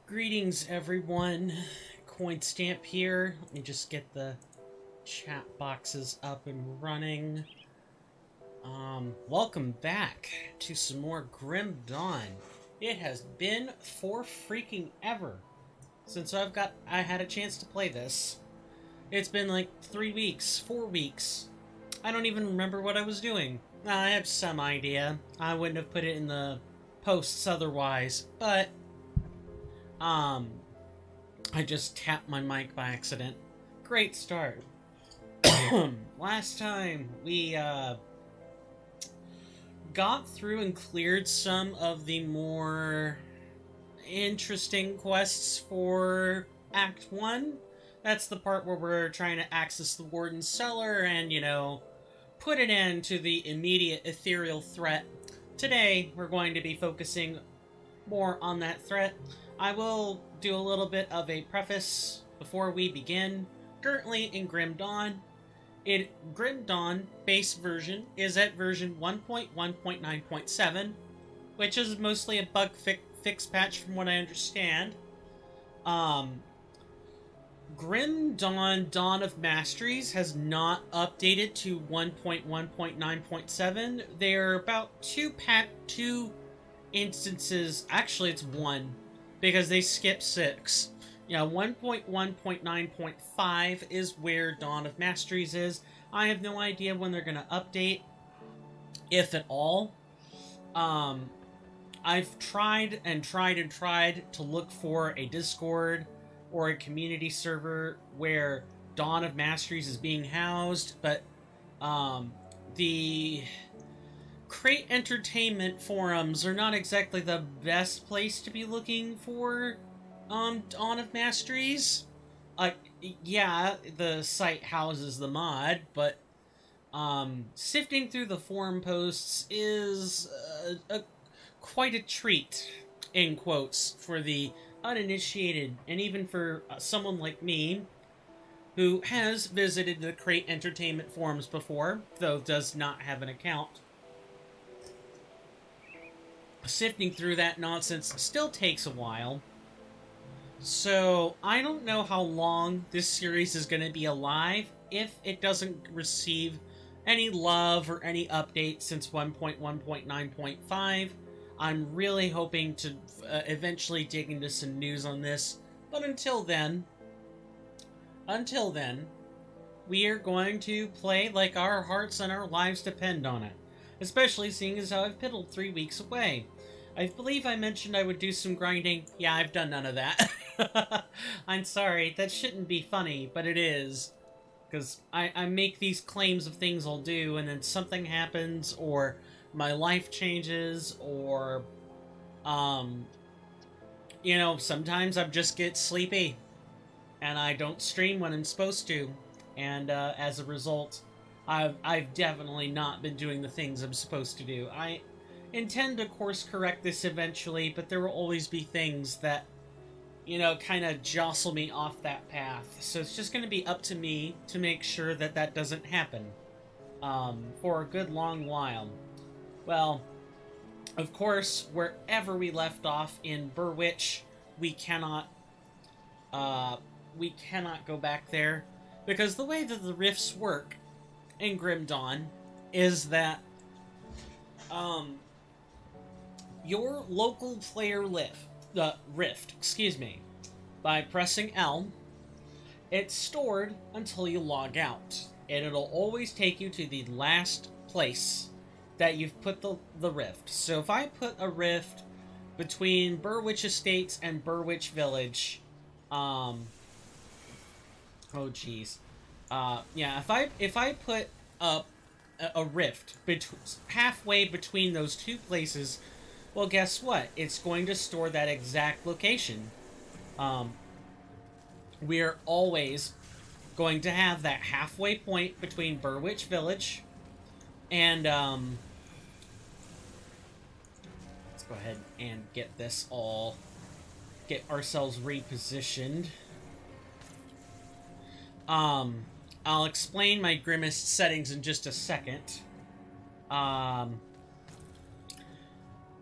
Greetings, everyone. Coin Stamp here. Let me just get the chat boxes up and running. Welcome back to some more Grim Dawn. It has been for freaking ever since I had a chance to play this. It's been like 3 weeks, 4 weeks. I don't even remember what I was doing. I have some idea. I wouldn't have put it in the posts otherwise, but I just tapped my mic by accident. Great start. Last time, we, got through and cleared some of the more interesting quests for Act 1. That's the part where we're trying to access the Warden's cellar and, you know, put an end to the immediate ethereal threat. Today, we're going to be focusing more on that threat. I will do a little bit of a preface before we begin. Currently in Grim Dawn, Grim Dawn base version is at version 1.1.9.7, which is mostly a bug fix patch from what I understand. Grim Dawn Dawn of Masteries has not updated to 1.1.9.7. They're about two instances, actually it's one, because they skip 6. Yeah, 1.1.9.5 is where Dawn of Masteries is. I have no idea when they're going to update, if at all. I've tried to look for a Discord or a community server where Dawn of Masteries is being housed, but the Crate Entertainment forums are not exactly the best place to be looking for Dawn of Masteries. Yeah, the site houses the mod, but sifting through the forum posts is quite a treat, in quotes, for the uninitiated, and even for someone like me, who has visited the Crate Entertainment forums before, though does not have an account. Sifting through that nonsense still takes a while. So, I don't know how long this series is going to be alive if it doesn't receive any love or any updates since 1.1.9.5. I'm really hoping to eventually dig into some news on this, but until then, we are going to play like our hearts and our lives depend on it, especially seeing as how I've piddled 3 weeks away. I believe I mentioned I would do some grinding. Yeah, I've done none of that. I'm sorry, that shouldn't be funny, but it is. Because I make these claims of things I'll do, and then something happens, or my life changes, or, you know, sometimes I just get sleepy, and I don't stream when I'm supposed to, and as a result, I've definitely not been doing the things I'm supposed to do. I intend to course correct this eventually, but there will always be things that you know, kind of jostle me off that path. So it's just going to be up to me to make sure that that doesn't happen for a good long while. Well, of course, wherever we left off in Burrwitch, we cannot go back there, because the way that the rifts work in Grim Dawn is that your local player rift, excuse me, by pressing L, it's stored until you log out, and it'll always take you to the last place that you've put the rift. So if I put a rift between Burrwitch Estates and Burrwitch Village, oh geez, yeah, if I put up a rift halfway between those two places, well, guess what? It's going to store that exact location. We're always going to have that halfway point between Burrwitch Village and, let's go ahead and get ourselves repositioned. I'll explain my Grimmest settings in just a second.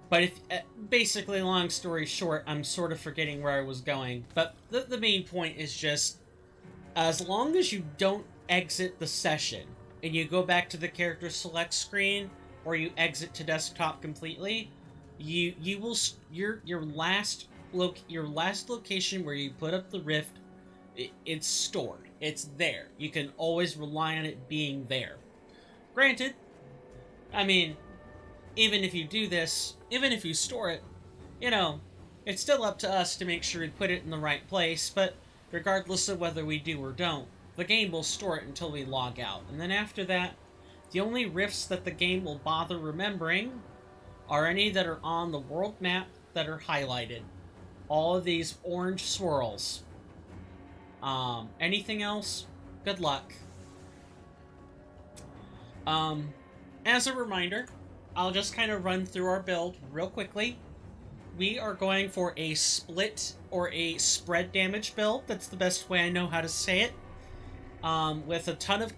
But if, basically, long story short, I'm sort of forgetting where I was going. But the main point is just, as long as you don't exit the session, and you go back to the character select screen, or you exit to desktop completely, your last location where you put up the rift, it's stored. It's there. You can always rely on it being there. Granted, I mean, even if you do this, even if you store it, you know, it's still up to us to make sure we put it in the right place, but regardless of whether we do or don't, the game will store it until we log out. And then after that, the only rifts that the game will bother remembering are any that are on the world map that are highlighted. All of these orange swirls. Anything else? Good luck. As a reminder, I'll just kind of run through our build real quickly. We are going for a split or a spread damage build. That's the best way I know how to say it. With a ton of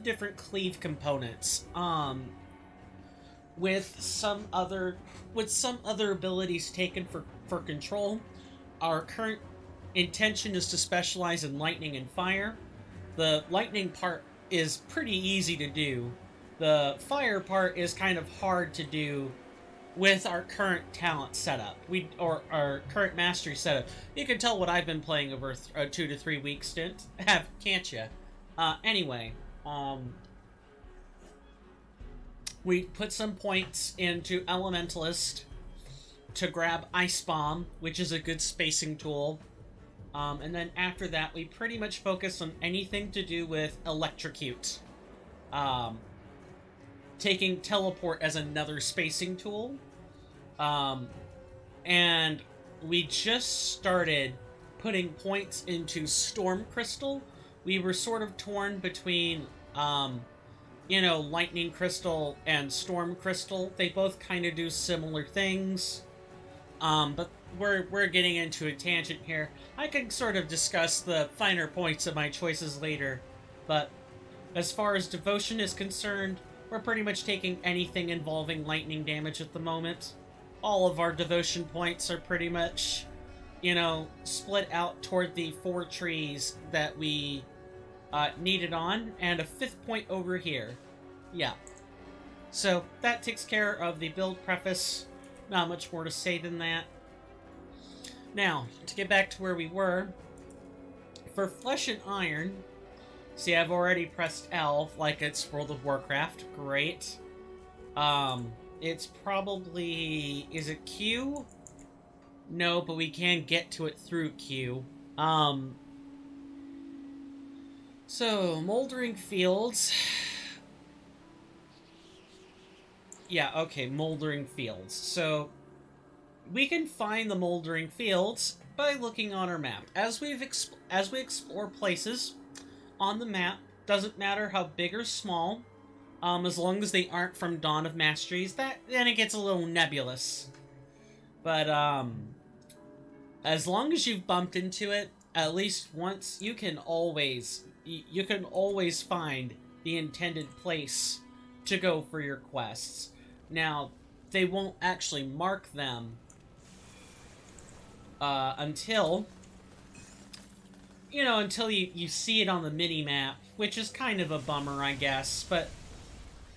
different cleave components. With some other abilities taken for control. Our current intention is to specialize in lightning and fire. The lightning part is pretty easy to do. The fire part is kind of hard to do with our current talent setup. Or our current mastery setup. You can tell what I've been playing over a 2 to 3 week stint. Can't you? Anyway, we put some points into Elementalist to grab Ice Bomb, which is a good spacing tool. And then after that, we pretty much focus on anything to do with Electrocute. Taking Teleport as another spacing tool. And we just started putting points into Storm Crystal. We were sort of torn between, you know, Lightning Crystal and Storm Crystal. They both kind of do similar things. But we're getting into a tangent here. I can sort of discuss the finer points of my choices later, but as far as devotion is concerned, we're pretty much taking anything involving lightning damage at the moment. All of our devotion points are pretty much, you know, split out toward the 4 trees that we needed on, and a 5th point over here. Yeah. So that takes care of the build preface. Not much more to say than that. Now, to get back to where we were, for Flesh and Iron, see, I've already pressed L like it's World of Warcraft. Great. It's probably... is it Q? No, but we can get to it through Q. So, Moldering Fields. Yeah, okay, Moldering Fields. So, we can find the Moldering Fields by looking on our map. As we explore places on the map, doesn't matter how big or small, as long as they aren't from Dawn of Masteries, then it gets a little nebulous. But, as long as you've bumped into it at least once, you can always find the intended place to go for your quests. Now, they won't actually mark them until you see it on the mini-map, which is kind of a bummer, I guess, but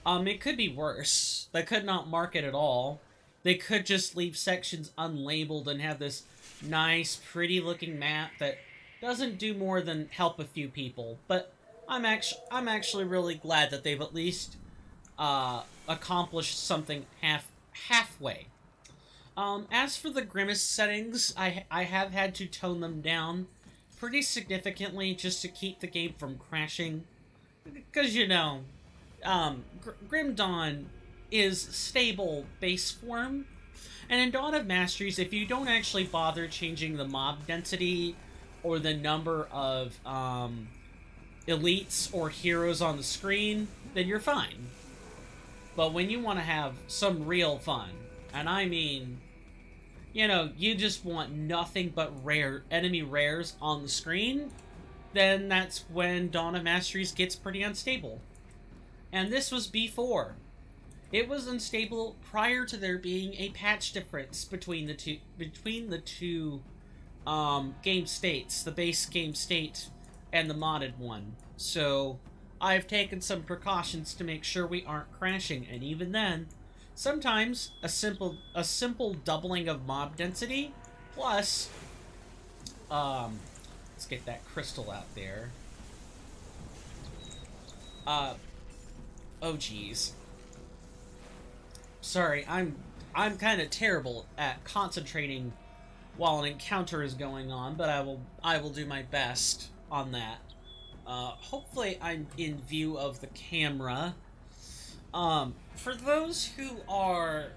it could be worse. They could not mark it at all. They could just leave sections unlabeled and have this nice, pretty-looking map that doesn't do more than help a few people. But I'm actually really glad that they've at least accomplished something halfway. As for the Grimace settings, I have had to tone them down pretty significantly just to keep the game from crashing. Because, Grim Dawn is stable base form, and in Dawn of Masteries, if you don't actually bother changing the mob density or the number of elites or heroes on the screen, then you're fine. But when you want to have some real fun, and I mean, you just want nothing but enemy rares on the screen, then that's when Dawn of Masteries gets pretty unstable. And this was before. It was unstable prior to there being a patch difference between the two game states, the base game state and the modded one. So I've taken some precautions to make sure we aren't crashing, and even then, sometimes a simple doubling of mob density plus let's get that crystal out there. Oh geez. Sorry, I'm kind of terrible at concentrating while an encounter is going on, but I will do my best on that. Hopefully I'm in view of the camera. For those who are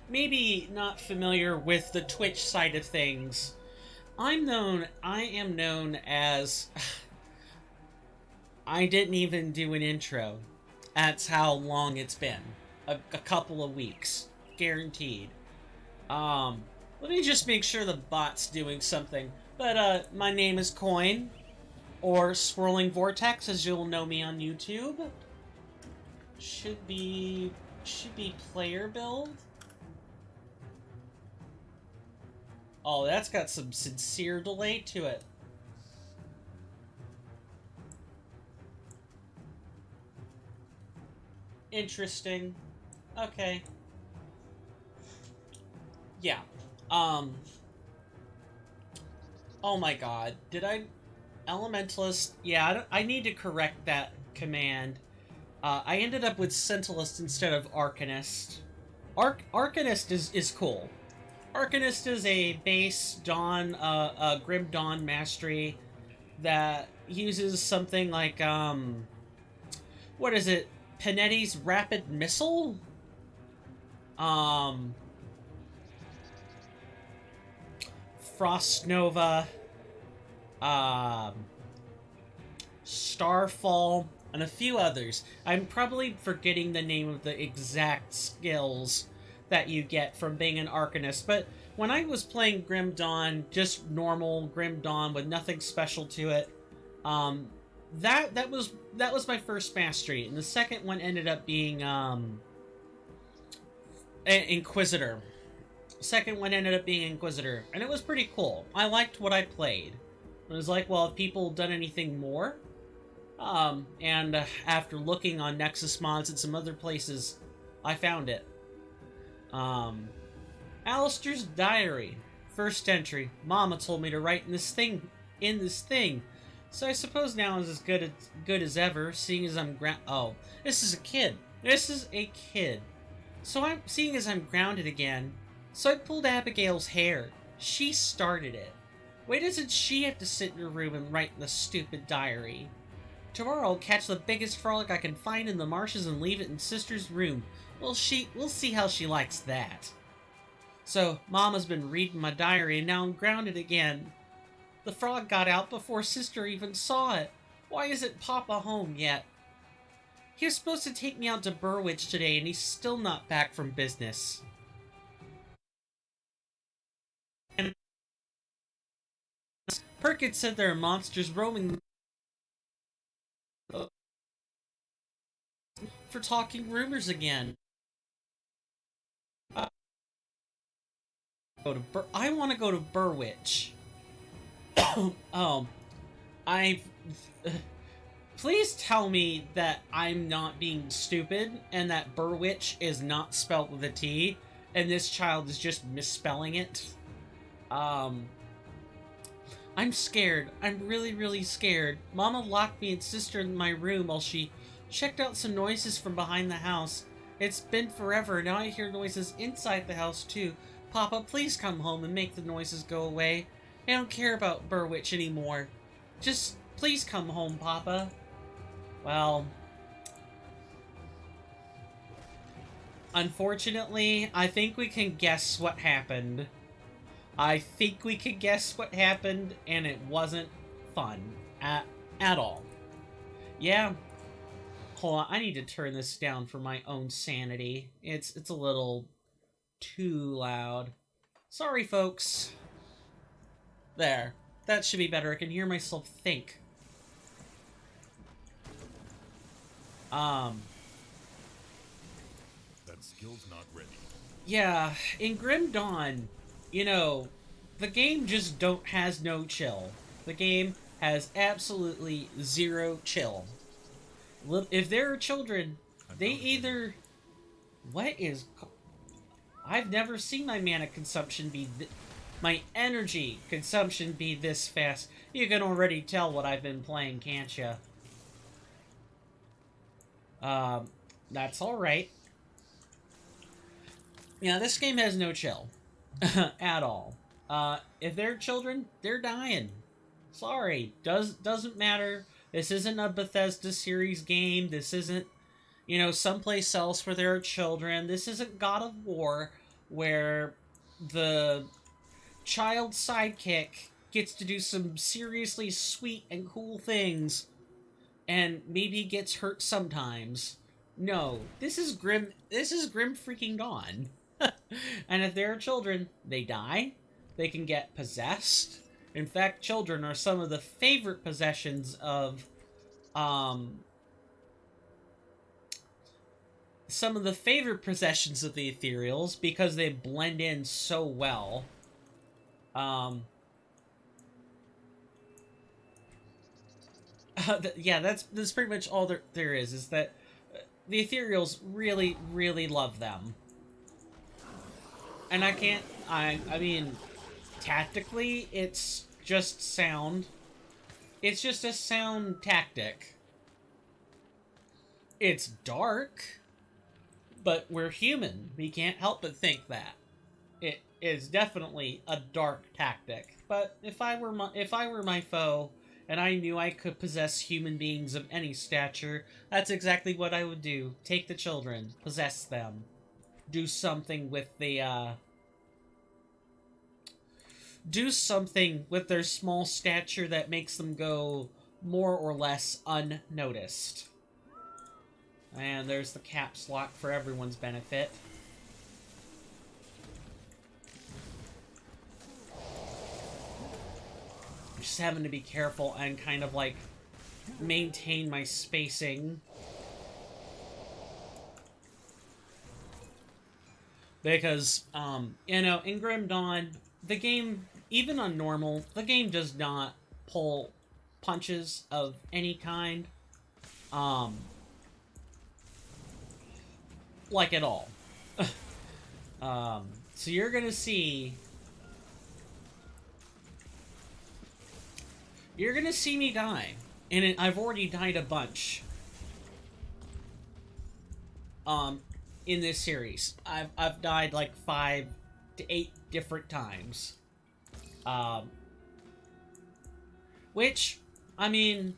maybe not familiar with the Twitch side of things, I am known as I didn't even do an intro. That's how long it's been. A couple of weeks. Guaranteed. Let me just make sure the bot's doing something. But, my name is Coin, or Swirling Vortex, as you'll know me on YouTube. Should be player build. Oh, that's got some sincere delay to it. Interesting. Okay. Yeah. Oh my god. Did I... Elementalist... Yeah, I need to correct that command. I ended up with Sentinelist instead of Arcanist. Arcanist is cool. Arcanist is a base Dawn, Grim Dawn mastery that uses something like, what is it? Panetti's Rapid Missile? Frost Nova, Starfall, and a few others. I'm probably forgetting the name of the exact skills that you get from being an Arcanist, but when I was playing Grim Dawn, just normal Grim Dawn with nothing special to it, that was my first mastery, and the second one ended up being Inquisitor. Second one ended up being Inquisitor, and it was pretty cool. I liked what I played. It was like, well, have people done anything more? And after looking on Nexus Mods and some other places, I found it. Alistair's Diary. First entry. Mama told me to write in this thing. So I suppose now is as good as ever, seeing as I'm oh, this is a kid. This is a kid. So seeing as I'm grounded again, so I pulled Abigail's hair. She started it. Why doesn't she have to sit in her room and write in the stupid diary? Tomorrow I'll catch the biggest frolic I can find in the marshes and leave it in Sister's room. We'll see how she likes that. So, Mama's been reading my diary and now I'm grounded again. The frog got out before Sister even saw it. Why isn't Papa home yet? He was supposed to take me out to Burrwitch today and he's still not back from business. Perkins said there are monsters roaming for talking rumors again. I want to go to Burrwitch. I please tell me that I'm not being stupid and that Burrwitch is not spelled with a T and this child is just misspelling it. I'm scared. I'm really, really scared. Mama locked me and sister in my room while she checked out some noises from behind the house. It's been forever. Now I hear noises inside the house too. Papa, please come home and make the noises go away. I don't care about Burrwitch anymore. Just please come home, Papa. Well, unfortunately, I think we can guess what happened. I think we can guess what happened, and it wasn't fun at all. Yeah. Hold on, I need to turn this down for my own sanity. It's a little too loud. Sorry, folks. There. That should be better. I can hear myself think. That skill's not ready. Yeah, in Grim Dawn, you know, the game just has no chill. The game has absolutely zero chill. If there are children, they either... What is... I've never seen my mana consumption be... my energy consumption be this fast. You can already tell what I've been playing, can't you? That's alright. Yeah, this game has no chill. At all. If they're children, they're dying. Sorry. Doesn't matter. This isn't a Bethesda series game. This isn't, you know, someplace else where there are children. This isn't God of War, where the child sidekick gets to do some seriously sweet and cool things and maybe gets hurt sometimes. No, this is grim freaking Dawn. And if there are children, they die, they can get possessed. In fact, children are some of the favorite possessions of the ethereals because they blend in so well. Yeah, that's pretty much all there is that the ethereals really, really love them. And I mean, tactically, it's just sound. It's just a sound tactic. It's dark, but we're human. We can't help but think that. It is definitely a dark tactic. But if I were my foe, and I knew I could possess human beings of any stature, that's exactly what I would do. Take the children, possess them, do something with the, do something with their small stature that makes them go more or less unnoticed. And there's the caps lock for everyone's benefit. Just having to be careful and kind of like maintain my spacing. Because, you know, in Grim Dawn, the game, even on normal, the game does not pull punches of any kind. Like at all. So you're gonna see... You're gonna see me die. And I've already died a bunch. In this series. I've died like 5 to 8 different times. Which, I mean,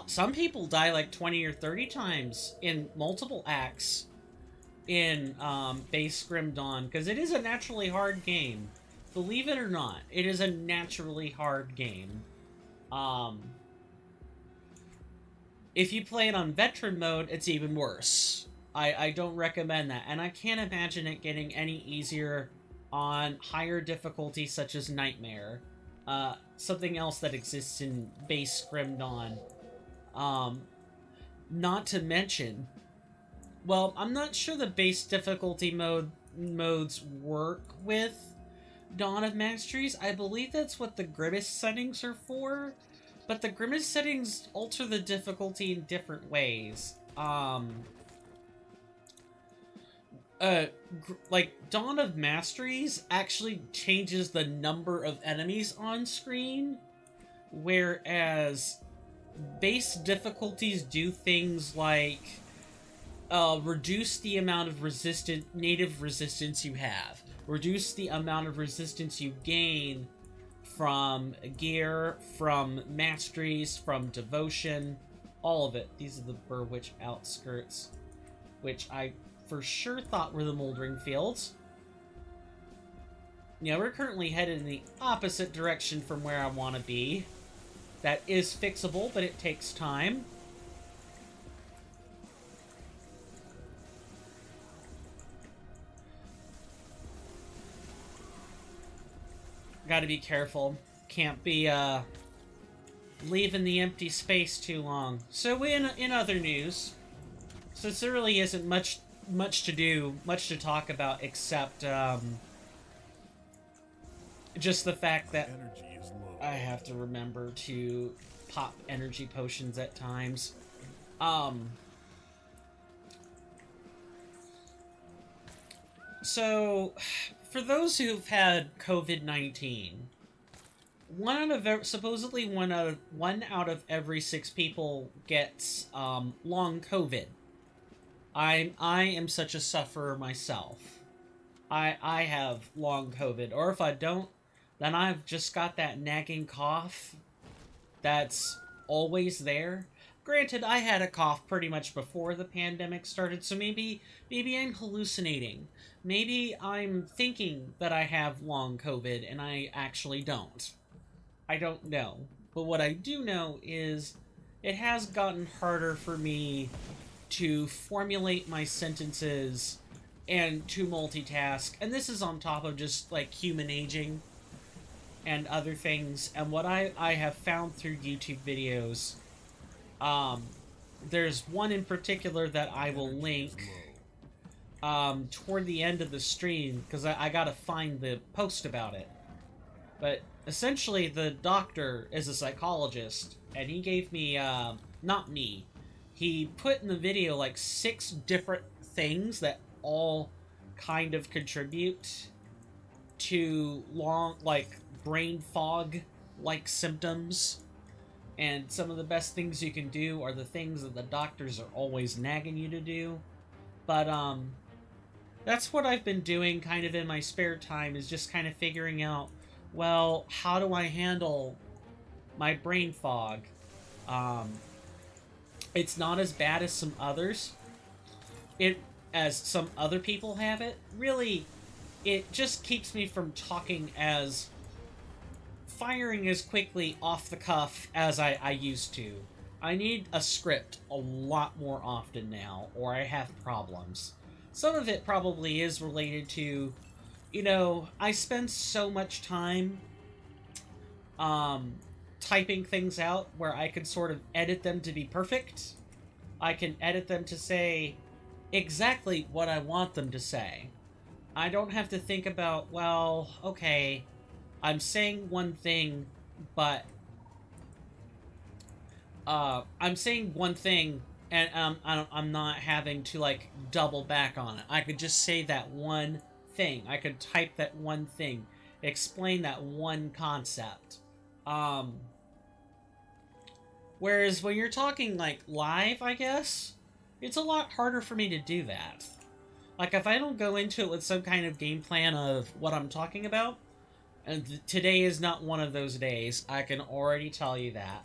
some people die like 20 or 30 times in multiple acts in base Grim Dawn, because it is a naturally hard game. Believe it or not, it is a naturally hard game. If you play it on veteran mode, it's even worse. I don't recommend that, and I can't imagine it getting any easier on higher difficulty such as Nightmare. something else that exists in base Grim Dawn. Not to mention, well, I'm not sure the base difficulty modes work with Dawn of Masteries. I believe that's what the grimmest settings are for, but the grimmest settings alter the difficulty in different ways. Like, Dawn of Masteries actually changes the number of enemies on screen, whereas base difficulties do things like reduce the amount of native resistance you have, reduce the amount of resistance you gain from gear, from masteries, from devotion, all of it. These are the Burrwitch outskirts, which I for sure thought were the Moldering Fields. Yeah, we're currently headed in the opposite direction from where I want to be. That is fixable, but it takes time. Gotta be careful. Can't be, leaving the empty space too long. So in other news, since there really isn't much to talk about except, just the fact that Energy is low. I have to remember to pop energy potions at times. So, for those who've had COVID-19, supposedly one out of every 6 people gets long COVID. I am such a sufferer myself. I have long COVID, or if I don't, then I've just got that nagging cough that's always there. Granted, I had a cough pretty much before the pandemic started, so maybe I'm hallucinating. Maybe I'm thinking that I have long COVID and I actually don't. I don't know. But what I do know is it has gotten harder for me to formulate my sentences and to multitask. And this is on top of just, like, human aging and other things. And what I have found through YouTube videos, there's one in particular that I will link toward the end of the stream, because I gotta find the post about it. But essentially, the doctor is a psychologist, and he gave me, not me, he put in the video like 6 different things that all kind of contribute to brain fog like symptoms. And some of the best things you can do are the things that the doctors are always nagging you to do. But that's what I've been doing kind of in my spare time, is just kind of figuring out, well, how do I handle my brain fog? It's not as bad as some others. As some other people have it. Really, it just keeps me from firing as quickly off the cuff as I used to. I need a script a lot more often now, or I have problems. Some of it probably is related to, I spend so much time typing things out where I can sort of edit them to be perfect. I can edit them to say exactly what I want them to say. I don't have to think about, well, okay, I'm saying one thing, but I'm saying one thing, and I'm not having to, like, double back on it. I could just say that one thing. I could type that one thing, explain that one concept. Whereas when you're talking, like, live, I guess, it's a lot harder for me to do that. Like, if I don't go into it with some kind of game plan of what I'm talking about, and today is not one of those days, I can already tell you that.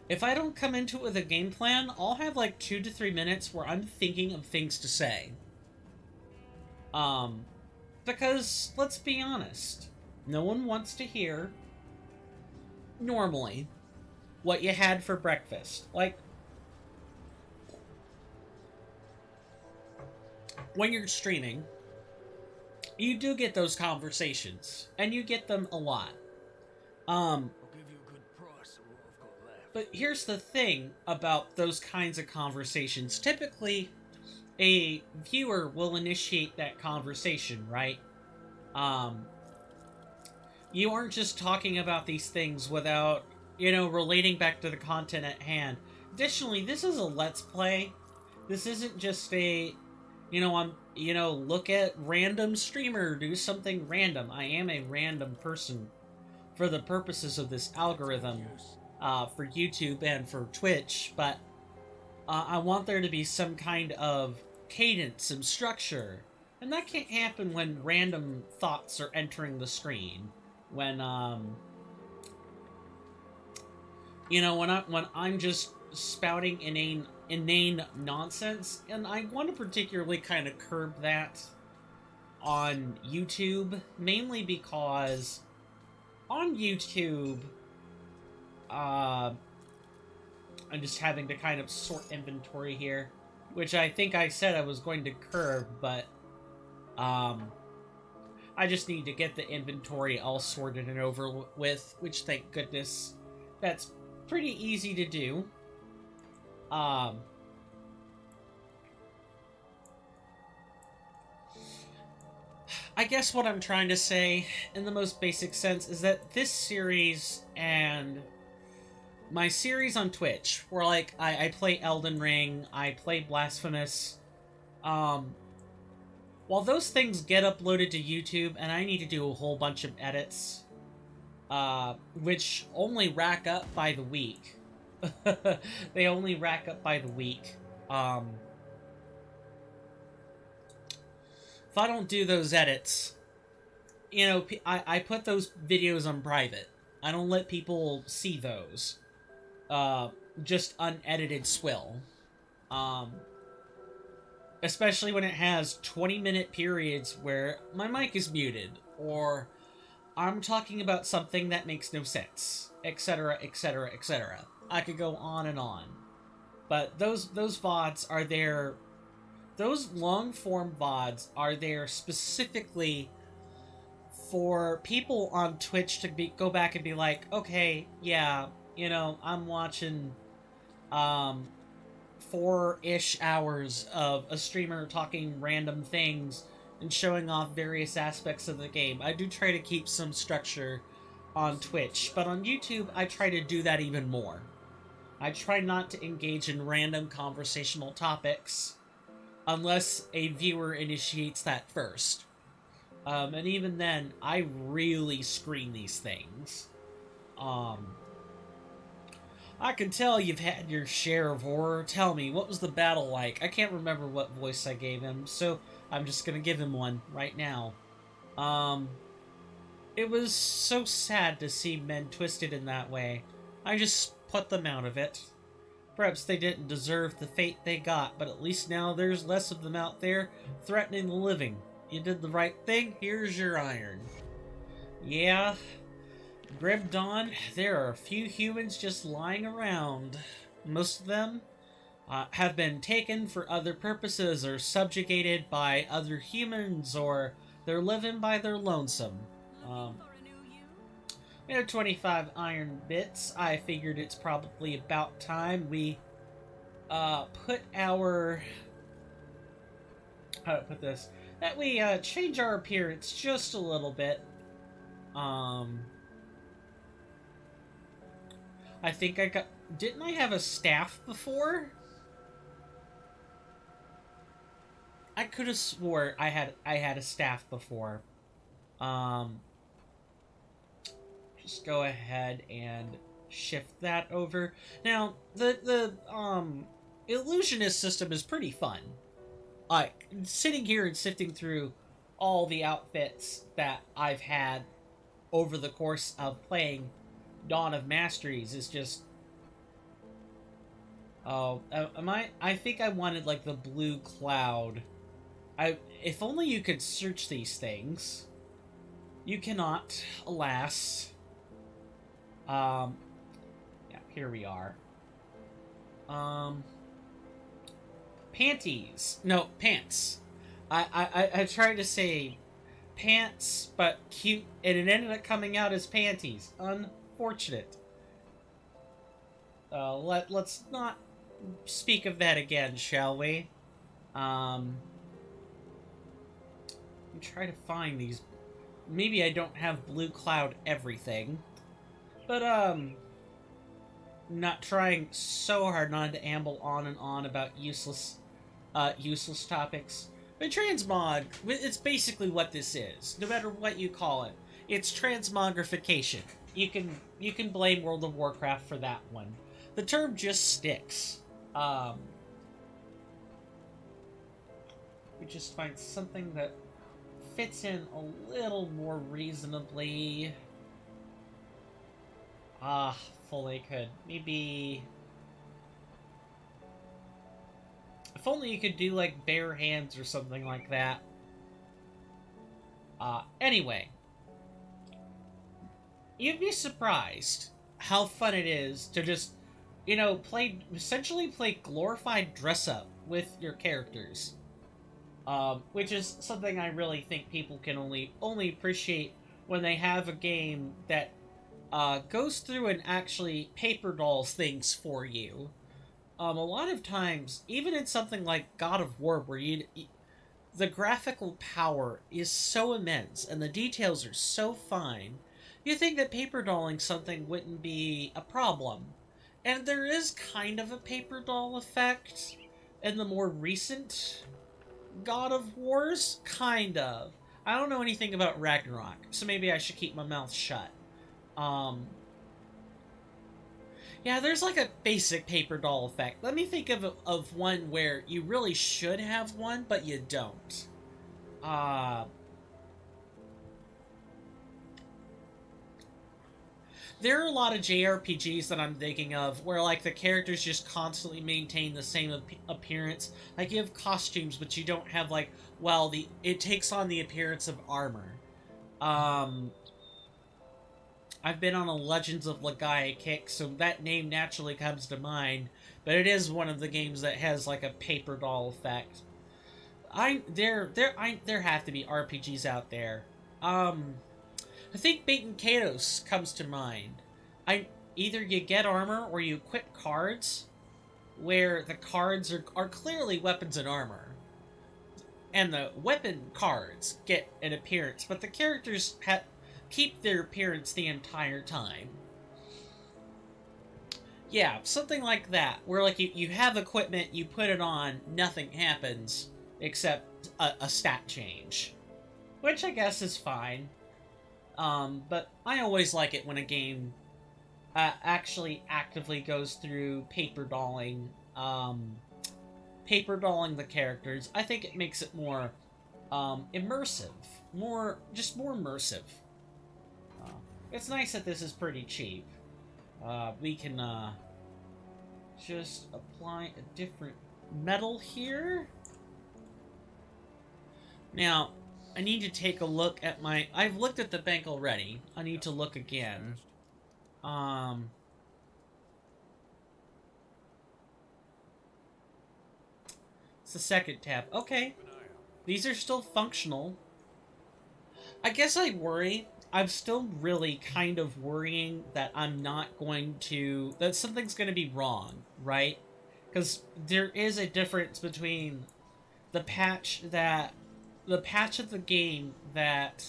If I don't come into it with a game plan, I'll have like 2 to 3 minutes where I'm thinking of things to say. Because, let's be honest, no one wants to hear, normally, what you had for breakfast. Like, when you're streaming, you do get those conversations, and you get them a lot. I'll give you a good price for what I've got left. But here's the thing about those kinds of conversations. Typically, a viewer will initiate that conversation, right? You aren't just talking about these things without, relating back to the content at hand. Additionally, this is a Let's Play. This isn't just a, look at random streamer, do something random. I am a random person for the purposes of this algorithm, for YouTube and for Twitch, but I want there to be some kind of cadence and structure. And that can't happen when random thoughts are entering the screen. When I'm just spouting inane nonsense, and I want to particularly kind of curb that on YouTube, mainly because on YouTube, I'm just having to kind of sort inventory here, which I think I said I was going to curb, but I just need to get the inventory all sorted and over with, which, thank goodness, that's pretty easy to do. I guess what I'm trying to say, in the most basic sense, is that this series and my series on Twitch, where, like, I play Elden Ring, I play Blasphemous, while those things get uploaded to YouTube, and I need to do a whole bunch of edits, which only rack up by the week. They only rack up by the week. If I don't do those edits, I put those videos on private. I don't let people see those. Just unedited swill. Especially when it has 20-minute periods where my mic is muted, or I'm talking about something that makes no sense, etc., etc., etc. I could go on and on. But those VODs are there, those long-form VODs are there specifically for people on Twitch to go back and be like, okay, yeah, I'm watching, 4-ish hours of a streamer talking random things and showing off various aspects of the game. I do try to keep some structure on Twitch, but on YouTube, I try to do that even more. I try not to engage in random conversational topics unless a viewer initiates that first. And even then, I really screen these things. I can tell you've had your share of horror. Tell me, what was the battle like? I can't remember what voice I gave him, so I'm just gonna give him one right now. It was so sad to see men twisted in that way. I just put them out of it. Perhaps they didn't deserve the fate they got, but at least now there's less of them out there threatening the living. You did the right thing, here's your iron. Yeah, Grib Dawn, there are a few humans just lying around. Most of them have been taken for other purposes or subjugated by other humans, or they're living by their lonesome. 25 iron bits. I figured it's probably about time we put our... how to put this? That we change our appearance just a little bit. I think I got... Didn't I have a staff before? I could have swore I had a staff before. Just go ahead and shift that over. Now, the illusionist system is pretty fun. Like, sitting here and sifting through all the outfits that I've had over the course of playing Dawn of Masteries is just... Oh, I think I wanted, like, the blue cloud. If only you could search these things. You cannot, alas. Yeah, here we are. Panties. No, pants. I tried to say pants, but cute, and it ended up coming out as panties. Unfortunate. Let's not speak of that again, shall we? Let me try to find these. Maybe I don't have Blue Cloud everything. But, not trying so hard not to amble on and on about useless topics. But transmog, it's basically what this is, no matter what you call it. It's transmogrification. You can blame World of Warcraft for that one. The term just sticks. We just find something that fits in a little more reasonably. Fully could. Maybe... If only you could do, like, bare hands or something like that. Anyway. You'd be surprised how fun it is to just, you know, essentially play glorified dress-up with your characters. Which is something I really think people can only appreciate when they have a game that goes through and actually paper dolls things for you. A lot of times, even in something like God of War, where the graphical power is so immense and the details are so fine, you think that paper dolling something wouldn't be a problem. And there is kind of a paper doll effect in the more recent God of Wars, kind of. I don't know anything about Ragnarok, so maybe I should keep my mouth shut. Yeah, there's like a basic paper doll effect. Let me think of one where you really should have one, but you don't. There are a lot of JRPGs that I'm thinking of where, like, the characters just constantly maintain the same appearance. Like, you have costumes, but you don't have, like, well, it takes on the appearance of armor. I've been on a Legends of Legaia kick, so that name naturally comes to mind, but it is one of the games that has, like, a paper doll effect. There have to be RPGs out there. I think Bait and Kados comes to mind. Either you get armor or you equip cards, where the cards are clearly weapons and armor. And the weapon cards get an appearance, but the characters keep their appearance the entire time. Yeah, something like that, where like you have equipment, you put it on, nothing happens, except a stat change. Which I guess is fine. But I always like it when a game actually actively goes through paper dolling the characters. I think it makes it more immersive. More immersive. It's nice that this is pretty cheap. We can just apply a different metal here. Now, I need to take a look at I've looked at the bank already. I need to look again. It's the second tab. Okay. These are still functional. I guess I'm still really kind of worrying that that something's going to be wrong, right? Because there is a difference between the patch of the game that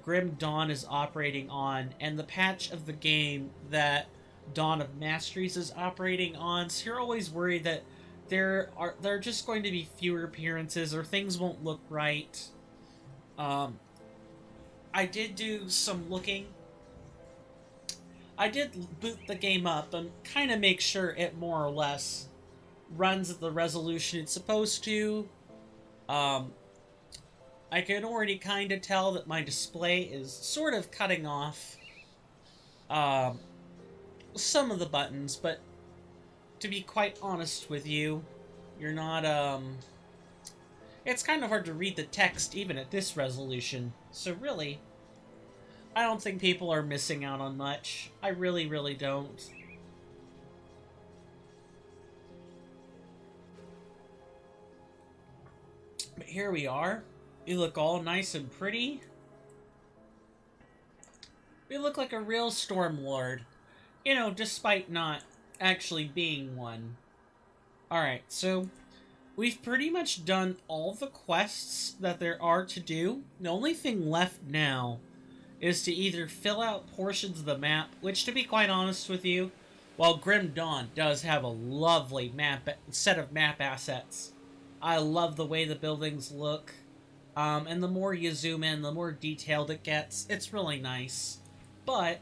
Grim Dawn is operating on and the patch of the game that Dawn of Masteries is operating on. So you're always worried that there are just going to be fewer appearances or things won't look right. I did do some looking. I did boot the game up and kind of make sure it more or less runs at the resolution it's supposed to. I can already kind of tell that my display is sort of cutting off some of the buttons, but to be quite honest with you, you're not, it's kind of hard to read the text even at this resolution. So really, I don't think people are missing out on much. I really, really don't. But here we are. You look all nice and pretty. You look like a real Stormlord. You know, despite not actually being one. Alright, so we've pretty much done all the quests that there are to do. The only thing left now is to either fill out portions of the map, which, to be quite honest with you, while Grim Dawn does have a lovely set of map assets, I love the way the buildings look, and the more you zoom in, the more detailed it gets. It's really nice, but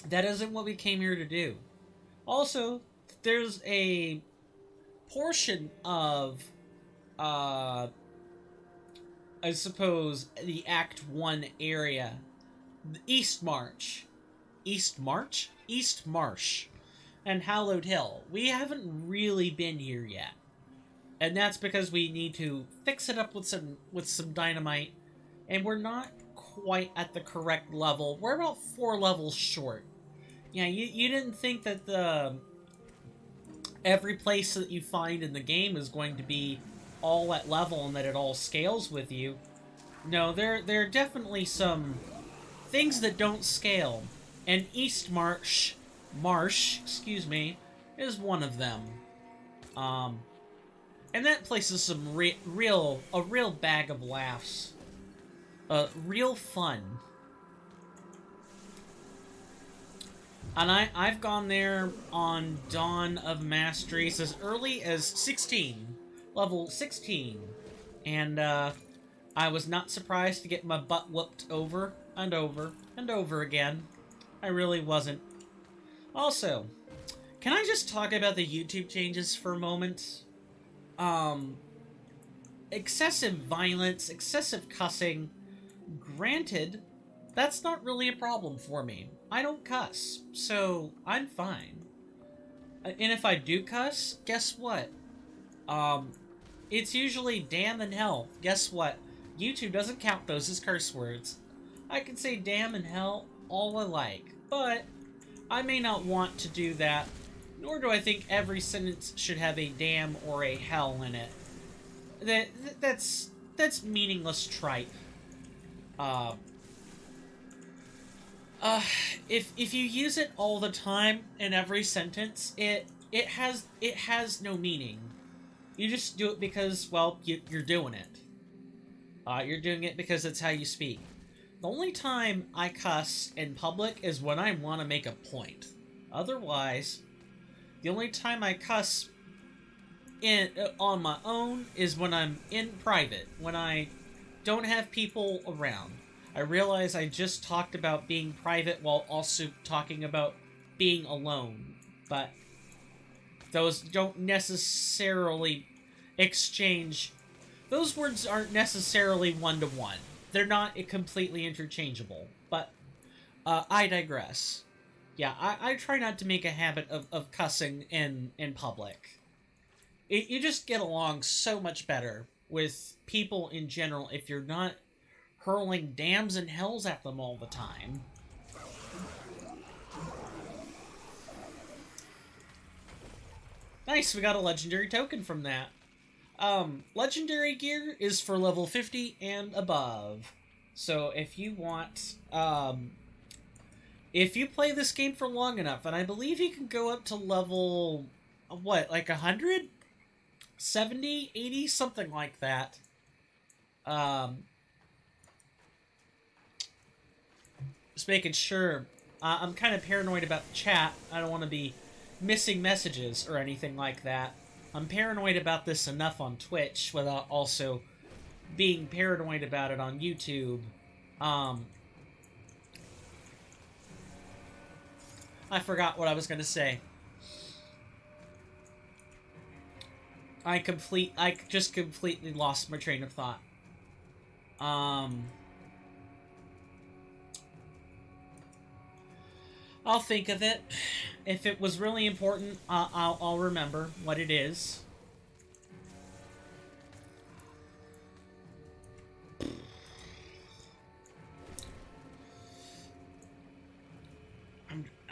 that isn't what we came here to do. Also, there's a portion of, I suppose, the Act 1 area, the East March, and Hallowed Hill. We haven't really been here yet, and that's because we need to fix it up with some dynamite, and we're not quite at the correct level. We're about 4 levels short. Yeah, you didn't think that every place that you find in the game is going to be all at level and that it all scales with you. No, there are definitely some things that don't scale, and East Marsh, excuse me, is one of them. And that place is some a real bag of laughs. Real fun. And I've gone there on Dawn of Masteries as early as 16. Level 16. And, I was not surprised to get my butt whooped over and over and over again. I really wasn't. Also, can I just talk about the YouTube changes for a moment? Excessive violence, excessive cussing. Granted, that's not really a problem for me. I don't cuss, so I'm fine. And if I do cuss, guess what? It's usually damn and hell. Guess what? YouTube doesn't count those as curse words. I can say damn and hell all I like, but I may not want to do that, nor do I think every sentence should have a damn or a hell in it. That's meaningless tripe. If you use it all the time in every sentence, it has no meaning. You just do it because, well, you're doing it. You're doing it because it's how you speak. The only time I cuss in public is when I want to make a point. Otherwise, the only time I cuss on my own is when I'm in private, when I don't have people around. I realize I just talked about being private while also talking about being alone, but those don't necessarily exchange. Those words aren't necessarily one-to-one. They're not completely interchangeable, but I digress. Yeah, I try not to make a habit of cussing in public. You just get along so much better with people in general if you're not hurling damns and hells at them all the time. Nice, we got a legendary token from that. Legendary gear is for level 50 and above. So if you want, if you play this game for long enough, and I believe you can go up to level, what, like 100? 70? 80? Something like that. Just making sure. I'm kind of paranoid about the chat. I don't want to be missing messages or anything like that. I'm paranoid about this enough on Twitch without also being paranoid about it on YouTube. I forgot what I was going to say. I just completely lost my train of thought. I'll think of it. If it was really important, I'll remember what it is.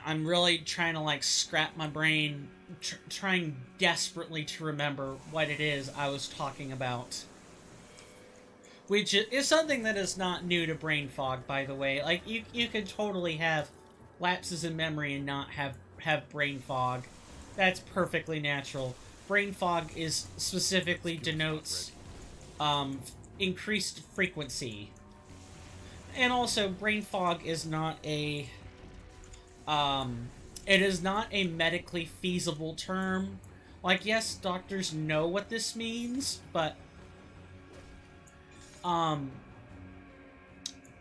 I'm really trying to, like, scrap my brain, trying desperately to remember what it is I was talking about. which is something that is not new to brain fog, by the way. Like, you could totally have lapses in memory and not have brain fog. That's perfectly natural. Brain fog is specifically denotes increased frequency. And also, brain fog is not a it is not a medically feasible term. Like, yes, doctors know what this means, but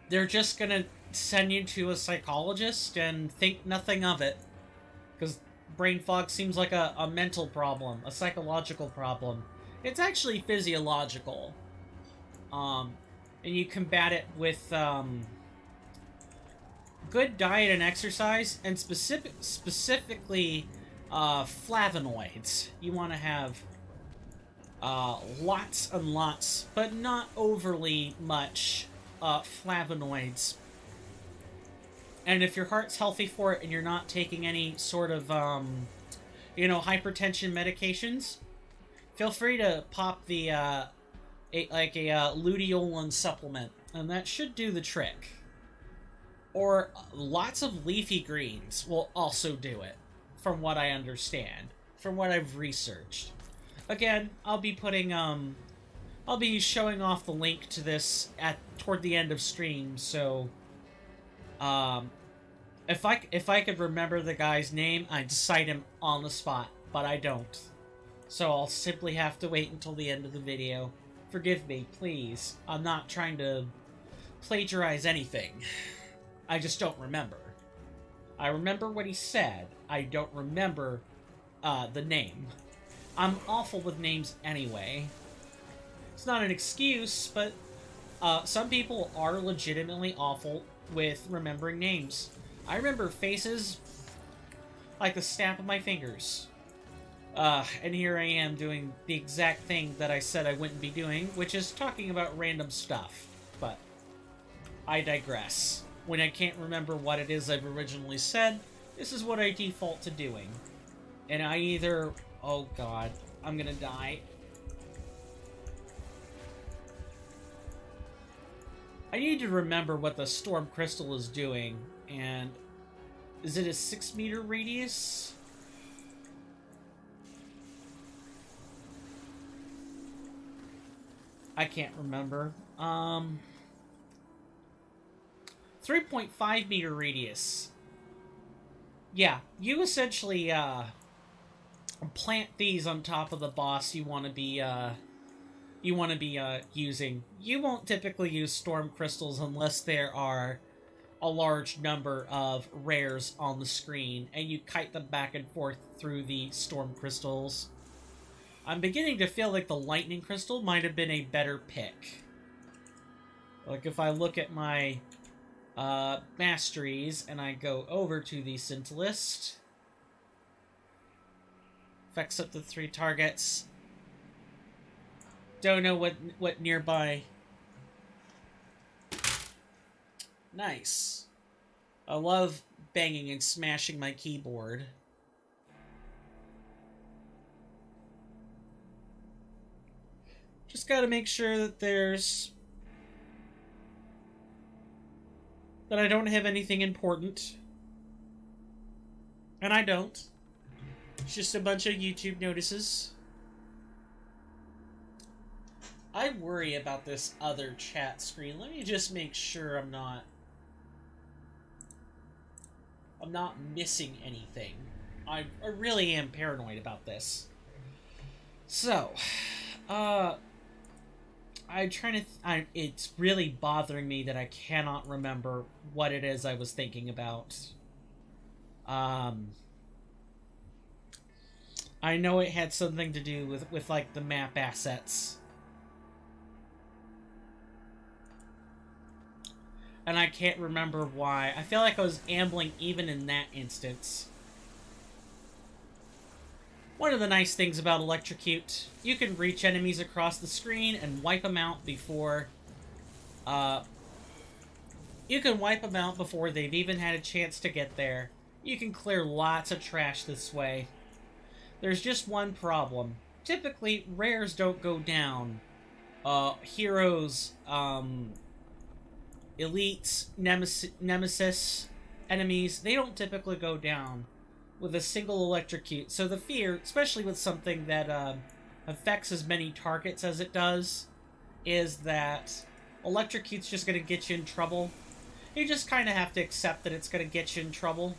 they're just gonna send you to a psychologist and think nothing of it. Because brain fog seems like a mental problem, a psychological problem. It's actually physiological. And you combat it with good diet and exercise, and specifically flavonoids. You want to have lots and lots, but not overly much, flavonoids. And if your heart's healthy for it and you're not taking any sort of, hypertension medications, feel free to pop the, a luteolin supplement, and that should do the trick. Or lots of leafy greens will also do it, from what I understand, from what I've researched. Again, I'll be putting, I'll be showing off the link to this toward the end of stream, so, if I could remember the guy's name, I'd cite him on the spot, but I don't. So I'll simply have to wait until the end of the video. Forgive me, please. I'm not trying to plagiarize anything. I just don't remember. I remember what he said. I don't remember the name. I'm awful with names anyway. It's not an excuse, but some people are legitimately awful with remembering names. I remember faces like the snap of my fingers. And here I am doing the exact thing that I said I wouldn't be doing, which is talking about random stuff. But I digress. When I can't remember what it is I've originally said, this is what I default to doing. And I either... Oh god, I'm gonna die. I need to remember what the storm crystal is doing, and... Is it a 6-meter radius? I can't remember. 3.5 meter radius. Yeah, you essentially, plant these on top of the boss you want to be, using. You won't typically use storm crystals unless there are a large number of rares on the screen, and you kite them back and forth through the storm crystals. I'm beginning to feel like the lightning crystal might have been a better pick. Like, if I look at my Masteries and I go over to the Scintillist, affects up to 3 targets. Don't know what nearby. Nice. I love banging and smashing my keyboard. Just gotta make sure that that I don't have anything important. And I don't. It's just a bunch of YouTube notices. I worry about this other chat screen. Let me just make sure I'm not missing anything. I really am paranoid about this. So, it's really bothering me that I cannot remember what it is I was thinking about. I know it had something to do with like the map assets. And I can't remember why. I feel like I was ambling even in that instance. One of the nice things about Electrocute, you can reach enemies across the screen and wipe them out before... you can wipe them out before they've even had a chance to get there. You can clear lots of trash this way. There's just one problem. Typically, rares don't go down heroes, elites, nemesis, enemies, they don't typically go down with a single electrocute. So the fear, especially with something that affects as many targets as it does, is that electrocute's just going to get you in trouble. You just kind of have to accept that it's going to get you in trouble.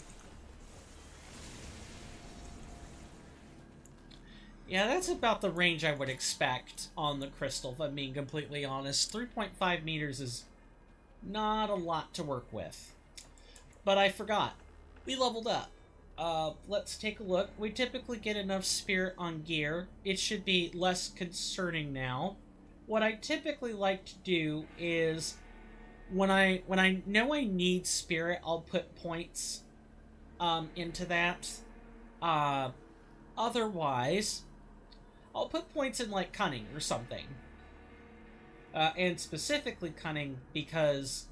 Yeah, that's about the range I would expect on the crystal, if I'm being completely honest. 3.5 meters is not a lot to work with. But I forgot. We leveled up. Let's take a look. We typically get enough spirit on gear. It should be less concerning now. What I typically like to do is, when I know I need spirit, I'll put points into that. Otherwise, I'll put points in, like, cunning or something. And specifically cunning, because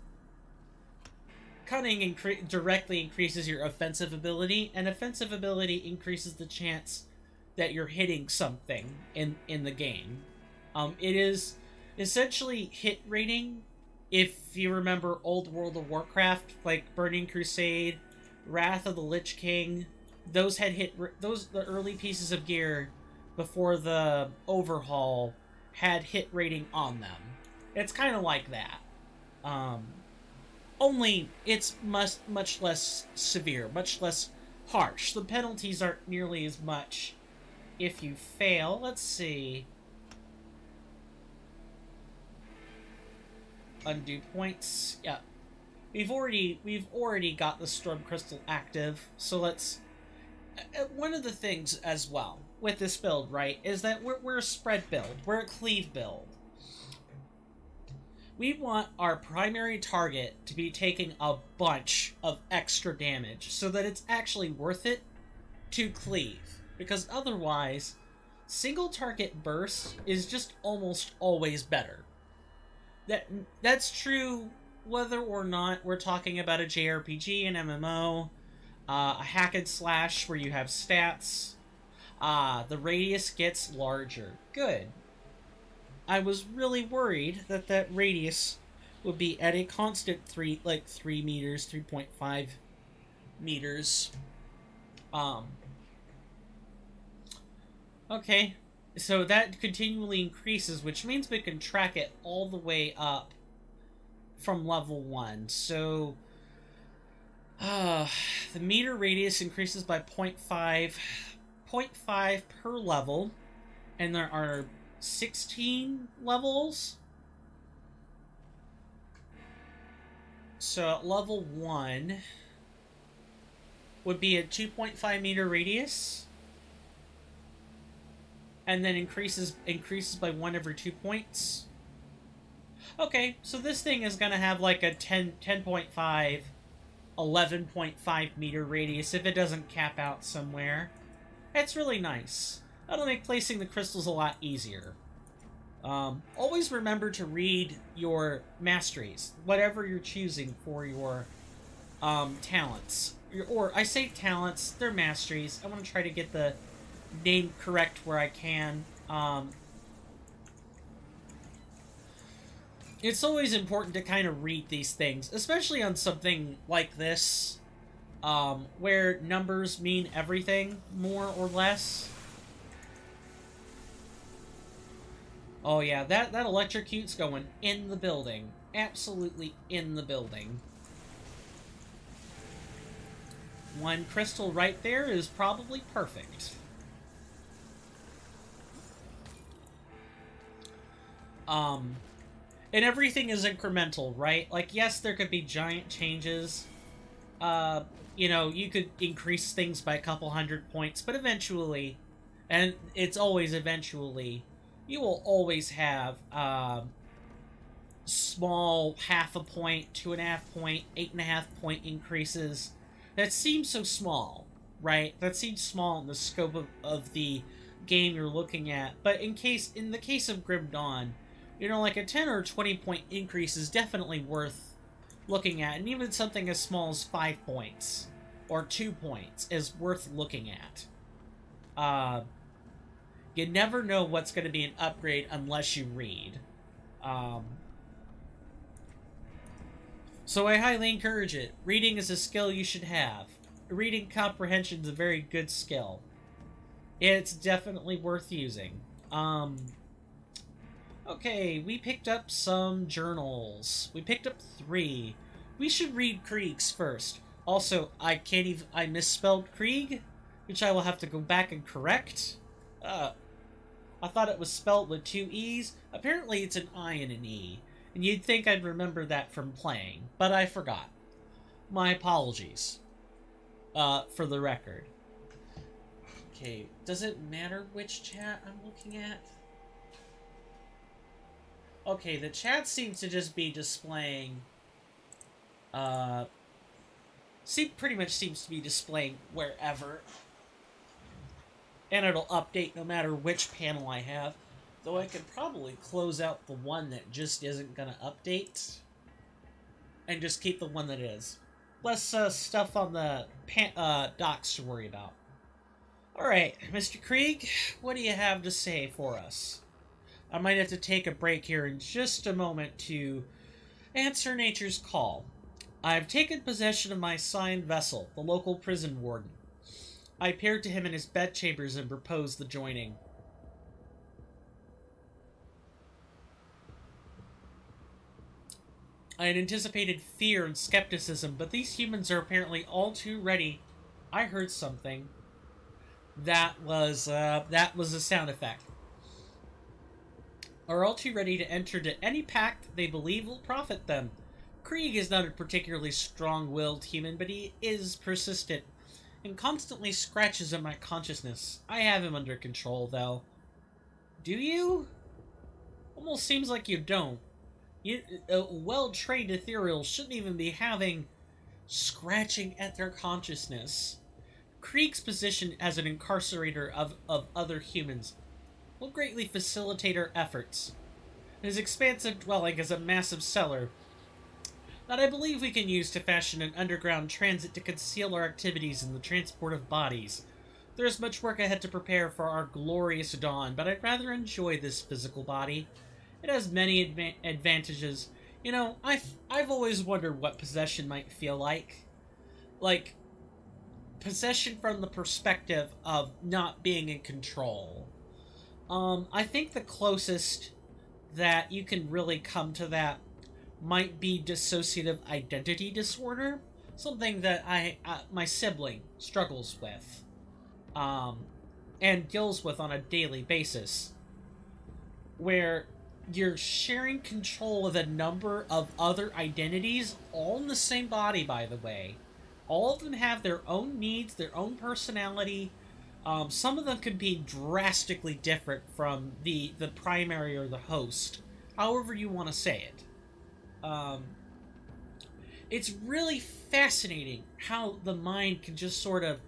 cunning directly increases your offensive ability, and offensive ability increases the chance that you're hitting something in the game. It is essentially hit rating. If you remember old World of Warcraft, like Burning Crusade, Wrath of the Lich King, those had the early pieces of gear before the overhaul had hit rating on them. It's kind of like that. Only it's much less severe, much less harsh. The penalties aren't nearly as much if you fail. Let's see. Undo points. Yeah. We've already got the Storm Crystal active, so let's... One of the things as well with this build, right, is that we're a spread build. We're a cleave build. We want our primary target to be taking a bunch of extra damage so that it's actually worth it to cleave. Because otherwise, single target burst is just almost always better. That's true whether or not we're talking about a JRPG, an MMO, a hack and slash where you have stats. The radius gets larger. Good. I was really worried that radius would be at a constant 3 meters, 3.5 meters. Okay. So that continually increases, which means we can track it all the way up from level 1. So the meter radius increases by 0.5 per level, and there are 16 levels. So at level 1 would be a 2.5 meter radius, and then increases by 1 every 2 points. Okay, so this thing is gonna have like a 10.5, 11.5 meter radius if it doesn't cap out somewhere. That's really nice. That'll make placing the crystals a lot easier. Always remember to read your masteries, whatever you're choosing for your talents. Or I say talents, they're masteries. I want to try to get the name correct where I can. It's always important to kind of read these things, especially on something like this, where numbers mean everything, more or less. Oh yeah, that electrocute's going in the building. Absolutely in the building. One crystal right there is probably perfect. And everything is incremental, right? Like, yes, there could be giant changes. You know, you could increase things by a couple 100 points, but eventually, and it's always eventually, you will always have small 0.5 point, 2.5 point, 8.5 point increases that seem so small, right? That seems small in the scope of the game you're looking at. But in the case of Grim Dawn, you know, like a 10 or 20 point increase is definitely worth looking at, and even something as small as 5 points or 2 points is worth looking at. You never know what's going to be an upgrade unless you read. Um, so I highly encourage it. Reading is a skill you should have. Reading comprehension is a very good skill. It's definitely worth using. Okay, we picked up some journals. We picked up 3. We should read Krieg's first. Also, I misspelled Krieg, which I will have to go back and correct. I thought it was spelled with 2 E's. Apparently it's an I and an E. And you'd think I'd remember that from playing, but I forgot. My apologies. For the record. Okay, does it matter which chat I'm looking at? Okay, the chat seems to just be displaying, pretty much seems to be displaying wherever. And it'll update no matter which panel I have. Though I could probably close out the one that just isn't gonna update. And just keep the one that is. Less stuff on the docs to worry about. Alright, Mr. Krieg, what do you have to say for us? I might have to take a break here in just a moment to answer nature's call. I've taken possession of my assigned vessel, the local prison warden. I appeared to him in his bedchambers and proposed the joining. I had anticipated fear and skepticism, but these humans are apparently all too ready. I heard something. That was a sound effect. Are all too ready to enter into any pact they believe will profit them. Krieg is not a particularly strong-willed human, but he is persistent and constantly scratches at my consciousness. I have him under control, though. Do you? Almost seems like you don't. A well-trained ethereal shouldn't even be having scratching at their consciousness. Krieg's position as an incarcerator of other humans will greatly facilitate our efforts. His expansive dwelling is a massive cellar that I believe we can use to fashion an underground transit to conceal our activities in the transport of bodies. There is much work ahead to prepare for our glorious dawn, but I'd rather enjoy this physical body. It has many advantages. You know, I've always wondered what possession might feel like. Like, possession from the perspective of not being in control. I think the closest that you can really come to that might be dissociative identity disorder. Something that my sibling struggles with. And deals with on a daily basis. Where you're sharing control of a number of other identities, all in the same body, by the way. All of them have their own needs, their own personality. Some of them can be drastically different from the primary or the host, however you want to say it. It's really fascinating how the mind can just sort of...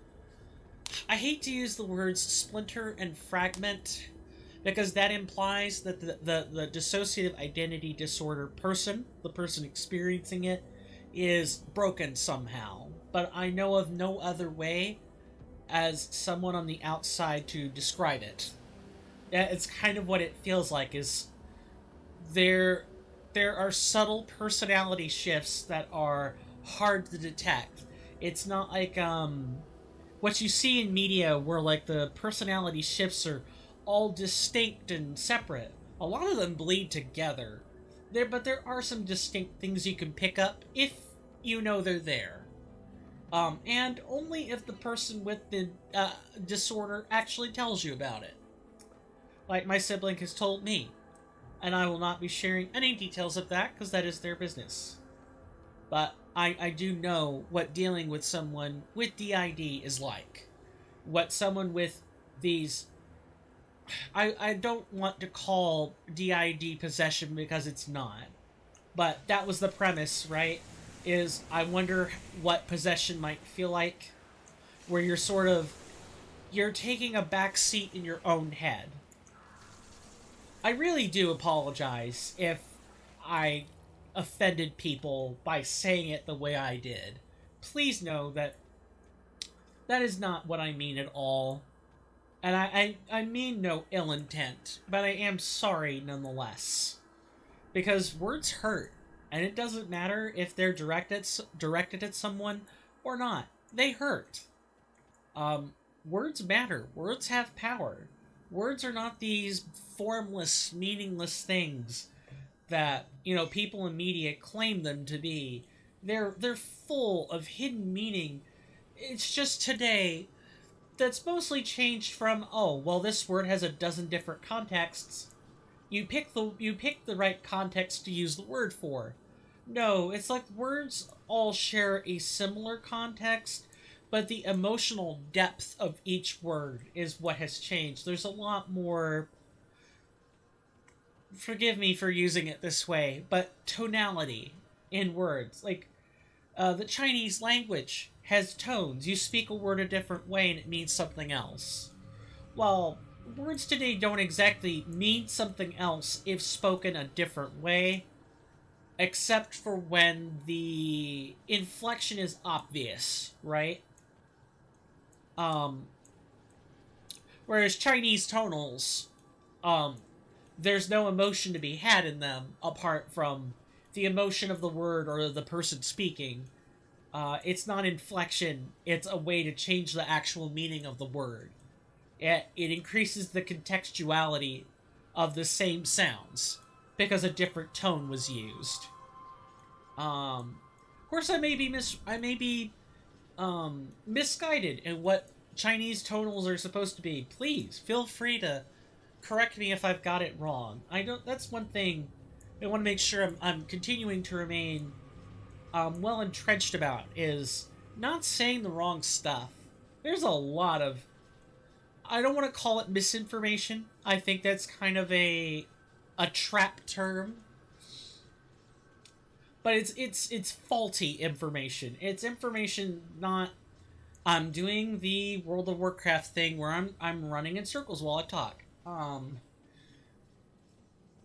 I hate to use the words splinter and fragment, because that implies that the dissociative identity disorder person, the person experiencing it, is broken somehow. But I know of no other way as someone on the outside to describe it. It's kind of what it feels like, is there are subtle personality shifts that are hard to detect. It's not like what you see in media where like the personality shifts are all distinct and separate. A lot of them bleed together. But there are some distinct things you can pick up if you know they're there. And only if the person with the disorder actually tells you about it. Like my sibling has told me. And I will not be sharing any details of that, because that is their business. But I do know what dealing with someone with DID is like. What someone with these... I don't want to call DID possession because it's not. But that was the premise, right? Is I wonder what possession might feel like. Where you're taking a back seat in your own head. I really do apologize if I offended people by saying it the way I did. Please know that that is not what I mean at all. And I mean no ill intent, but I am sorry nonetheless. Because words hurt, and it doesn't matter if they're directed at someone or not. They hurt. Words matter. Words have power. Words are not these formless, meaningless things that, people in media claim them to be. They're full of hidden meaning. It's just today that's mostly changed from, oh, well, this word has a dozen different contexts. You pick the right context to use the word for. No, it's like words all share a similar context, but the emotional depth of each word is what has changed. There's a lot more, forgive me for using it this way, but tonality in words. Like, the Chinese language has tones. You speak a word a different way and it means something else. Well, words today don't exactly mean something else if spoken a different way, except for when the inflection is obvious, right? Whereas Chinese tonals, there's no emotion to be had in them apart from the emotion of the word or the person speaking. It's not inflection, it's a way to change the actual meaning of the word. It increases the contextuality of the same sounds because a different tone was used. Of course, I may be misguided in what Chinese tonals are supposed to be. Please feel free to correct me if I've got it wrong. That's one thing I want to make sure I'm continuing to remain well entrenched about, is not saying the wrong stuff. There's a lot of, I don't want to call it misinformation. I think that's kind of a trap term. But it's faulty information. It's information not. I'm doing the World of Warcraft thing where I'm running in circles while I talk.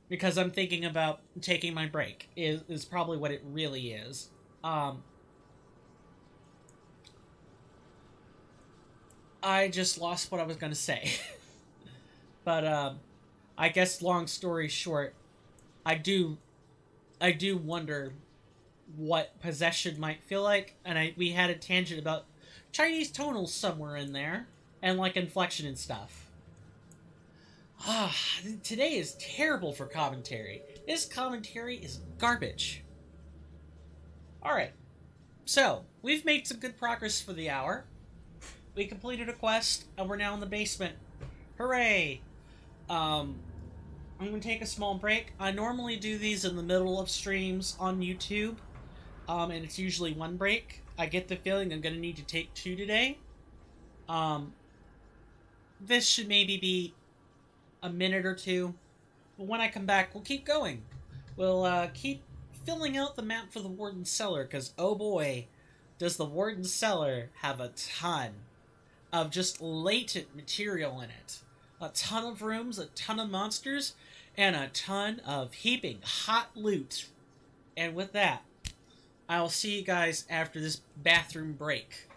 Because I'm thinking about taking my break is probably what it really is. I just lost what I was going to say. But I guess long story short, I do wonder what possession might feel like, and we had a tangent about Chinese tonals somewhere in there, and like inflection and stuff. Today is terrible for commentary. This commentary is garbage. Alright, so we've made some good progress for the hour. We completed a quest, and we're now in the basement. Hooray! I'm going to take a small break. I normally do these in the middle of streams on YouTube, and it's usually one break. I get the feeling I'm going to need to take 2 today. This should maybe be a minute or 2. But when I come back, we'll keep going. We'll keep filling out the map for the Warden's Cellar, because oh boy, does the Warden's Cellar have a ton of just latent material in it. A ton of rooms, a ton of monsters, and a ton of heaping hot loot. And with that, I'll see you guys after this bathroom break.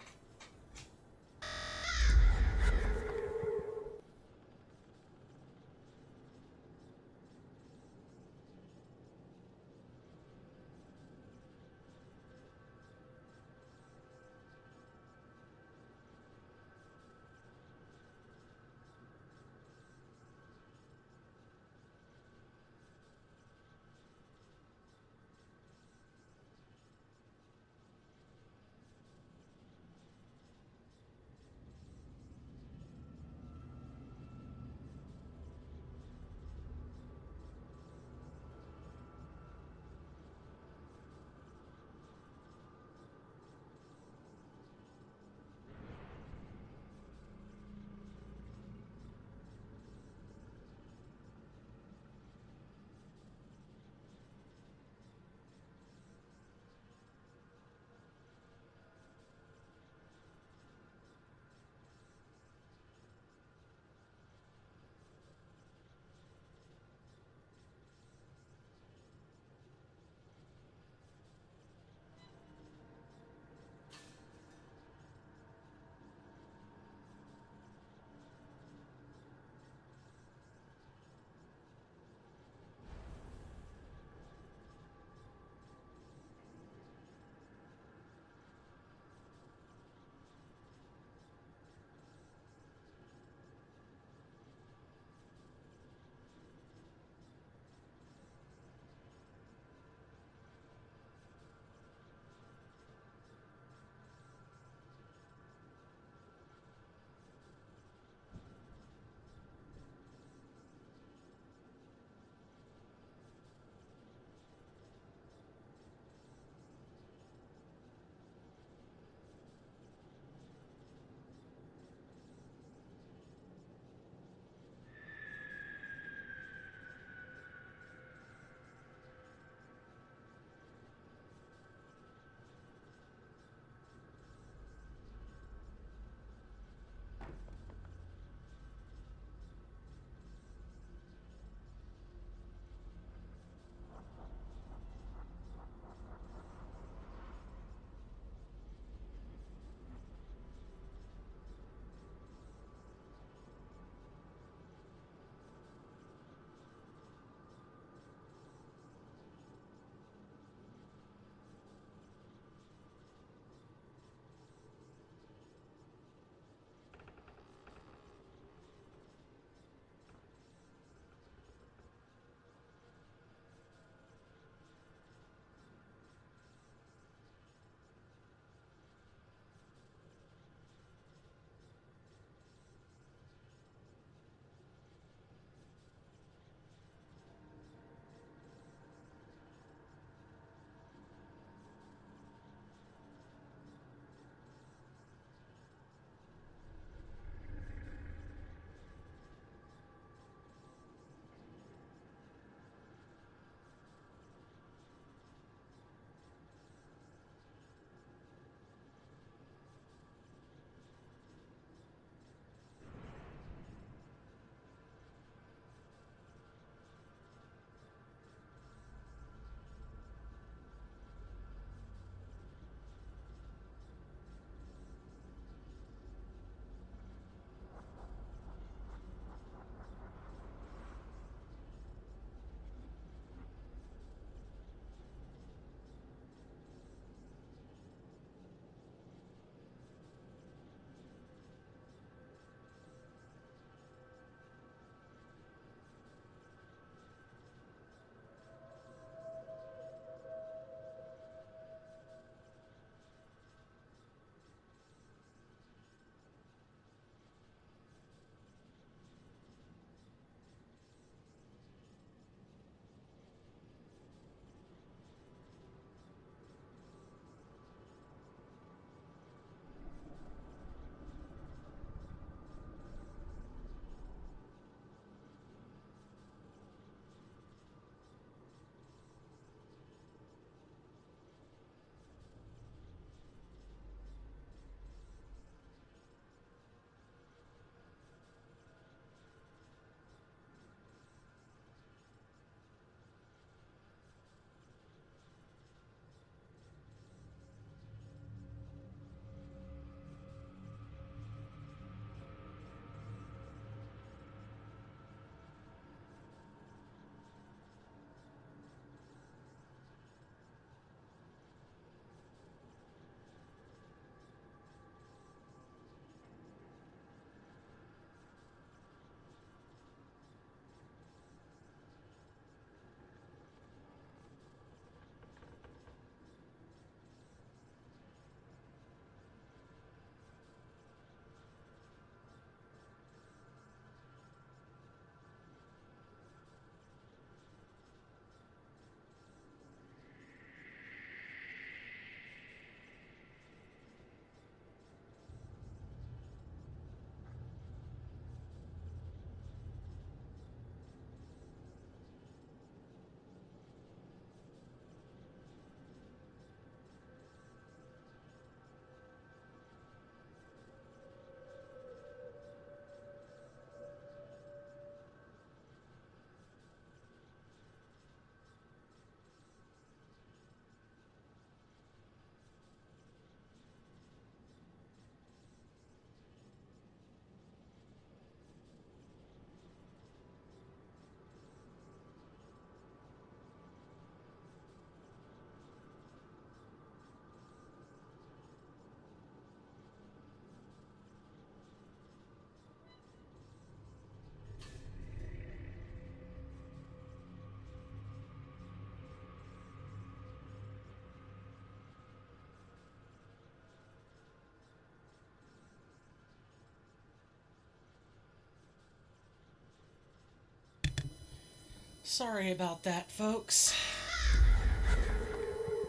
Sorry about that, folks.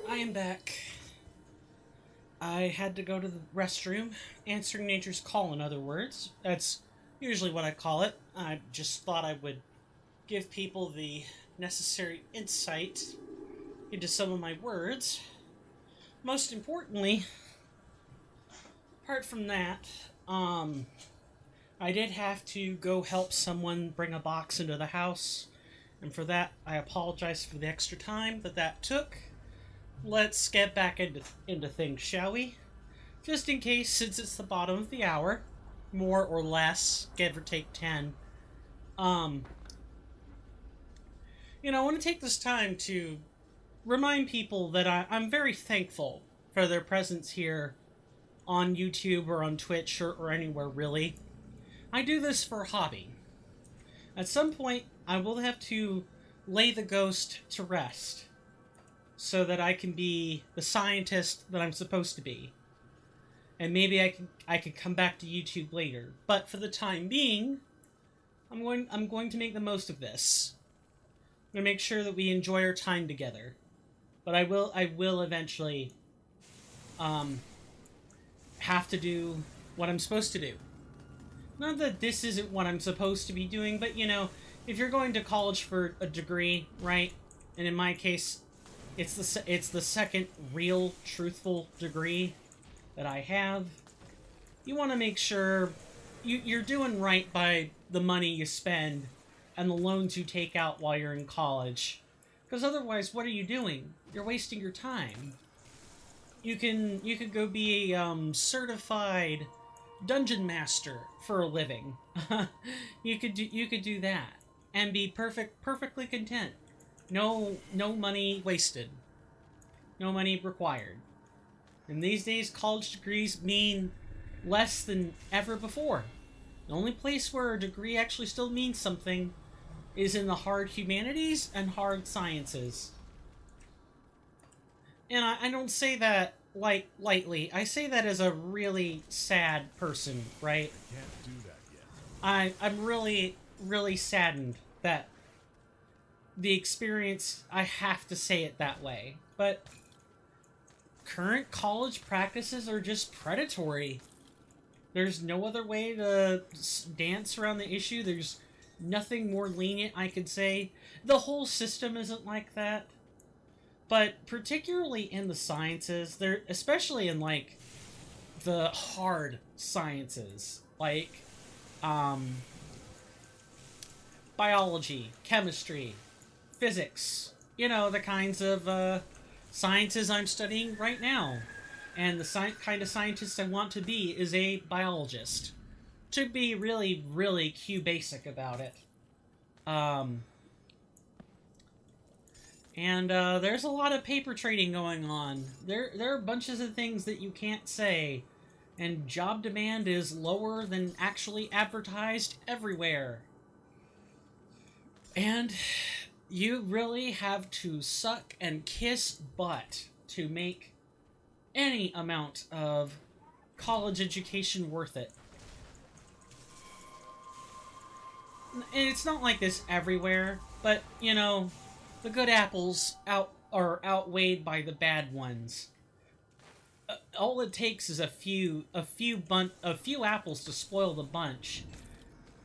I am back. I had to go to the restroom, answering nature's call, in other words. That's usually what I call it. I just thought I would give people the necessary insight into some of my words. Most importantly, apart from that, I did have to go help someone bring a box into the house, and for that, I apologize for the extra time that took. Let's get back into things, shall we? Just in case, since it's the bottom of the hour, more or less, give or take 10. I want to take this time to remind people that I'm very thankful for their presence here on YouTube or on Twitch or anywhere, really. I do this for a hobby. At some point, I will have to lay the ghost to rest so that I can be the scientist that I'm supposed to be. And maybe I could come back to YouTube later. But for the time being, I'm going to make the most of this. I'm going to make sure that we enjoy our time together. But I will eventually have to do what I'm supposed to do. Not that this isn't what I'm supposed to be doing, but if you're going to college for a degree, right? And in my case, it's the second real truthful degree that I have. You want to make sure you're doing right by the money you spend and the loans you take out while you're in college. Because otherwise, what are you doing? You're wasting your time. You could go be a certified dungeon master for a living. you could do that and be perfectly content. No money wasted. No money required. And these days, college degrees mean less than ever before. The only place where a degree actually still means something is in the hard humanities and hard sciences. And I don't say that lightly. I say that as a really sad person, right? I can't do that yet. I'm really, really saddened that the experience, I have to say it that way. But current college practices are just predatory. There's no other way to dance around the issue. There's nothing more lenient I could say. The whole system isn't like that. But particularly in the sciences, especially in the hard sciences, biology, chemistry, physics, the kinds of sciences I'm studying right now. And the kind of scientist I want to be is a biologist. To be really, really Q-basic about it. And there's a lot of paper trading going on. There are bunches of things that you can't say. And job demand is lower than actually advertised everywhere. And you really have to suck and kiss butt to make any amount of college education worth it. And it's not like this everywhere, but, the good apples are outweighed by the bad ones. All it takes is a few apples to spoil the bunch.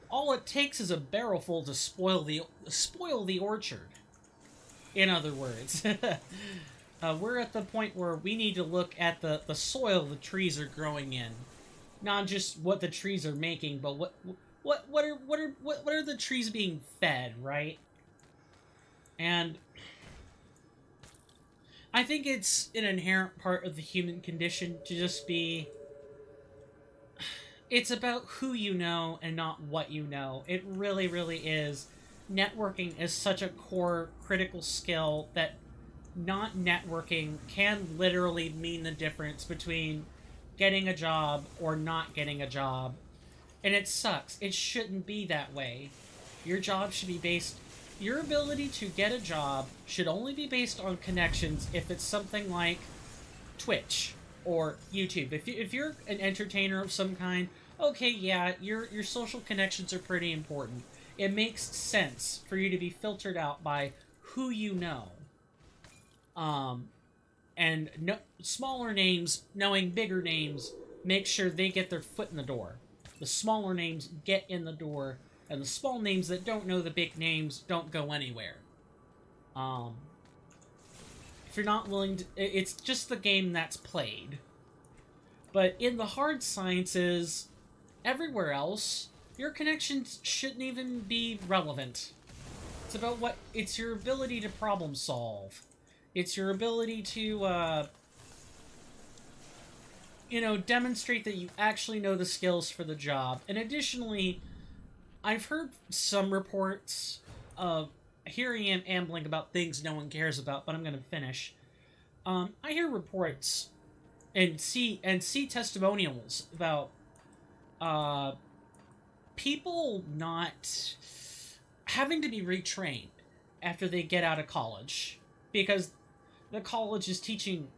All it takes is a barrelful to spoil the orchard. In other words, we're at the point where we need to look at the soil the trees are growing in, not just what the trees are making, but what are the trees being fed, right? And I think it's an inherent part of the human condition to just be... It's about who you know and not what you know. It really, really is. Networking is such a core, critical skill that not networking can literally mean the difference between getting a job or not getting a job. And it sucks. It shouldn't be that way. Your job should be based... Your ability to get a job should only be based on connections if it's something like Twitch or YouTube. If you're an entertainer of some kind, okay, yeah, your social connections are pretty important. it makes sense for you to be filtered out by who you know. And no, smaller names knowing bigger names make sure they get their foot in the door. The smaller names get in the door, and the small names that don't know the big names don't go anywhere. If you're not willing to... It's just the game that's played. But in the hard sciences, everywhere else, your connections shouldn't even be relevant. It's about what... It's your ability to problem solve. It's your ability to, you know, demonstrate that you actually know the skills for the job. And additionally, I've heard some reports of... Here I am ambling about things no one cares about, but I'm going to finish. I hear reports and see testimonials about people not having to be retrained after they get out of college because the college is teaching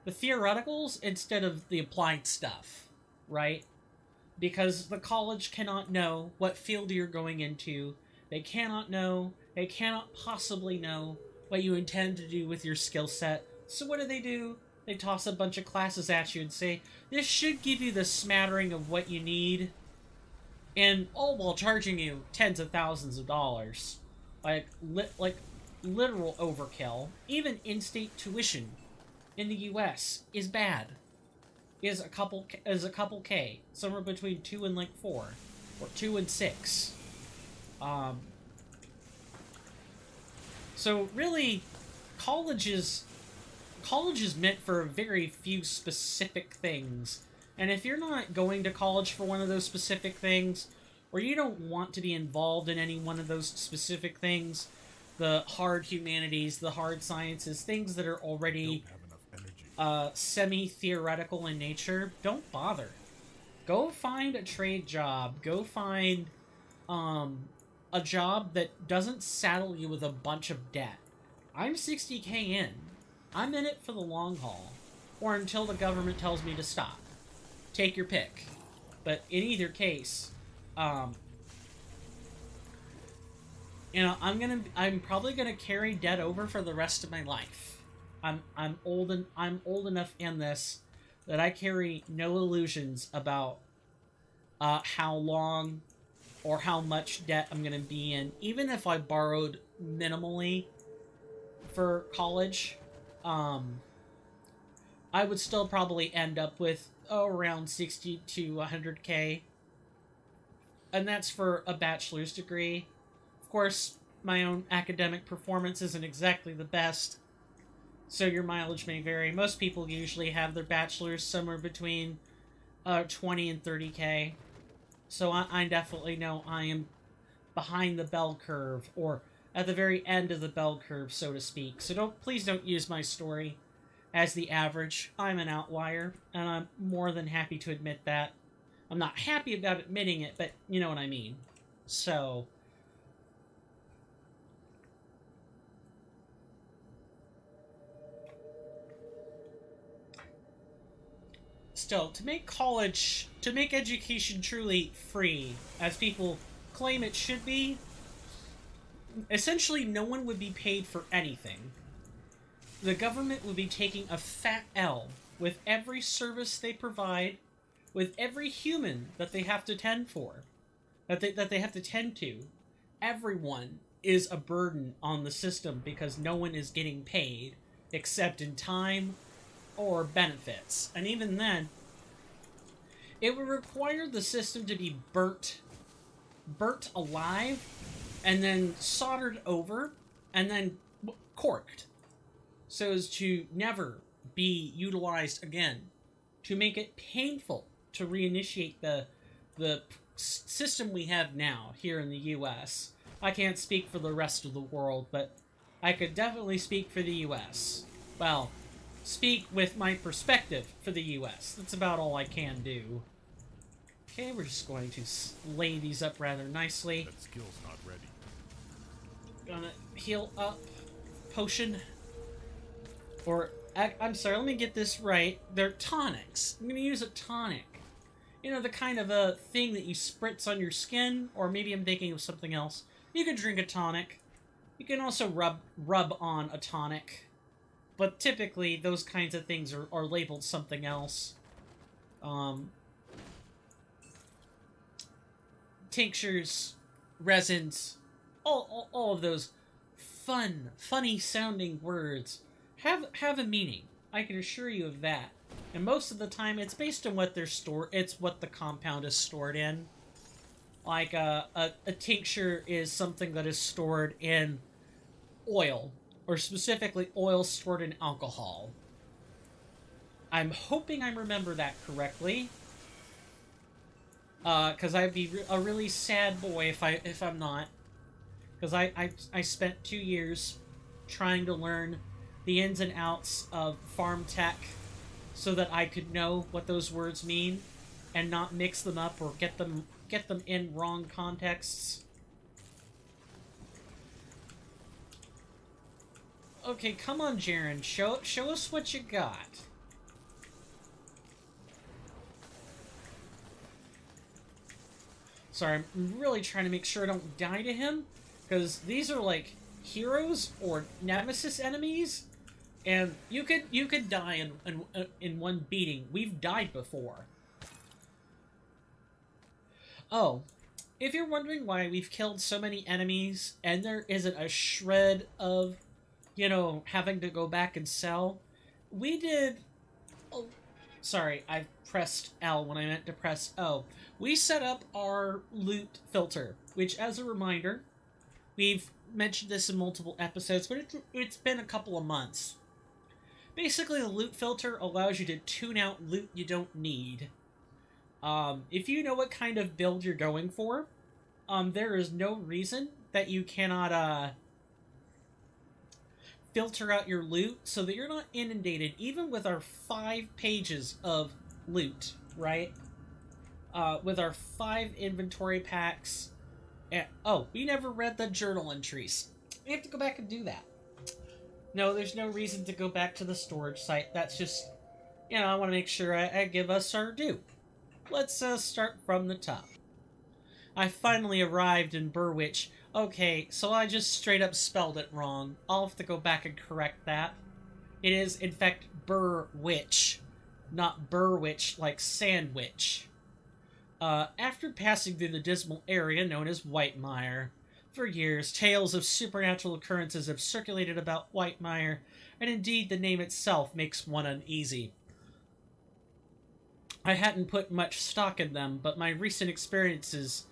the theoreticals instead of the applied stuff, right? Because the college cannot know what field you're going into. They cannot possibly know what you intend to do with your skill set. So what do? They toss a bunch of classes at you and say, this should give you the smattering of what you need. And all while charging you tens of thousands of dollars. Like literal overkill. Even in-state tuition in the US is bad. Is a couple K. Somewhere between 2 and 4. Or 2 and 6. So really, college is meant for very few specific things. And if you're not going to college for one of those specific things, or you don't want to be involved in any one of those specific things, the hard humanities, the hard sciences, things that are already semi-theoretical in nature, don't bother. Go find a trade job. Go find a job that doesn't saddle you with a bunch of debt. I'm 60K in. I'm in it for the long haul. Or until the government tells me to stop. Take your pick. But in either case, you know, I'm probably gonna carry debt over for the rest of my life. I'm old enough in this that I carry no illusions about how long or how much debt I'm gonna be in. Even if I borrowed minimally for college, I would still probably end up with around 60 to 100K. And that's for a bachelor's degree. Of course, my own academic performance isn't exactly the best, so your mileage may vary. Most people usually have their bachelor's somewhere between 20 and 30K. So I definitely know I am behind the bell curve, or at the very end of the bell curve, so to speak. So please don't use my story as the average. I'm an outlier, and I'm more than happy to admit that. I'm not happy about admitting it, but you know what I mean. So still, to make education truly free, as people claim it should be, essentially no one would be paid for anything. The government would be taking a fat L with every service they provide, with every human that they have to tend for, that they have to tend to. Everyone is a burden on the system because no one is getting paid, except in time or benefits. And even then, it would require the system to be burnt alive, and then soldered over, and then corked, so as to never be utilized again, to make it painful to reinitiate the system we have now here in the US. I can't speak for the rest of the world, but I could definitely speak for the US. Well, speak with my perspective for the US. That's about all I can do. Okay, we're just going to lay these up rather nicely. That skill's not ready. Gonna heal up. Potion. Or, I'm sorry, let me get this right. They're tonics. I'm gonna use a tonic. You know, the kind of a thing that you spritz on your skin, or maybe I'm thinking of something else. You can drink a tonic. You can also rub on a tonic. But typically, those kinds of things are labeled something else. Tinctures, resins, all of those funny sounding words have a meaning. I can assure you of that. And most of the time, it's based on what they're stored. It's what the compound is stored in. Like a tincture is something that is stored in oil, or specifically oil stored in alcohol. I'm hoping I remember that correctly. Because I'd be a really sad boy if I'm not. Because I spent 2 years trying to learn the ins and outs of farm tech so that I could know what those words mean and not mix them up or get them in wrong contexts. Okay, come on, Jaren. Show us what you got. Sorry, I'm really trying to make sure I don't die to him, because these are like heroes or nemesis enemies, and you could die in one beating. We've died before. Oh, if you're wondering why we've killed so many enemies and there isn't a shred of, you know, having to go back and sell, we did... Oh, sorry, I pressed L when I meant to press O. We set up our loot filter, which, as a reminder, we've mentioned this in multiple episodes, but it's been a couple of months. Basically, the loot filter allows you to tune out loot you don't need. If you know what kind of build you're going for, there is no reason that you cannot filter out your loot so that you're not inundated, even with our 5 pages of loot, right? With our 5 inventory packs. And, oh, we never read the journal entries. We have to go back and do that. No, there's no reason to go back to the storage site. That's just, you know, I want to make sure I give us our due. Let's start from the top. I finally arrived in Burrwitch. Okay, so I just straight up spelled it wrong. I'll have to go back and correct that. It is, in fact, Burrwitch, not Burrwitch like sandwich. After passing through the dismal area known as Whitemire, for years, tales of supernatural occurrences have circulated about Whitemire, and indeed the name itself makes one uneasy. I hadn't put much stock in them, but my recent experiences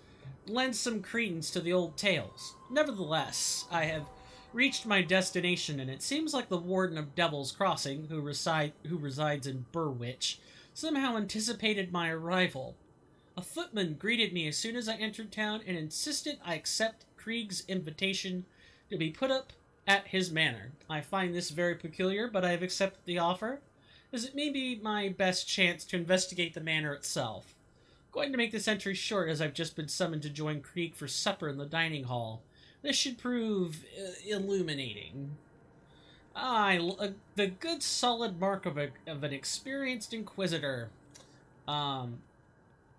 lend some credence to the old tales. Nevertheless, I have reached my destination, and it seems like the Warden of Devil's Crossing, who resides in Burrwitch, somehow anticipated my arrival. A footman greeted me as soon as I entered town and insisted I accept Krieg's invitation to be put up at his manor. I find this very peculiar, but I have accepted the offer, as it may be my best chance to investigate the manor itself. Going to make this entry short, as I've just been summoned to join Krieg for supper in the dining hall. This should prove illuminating. The good solid mark of an experienced inquisitor.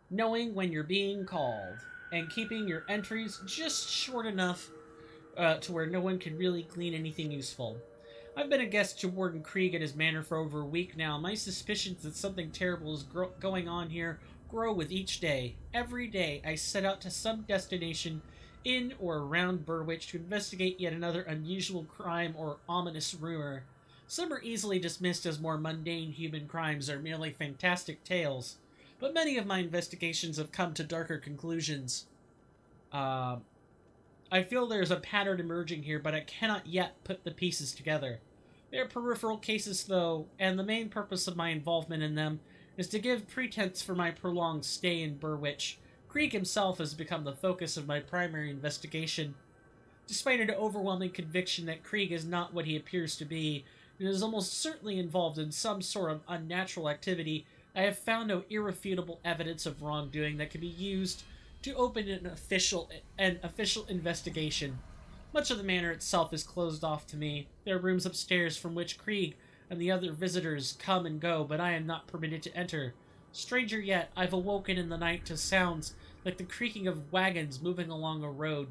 Knowing when you're being called, and keeping your entries just short enough to where no one can really glean anything useful. I've been a guest to Warden Krieg at his manor for over a week now. My suspicions that something terrible is going on here grow with each day. Every day, I set out to some destination in or around Burrwitch to investigate yet another unusual crime or ominous rumor. Some are easily dismissed as more mundane human crimes or merely fantastic tales, but many of my investigations have come to darker conclusions. I feel there's a pattern emerging here, but I cannot yet put the pieces together. They are peripheral cases, though, and the main purpose of my involvement in them is to give pretense for my prolonged stay in Burrwitch. Krieg himself has become the focus of my primary investigation. Despite an overwhelming conviction that Krieg is not what he appears to be, and is almost certainly involved in some sort of unnatural activity, I have found no irrefutable evidence of wrongdoing that can be used to open an official investigation. Much of the manor itself is closed off to me. There are rooms upstairs from which Krieg and the other visitors come and go, but I am not permitted to enter. Stranger yet, I've awoken in the night to sounds like the creaking of wagons moving along a road,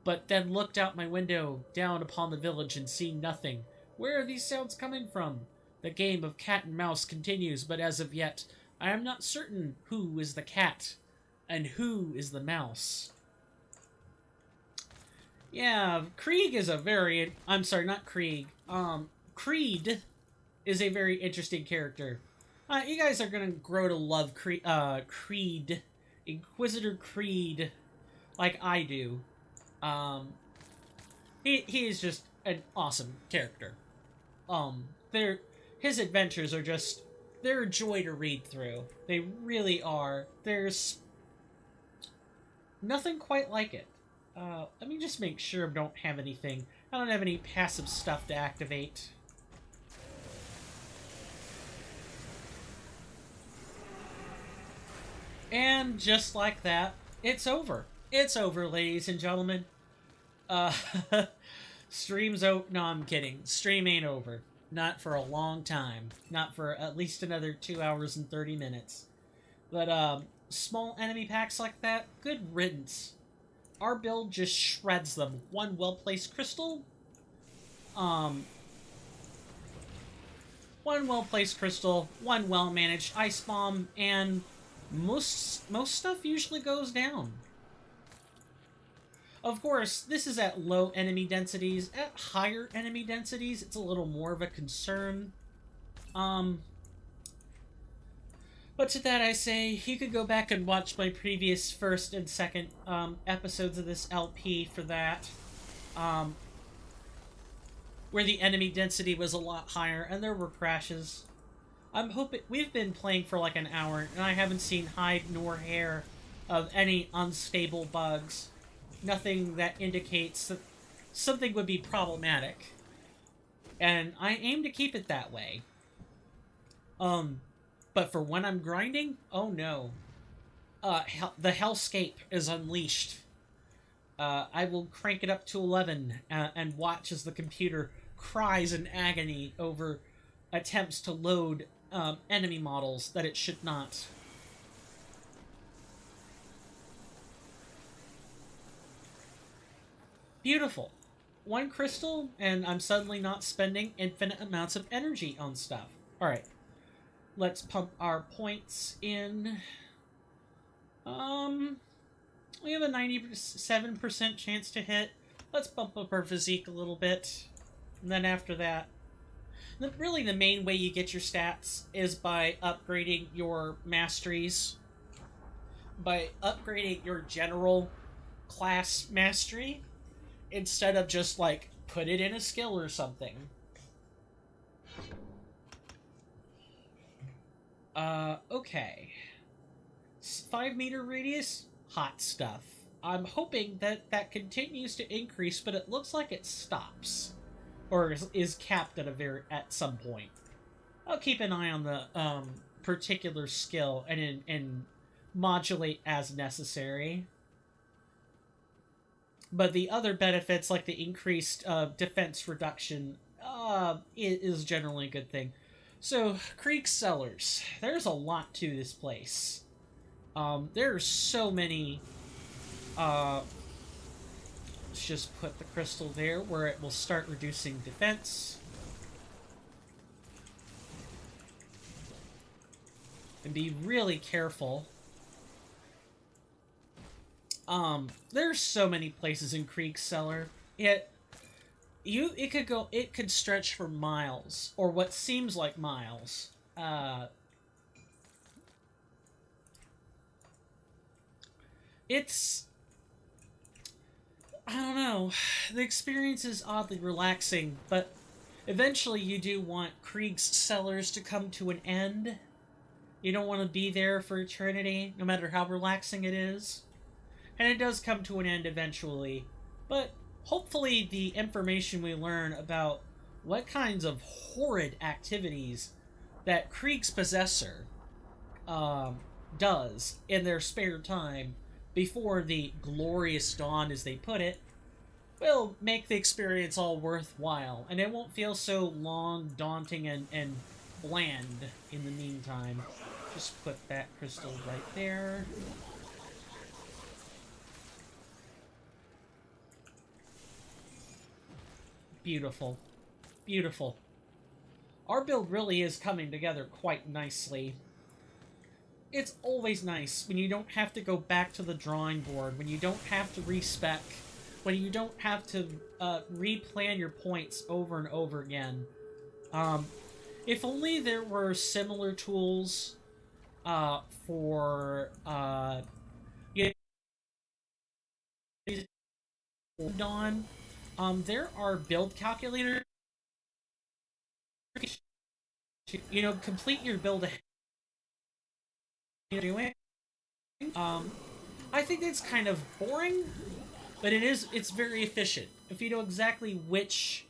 but then looked out my window down upon the village and seen nothing. Where are these sounds coming from? The game of cat and mouse continues, but as of yet, I am not certain who is the cat and who is the mouse. Yeah, Krieg is a very... I'm sorry, not Krieg. Creed is a very interesting character. You guys are gonna grow to love Creed. Inquisitor Creed, like I do. He is just an awesome character. His adventures are just... they're a joy to read through. They really are. There's nothing quite like it. Let me just make sure I don't have anything. I don't have any passive stuff to activate. And just like that, it's over. It's over, ladies and gentlemen. Stream's over. No, I'm kidding. Stream ain't over. Not for a long time. Not for at least another 2 hours and 30 minutes. But, small enemy packs like that, good riddance. Our build just shreds them. One well-placed crystal. One well-placed crystal, one well-managed ice bomb, and most stuff usually goes down. Of course, this is at low enemy densities. At higher enemy densities, it's a little more of a concern. But to that I say, you could go back and watch my previous first and second episodes of this LP for that. Where the enemy density was a lot higher, and there were crashes. I'm hoping... we've been playing for like an hour, and I haven't seen hide nor hair of any unstable bugs. Nothing that indicates that something would be problematic. And I aim to keep it that way. But for when I'm grinding, oh no. The hellscape is unleashed. I will crank it up to 11 and watch as the computer cries in agony over attempts to load enemy models that it should not. Beautiful. One crystal, and I'm suddenly not spending infinite amounts of energy on stuff. Alright. Let's pump our points in. We have a 97% chance to hit. Let's bump up our physique a little bit. And then after that... really, the main way you get your stats is by upgrading your masteries. By upgrading your general class mastery. Instead of just, like, put it in a skill or something. Okay. 5-meter radius? Hot stuff. I'm hoping that that continues to increase, but it looks like it stops. Or is capped at some point. I'll keep an eye on the, particular skill and modulate as necessary. But the other benefits, like the increased defense reduction, is generally a good thing. So, Krieg's Cellars. There's a lot to this place. There are so many... let's just put the crystal there where it will start reducing defense. And be really careful. There's so many places in Krieg's Cellar. It could stretch for miles, or what seems like miles. It's... I don't know. The experience is oddly relaxing, but eventually you do want Krieg's Cellars to come to an end. You don't want to be there for eternity, no matter how relaxing it is. And it does come to an end eventually, but hopefully the information we learn about what kinds of horrid activities that Krieg's possessor does in their spare time before the glorious dawn, as they put it, will make the experience all worthwhile, and it won't feel so long, daunting, and bland in the meantime. Just put that crystal right there. Beautiful. Beautiful. Our build really is coming together quite nicely. It's always nice when you don't have to go back to the drawing board, when you don't have to respec, when you don't have to replan your points over and over again. If only there were similar tools for you know, Dawn. There are build calculators. You know, complete your build ahead. Doing. I think it's kind of boring, but it's very efficient. If you know exactly which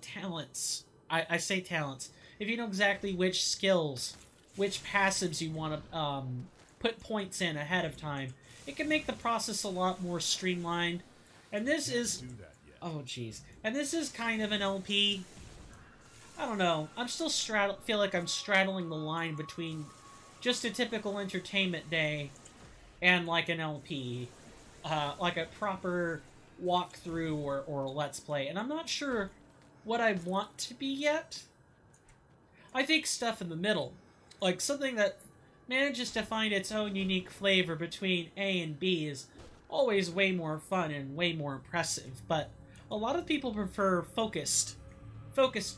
talents, I say talents, if you know exactly which skills, which passives you want to put points in ahead of time, it can make the process a lot more streamlined. And this is, oh jeez, and this is kind of an LP. I don't know. I'm still feel like I'm straddling the line between just a typical entertainment day and like an LP, like a proper walkthrough or let's play. And I'm not sure what I want to be yet. I think stuff in the middle, like something that manages to find its own unique flavor between A and B, is always way more fun and way more impressive. But a lot of people prefer focused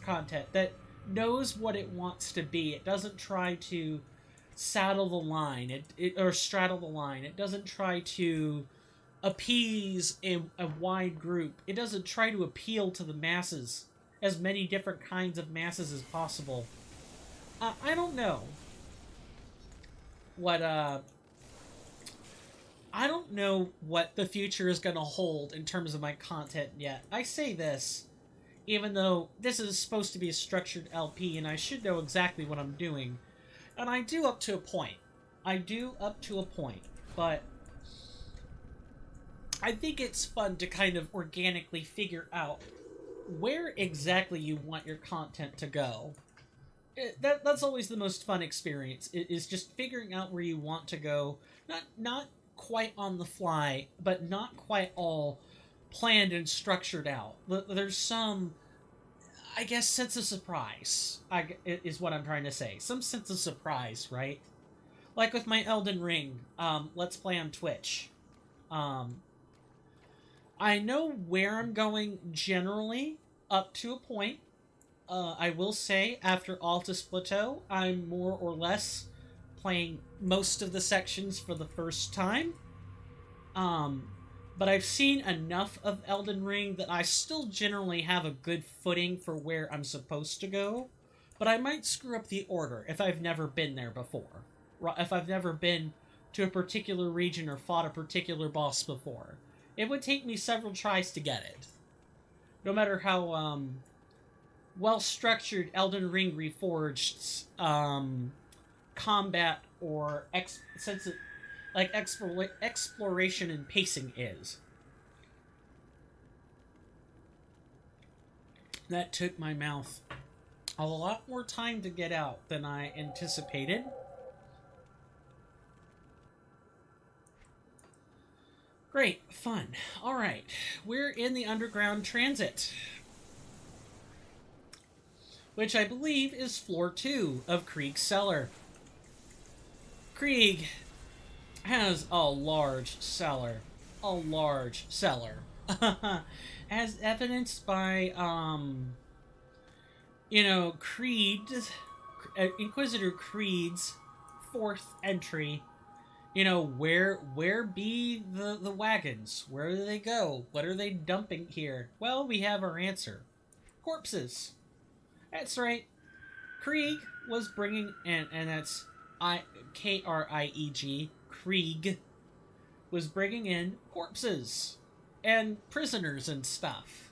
content that knows what it wants to be. It doesn't try to saddle the line, or straddle the line. It doesn't try to appease a wide group. It doesn't try to appeal to the masses, as many different kinds of masses as possible. I don't know what I don't know what the future is going to hold in terms of my content yet. I say this even though this is supposed to be a structured LP and I should know exactly what I'm doing. And I do up to a point. But I think it's fun to kind of organically figure out where exactly you want your content to go. That's always the most fun experience, is just figuring out where you want to go. Not quite on the fly, but not quite all planned and structured out. There's some, I guess, sense of surprise, is what I'm trying to say. Some sense of surprise, right? Like with my Elden Ring Let's Play on Twitch. I know where I'm going generally, up to a point. I will say, after Altus Plateau, I'm more or less playing most of the sections for the first time. But I've seen enough of Elden Ring that I still generally have a good footing for where I'm supposed to go. But I might screw up the order if I've never been there before. If I've never been to a particular region or fought a particular boss before. It would take me several tries to get it. No matter how well-structured Elden Ring Reforged's combat or exploration and pacing is. That took my mouth a lot more time to get out than I anticipated. Great, fun. Alright, we're in the underground transit, which I believe is floor 2 of Krieg's cellar. Krieg has a large cellar. As evidenced by, Inquisitor Creed's 4th entry. Where be the wagons? Where do they go? What are they dumping here? Well, we have our answer. Corpses. That's right. Krieg was bringing, and that's Krieg, Krieg was bringing in corpses and prisoners and stuff.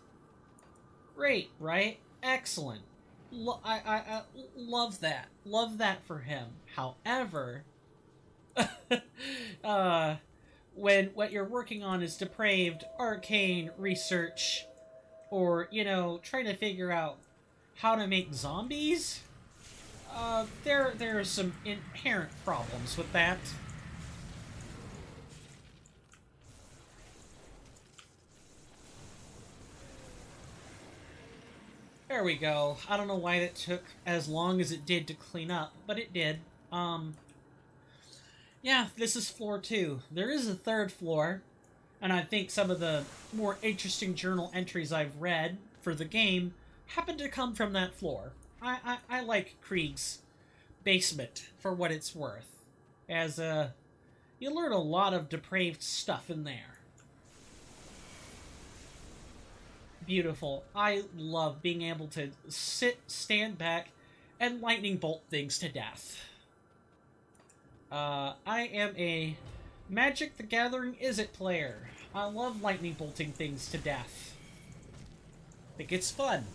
Great, right? Excellent. I love that. Love that for him. However, when what you're working on is depraved arcane research, or trying to figure out how to make zombies, There are some inherent problems with that. There we go. I don't know why that took as long as it did to clean up, but it did. Yeah, this is floor 2. There is a third floor, and I think some of the more interesting journal entries I've read for the game happen to come from that floor. I like Krieg's basement for what it's worth, as you learn a lot of depraved stuff in there. Beautiful. I love being able to stand back, and lightning bolt things to death. I am a Magic the Gathering Is-It player. I love lightning bolting things to death. I think it's fun.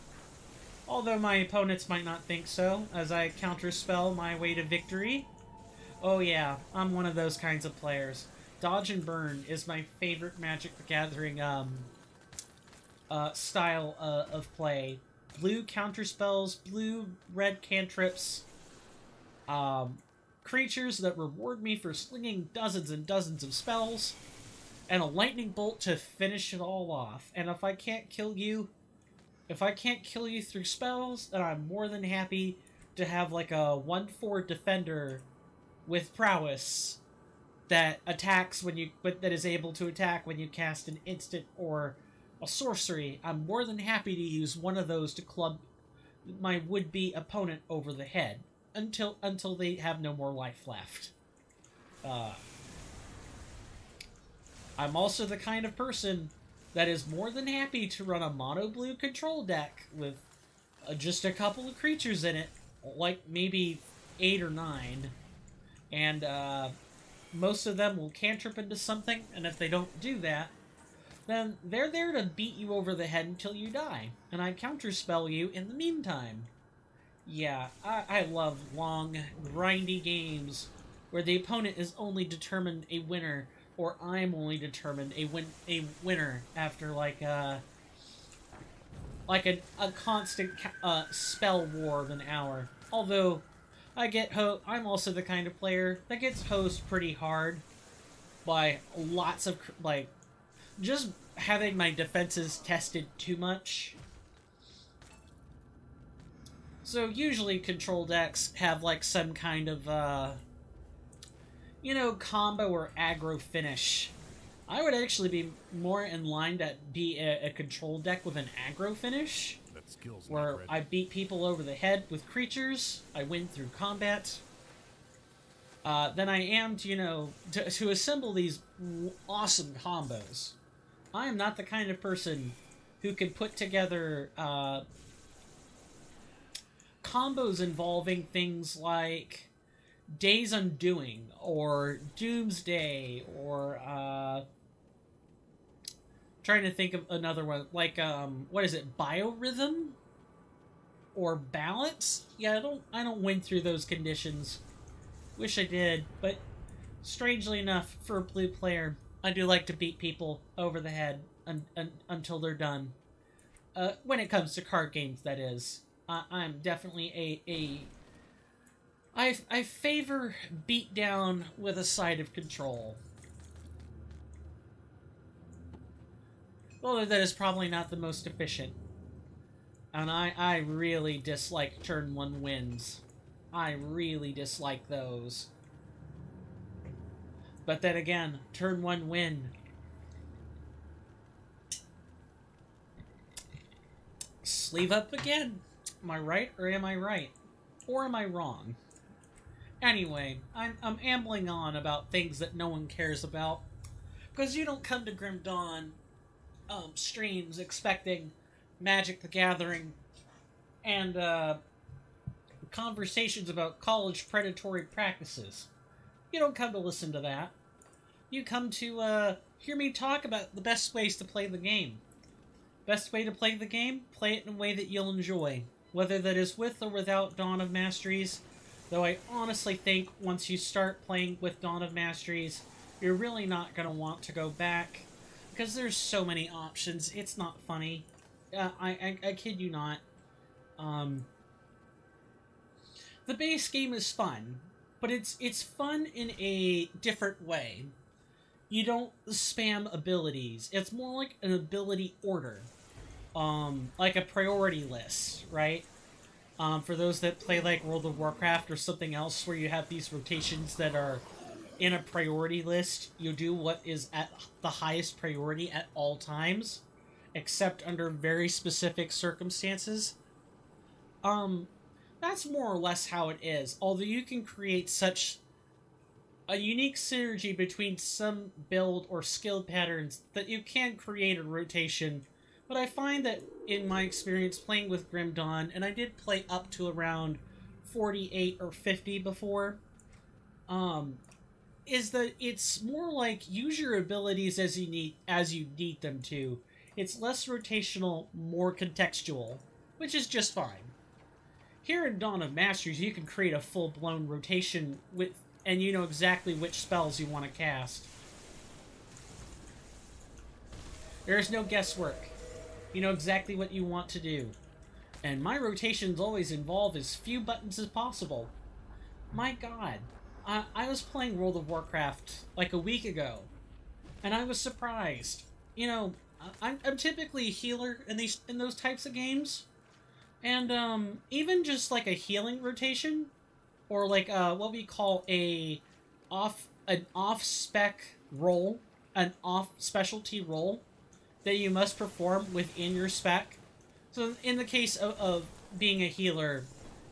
Although my opponents might not think so, as I counterspell my way to victory. Oh yeah, I'm one of those kinds of players. Dodge and burn is my favorite Magic the Gathering, style of play. Blue counterspells, blue-red cantrips, creatures that reward me for slinging dozens and dozens of spells, and a lightning bolt to finish it all off. And if I can't kill you through spells, then I'm more than happy to have like a 1/4 defender with prowess that attacks that is able to attack when you cast an instant or a sorcery. I'm more than happy to use one of those to club my would-be opponent over the head until they have no more life left. I'm also the kind of person that is more than happy to run a mono-blue control deck with just a couple of creatures in it, like maybe 8 or 9, and most of them will cantrip into something, and if they don't do that, then they're there to beat you over the head until you die, and I counterspell you in the meantime. Yeah, I love long, grindy games where the opponent is only determined a winner, or I'm only determined a winner after like a constant spell war of an hour. Although I'm also the kind of player that gets hosed pretty hard by lots of just having my defenses tested too much. So usually control decks have like some kind of combo or aggro finish. I would actually be more in line to be a control deck with an aggro finish, where I beat people over the head with creatures, I win through combat, than I am to assemble these awesome combos. I am not the kind of person who can put together combos involving things like Day's Undoing, or Doomsday, or trying to think of another one, like what is it, Biorhythm? Or Balance? Yeah, I don't win through those conditions. Wish I did, but strangely enough, for a blue player, I do like to beat people over the head until they're done. When it comes to card games, that is. I'm definitely I favor beatdown with a side of control. Although that is probably not the most efficient. And I really dislike turn 1 wins. I really dislike those. But then again, turn 1 win. Sleeve up again. Am I right, or am I right? Or am I wrong? Anyway, I'm ambling on about things that no one cares about. Because you don't come to Grim Dawn streams expecting Magic the Gathering and conversations about college predatory practices. You don't come to listen to that. You come to hear me talk about the best ways to play the game. Best way to play the game? Play it in a way that you'll enjoy. Whether that is with or without Dawn of Masteries. Though I honestly think once you start playing with Dawn of Masteries, you're really not going to want to go back. Because there's so many options. It's not funny. I kid you not. the base game is fun, but it's fun in a different way. You don't spam abilities. It's more like an ability order. Like a priority list, right? For those that play like World of Warcraft or something else where you have these rotations that are in a priority list, you do what is at the highest priority at all times, except under very specific circumstances. That's more or less how it is, although you can create such a unique synergy between some build or skill patterns that you can create a rotation. But I find that in my experience playing with Grim Dawn, and I did play up to around 48 or 50 before, is that it's more like use your abilities as you need them to. It's less rotational, more contextual, which is just fine. Here in Dawn of Masteries, you can create a full-blown rotation with, and you know exactly which spells you want to cast. There is no guesswork. You know exactly what you want to do. And my rotations always involve as few buttons as possible. My god. I was playing World of Warcraft like a week ago, and I was surprised. You know, I'm typically a healer in those types of games, and even just like a healing rotation, or like what we call an off spec role, an off specialty role that you must perform within your spec. So in the case of being a healer,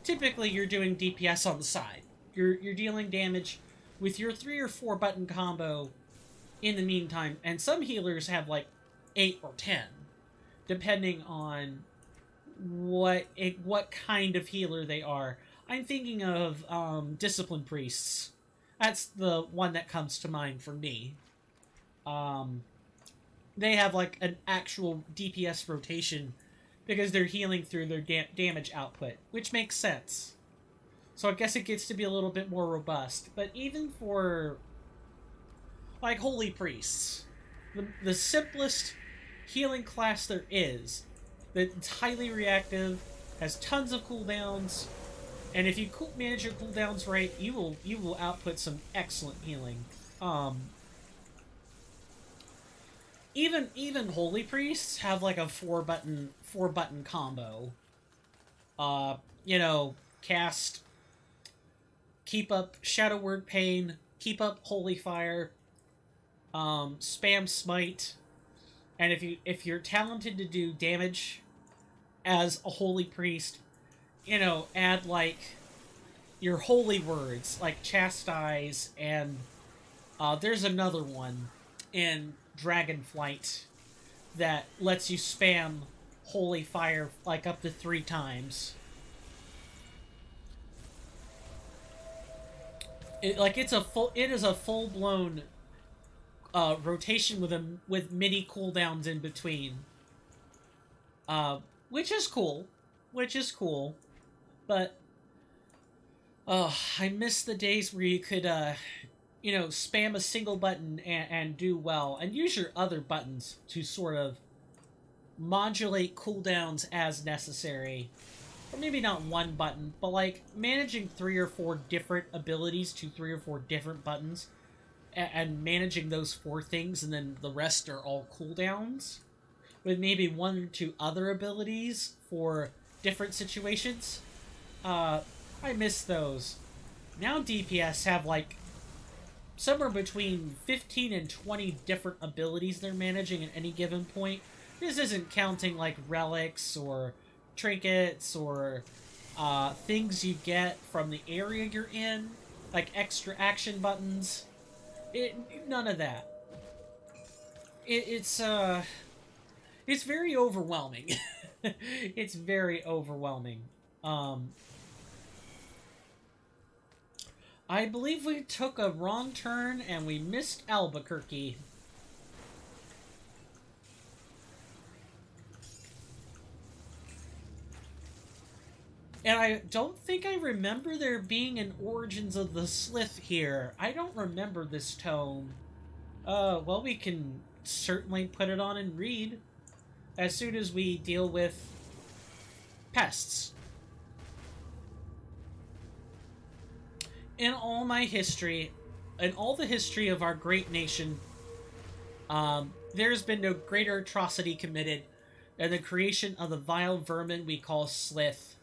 typically you're doing DPS on the side. You're dealing damage with your 3 or 4 button combo in the meantime, and some healers have like 8 or 10, depending on what kind of healer they are. I'm thinking of Discipline Priests. That's the one that comes to mind for me. They have like an actual DPS rotation because they're healing through their damage output, which makes sense. So I guess it gets to be a little bit more robust. But even for like Holy Priests, the simplest healing class there is, that's highly reactive, has tons of cooldowns, and if you manage your cooldowns right, you will output some excellent healing. Even Holy Priests have like a 4-button combo. You know, cast, keep up Shadow Word Pain, keep up Holy Fire, spam Smite, and if you're talented to do damage as a Holy Priest, you know, add like your holy words like Chastise, and there's another one in Dragonflight that lets you spam Holy Fire like up to 3 times. It is a full-blown rotation with mini cooldowns in between. Which is cool. But I miss the days where you could you know, spam a single button and do well, and use your other buttons to sort of modulate cooldowns as necessary. Or maybe not one button, but like managing 3 or 4 different abilities to 3 or 4 different buttons, and managing those 4 things, and then the rest are all cooldowns, with maybe 1 or 2 other abilities for different situations. I miss those. Now DPS have like somewhere between 15 and 20 different abilities they're managing at any given point. This isn't counting like relics or trinkets or things you get from the area you're in, like extra action buttons. None of that. It's very overwhelming. It's very overwhelming. I believe we took a wrong turn and we missed Albuquerque. And I don't think I remember there being an Origins of the Slith here. I don't remember this tome. Well, we can certainly put it on and read as soon as we deal with pests. in all my history, in all the history of our great nation, there's been no greater atrocity committed than the creation of the vile vermin we call Slith.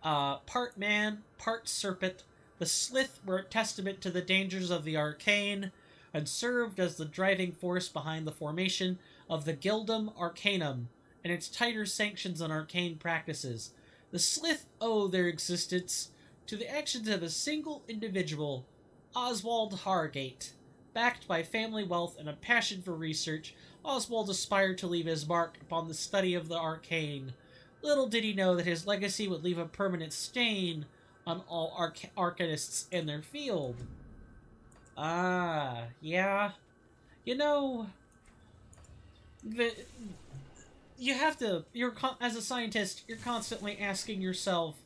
Part man, part serpent, the Slith were a testament to the dangers of the arcane, and served as the driving force behind the formation of the Gildum Arcanum and its tighter sanctions on arcane practices. The Slith owe their existence to the actions of a single individual, Oswald Hargate. Backed by family wealth and a passion for research, Oswald aspired to leave his mark upon the study of the arcane. Little did he know that his legacy would leave a permanent stain on all arcanists in their field. Ah, yeah. You know, you have to, as a scientist, you're constantly asking yourself,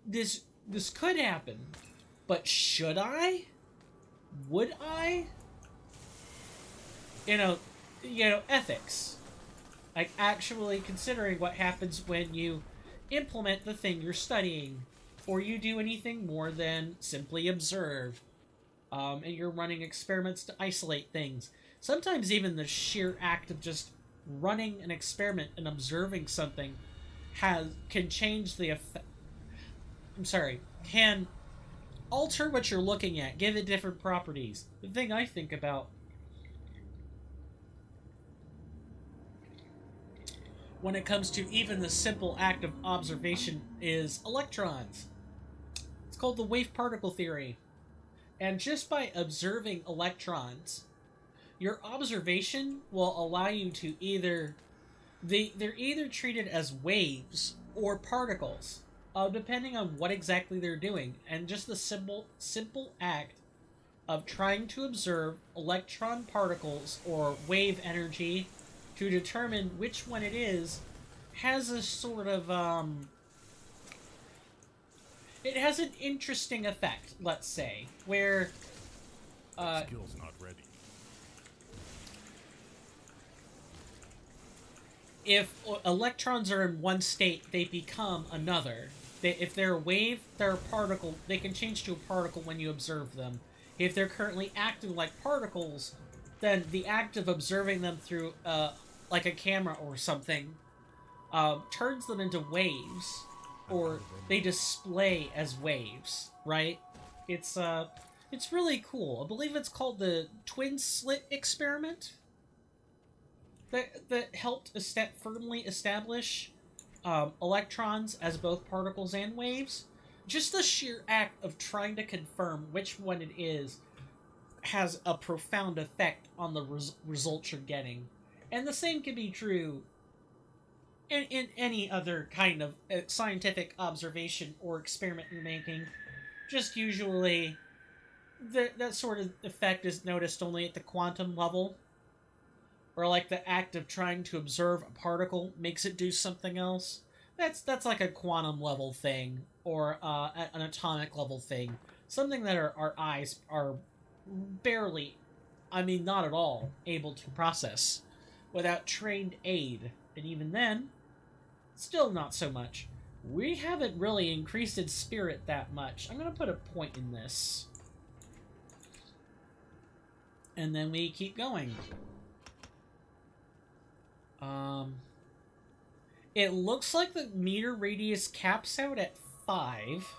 this could happen, but should I? Would I? You know, ethics. Like, actually considering what happens when you implement the thing you're studying, or you do anything more than simply observe, and you're running experiments to isolate things. Sometimes even the sheer act of just running an experiment and observing something can change the effect. Can alter what you're looking at, give it different properties. The thing I think about when it comes to even the simple act of observation is electrons. It's called the wave particle theory. And just by observing electrons, your observation will allow you to they're either treated as waves or particles, depending on what exactly they're doing. And just the simple act of trying to observe electron particles or wave energy to determine which one it is has a sort of it has an interesting effect, let's say, where Skill's not ready. if electrons are in one state, they become another. If they're a wave, they're a particle. They can change to a particle when you observe them. If they're currently acting like particles, then the act of observing them through, like a camera or something, turns them into waves, or they display as waves, right? It's really cool. I believe it's called the twin slit experiment that helped firmly establish electrons as both particles and waves. Just the sheer act of trying to confirm which one it is has a profound effect on the results you're getting. And the same can be true in any other kind of scientific observation or experiment you're making. Just usually, that sort of effect is noticed only at the quantum level. Or like the act of trying to observe a particle makes it do something else. That's like a quantum level thing, or an atomic level thing. Something that our eyes are barely, not at all, able to process without trained aid. And even then, still not so much. We haven't really increased its spirit that much. I'm going to put a point in this. And then we keep going. It looks like the meter radius caps out at 5.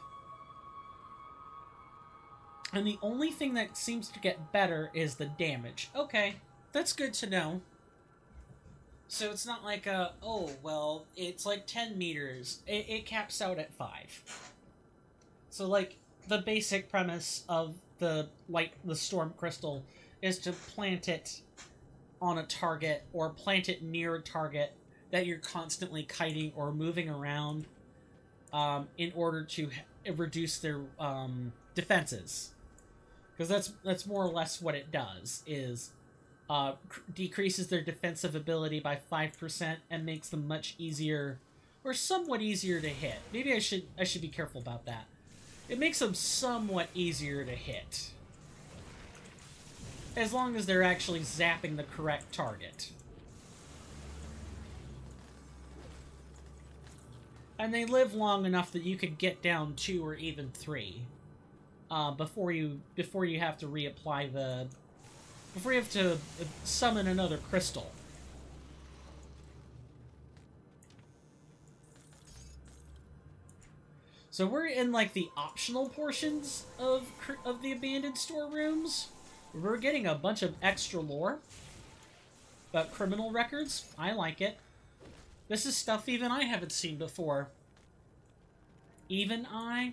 And the only thing that seems to get better is the damage. Okay, that's good to know. So it's not like it's like 10 meters. It caps out at 5. So, like, the basic premise of the storm crystal is to plant it on a target, or plant it near a target that you're constantly kiting or moving around in order to reduce their defenses. Because that's more or less what it does, is decreases their defensive ability by 5% and makes them much easier, or somewhat easier to hit. Maybe I should be careful about that. It makes them somewhat easier to hit, as long as they're actually zapping the correct target. And they live long enough that you could get down 2 or even 3 before you have to reapply the... Before you have to summon another crystal. So we're in, like, the optional portions of the abandoned storerooms. We're getting a bunch of extra lore. But criminal records, I like it. This is stuff even I haven't seen before. Even I?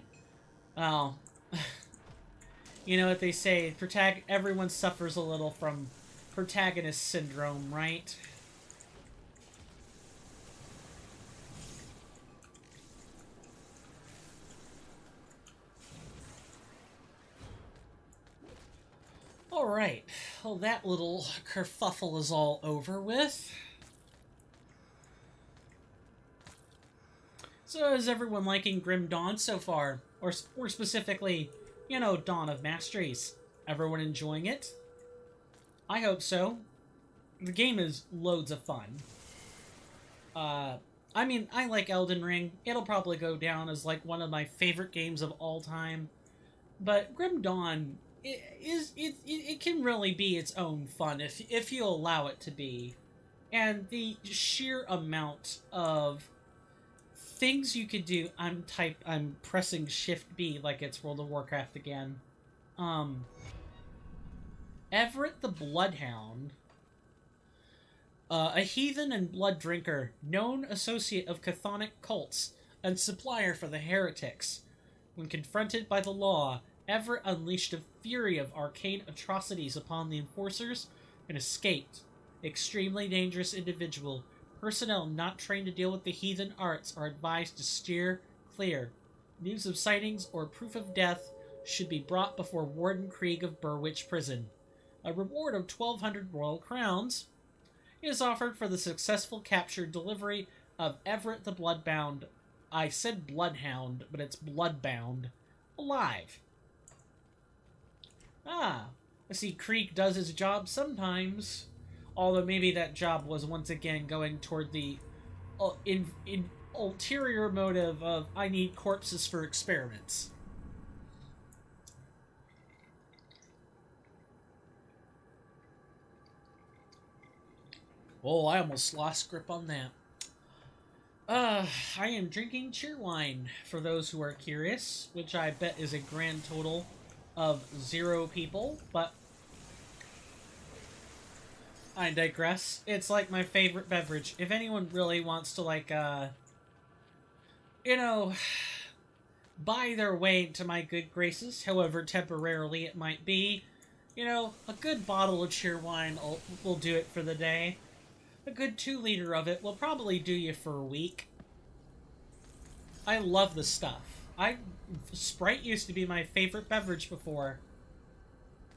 Oh. You know what they say, everyone suffers a little from protagonist syndrome, right? Alright, well that little kerfuffle is all over with. So is everyone liking Grim Dawn so far? Or more specifically, you know, Dawn of Masteries. Everyone enjoying it? I hope so. The game is loads of fun. I mean, I like Elden Ring. It'll probably go down as like one of my favorite games of all time. But Grim Dawn, it can really be its own fun if you allow it to be. And the sheer amount of things you could do. I'm pressing Shift B like it's World of Warcraft again. Everett the Bloodhound, a heathen and blood drinker, known associate of chthonic cults, and supplier for the heretics. When confronted by the law, Everett unleashed a fury of arcane atrocities upon the enforcers and escaped. Extremely dangerous individual. Personnel not trained to deal with the heathen arts are advised to steer clear. News of sightings or proof of death should be brought before Warden Krieg of Burrwitch prison. A reward of 1,200 royal crowns is offered for the successful capture delivery of Everett the Bloodbound. I said Bloodhound, but it's Bloodbound. Alive. Ah, I see Krieg does his job sometimes. Although maybe that job was once again going toward the ulterior motive of I need corpses for experiments. Oh, I almost lost grip on that. I am drinking cheerwine, for those who are curious, which I bet is a grand total of 0 people, but I digress. It's like my favorite beverage. If anyone really wants to, like, you know, buy their way into my good graces, however temporarily it might be, you know, a good bottle of cheerwine will do it for the day. A good 2-liter of it will probably do you for a week. I love the stuff. Sprite used to be my favorite beverage before.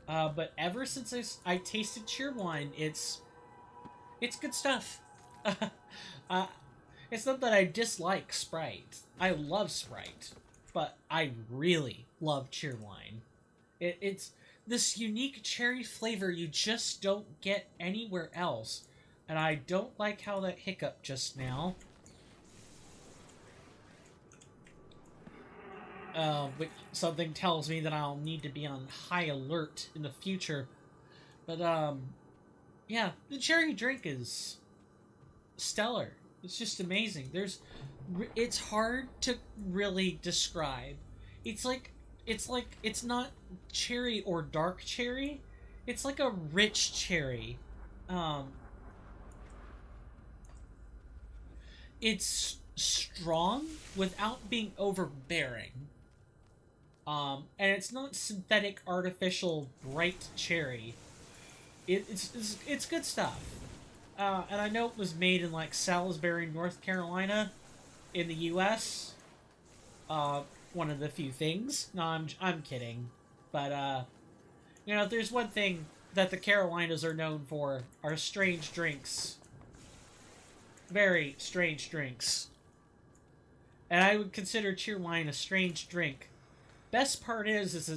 But ever since I tasted cheerwine, it's good stuff. It's not that I dislike Sprite. I love Sprite. But I really love cheerwine. It's this unique cherry flavor you just don't get anywhere else. And I don't like how that hiccup just now. But something tells me that I'll need to be on high alert in the future. But, yeah, the cherry drink is stellar. It's just amazing. It's hard to really describe. It's not cherry or dark cherry. It's like a rich cherry. It's strong without being overbearing. And it's not synthetic, artificial, bright cherry. It's good stuff. And I know it was made in, like, Salisbury, North Carolina, in the U.S. One of the few things. No, I'm kidding. But, you know, if there's one thing that the Carolinas are known for, are strange drinks. Very strange drinks. And I would consider cheerwine a strange drink. Best part is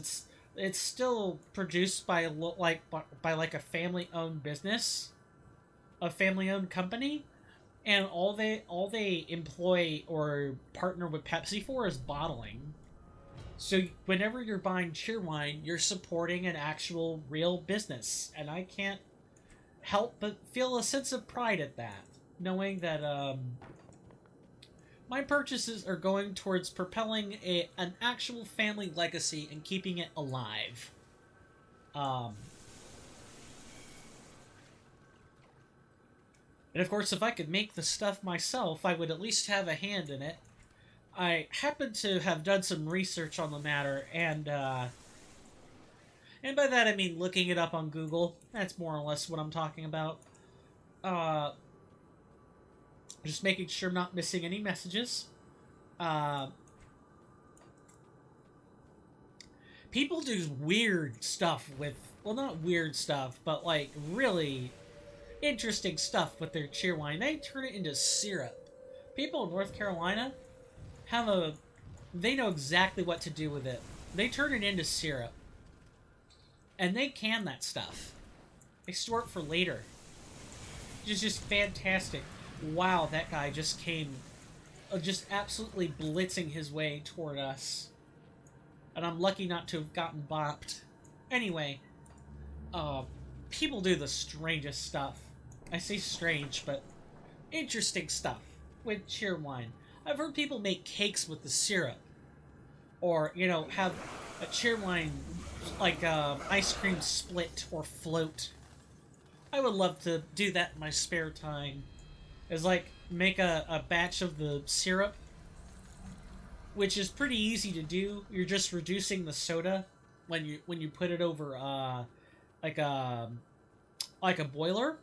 it's still produced by a family-owned business, a family-owned company, and all they employ or partner with Pepsi for is bottling. So whenever you're buying Cheerwine, you're supporting an actual real business, and I can't help but feel a sense of pride at that, knowing that my purchases are going towards propelling an actual family legacy and keeping it alive. And of course, if I could make the stuff myself, I would at least have a hand in it. I happen to have done some research on the matter, and by that I mean looking it up on Google. That's more or less what I'm talking about. Just making sure I'm not missing any messages. People do weird stuff with, well, not weird stuff, but like really interesting stuff with their Cheerwine. They turn it into syrup. People in North Carolina they know exactly what to do with it. They turn it into syrup. And they can that stuff. They store it for later. It's just fantastic. Wow, that guy just came, just absolutely blitzing his way toward us. And I'm lucky not to have gotten bopped. Anyway, people do the strangest stuff. I say strange, but interesting stuff with Cheerwine. I've heard people make cakes with the syrup. Or, you know, have a Cheerwine, like, ice cream split or float. I would love to do that in my spare time. Is like, make a batch of the syrup, which is pretty easy to do. You're just reducing the soda when you put it over, like a boiler.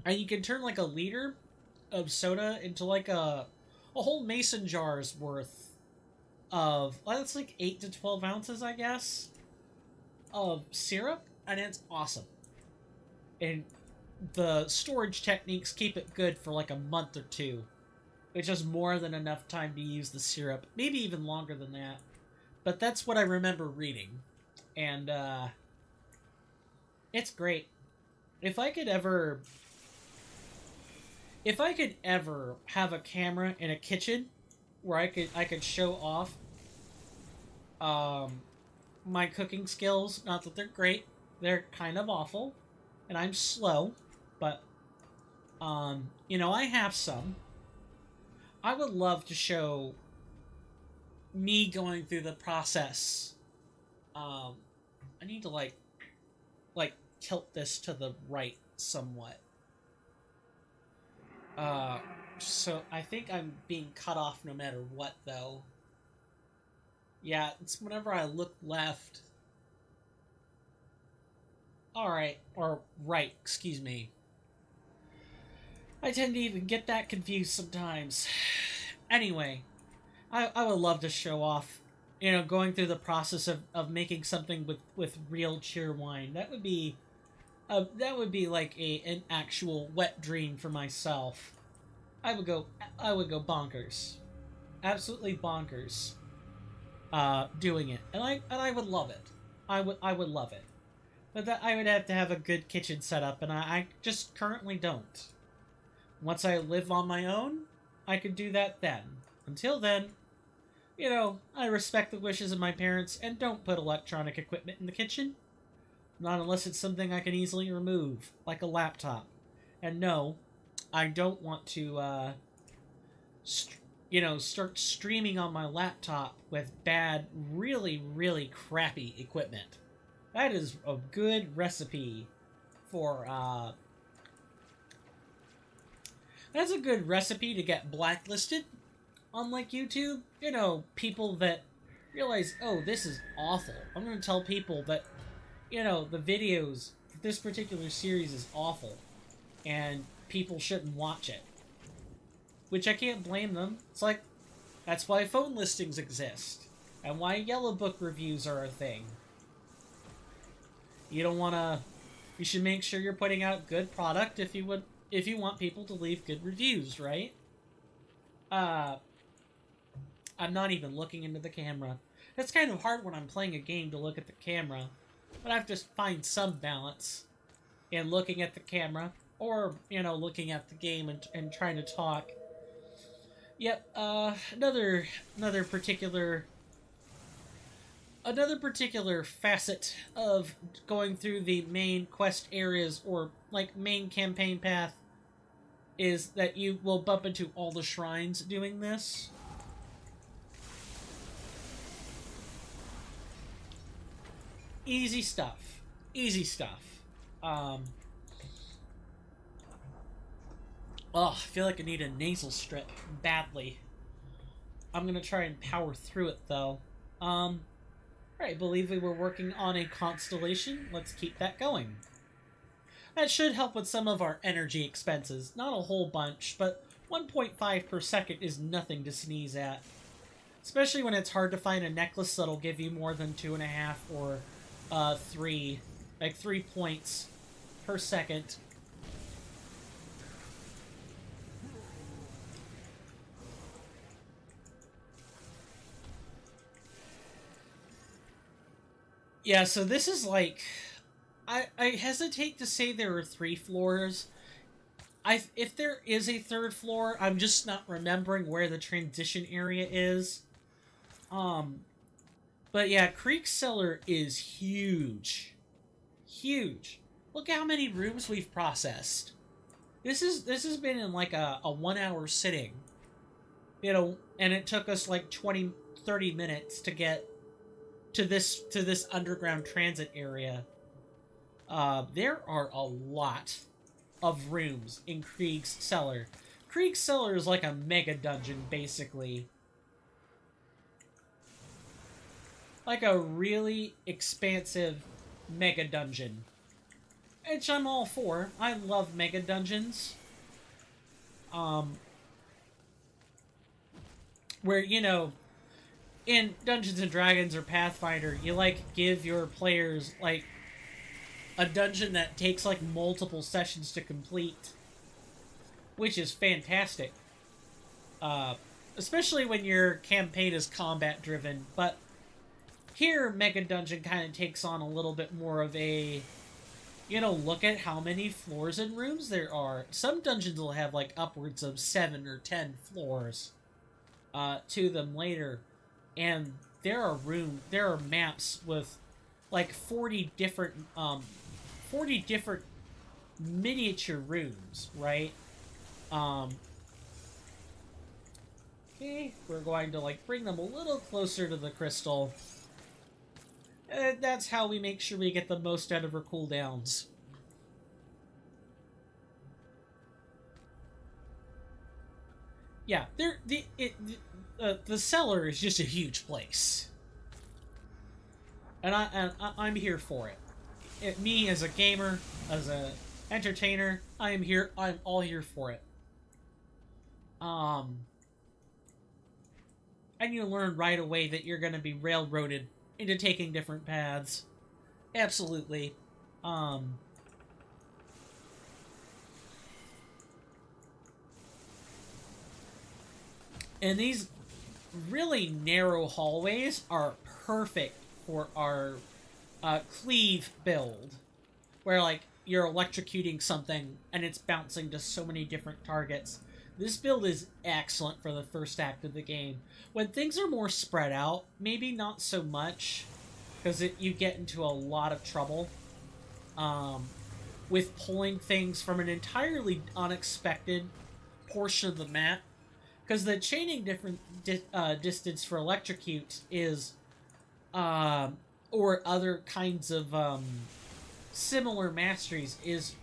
And you can turn, like, a liter of soda into, like, a whole mason jar's worth of, well, that's like 8 to 12 ounces, I guess, of syrup, and it's awesome. And the storage techniques keep it good for like a month or two, which is more than enough time to use the syrup, maybe even longer than that. But that's what I remember reading, and it's great. If I could ever have a camera in a kitchen where I could show off my cooking skills, not that they're great, they're kind of awful, and I'm slow, but you know, I have some. I would love to show me going through the process. I need to like tilt this to the right somewhat. So I think I'm being cut off no matter what, though. Yeah, it's whenever I look left. Alright, or right, excuse me. I tend to even get that confused sometimes. Anyway, I would love to show off, you know, going through the process of making something with real Cheerwine. That would be like an actual wet dream for myself. I would go bonkers, absolutely bonkers, doing it, and I would love it. I would love it, but that I would have to have a good kitchen setup, and I just currently don't. Once I live on my own, I could do that then. Until then, you know, I respect the wishes of my parents and don't put electronic equipment in the kitchen. Not unless it's something I can easily remove, like a laptop. And no, I don't want to, you know, start streaming on my laptop with bad, really, really crappy equipment. That is a good recipe for, that's a good recipe to get blacklisted on, like, YouTube. You know, people that realize, oh, this is awful. I'm going to tell people that, you know, the videos, this particular series is awful, and people shouldn't watch it. Which I can't blame them. It's like, that's why phone listings exist, and why Yellow Book reviews are a thing. You don't want to... You should make sure you're putting out good product if you want people to leave good reviews, right? I'm not even looking into the camera. It's kind of hard when I'm playing a game to look at the camera, but I have to find some balance in looking at the camera or, you know, looking at the game and trying to talk. Yep, another particular facet of going through the main quest areas, or like main campaign path, is that you will bump into all the shrines doing this. Easy stuff. Easy stuff. Oh, I feel like I need a nasal strip badly. I'm gonna try and power through it though. Alright, I believe we were working on a constellation. Let's keep that going. That should help with some of our energy expenses. Not a whole bunch, but 1.5 per second is nothing to sneeze at. Especially when it's hard to find a necklace that'll give you more than 2.5 or 3 points per second. Yeah, so this is like... I hesitate to say there are 3 floors. If there is a 3rd floor, I'm just not remembering where the transition area is. But yeah, Krieg's cellar is huge. Huge. Look how many rooms we've processed. This has been in like a 1-hour sitting. You know, and it took us like 30 minutes to get to this underground transit area. There are a lot of rooms in Krieg's cellar. Krieg's cellar is like a mega dungeon, basically. Like a really expansive mega dungeon. Which I'm all for. I love mega dungeons. Where, you know, in Dungeons and Dragons or Pathfinder, you, like, give your players, like, a dungeon that takes, like, multiple sessions to complete. Which is fantastic. Especially when your campaign is combat-driven. But here, Mega Dungeon kind of takes on a little bit more of a... You know, look at how many floors and rooms there are. Some dungeons will have, like, upwards of 7 or 10 floors to them later. And there are maps with, like, 40 different miniature rooms, right? Okay, we're going to, like, bring them a little closer to the crystal. That's how we make sure we get the most out of our cooldowns. Yeah, the cellar is just a huge place, and I'm here for it. Me as a gamer, as a entertainer, I'm here. I'm all here for it. And you learn right away that you're going to be railroaded into taking different paths. Absolutely. And these really narrow hallways are perfect for our cleave build, where, like, you're electrocuting something and it's bouncing to so many different targets. This build is excellent for the first act of the game. When things are more spread out, maybe not so much, because you get into a lot of trouble with pulling things from an entirely unexpected portion of the map. Because the chaining different distance for electrocute is, or other kinds of similar masteries, is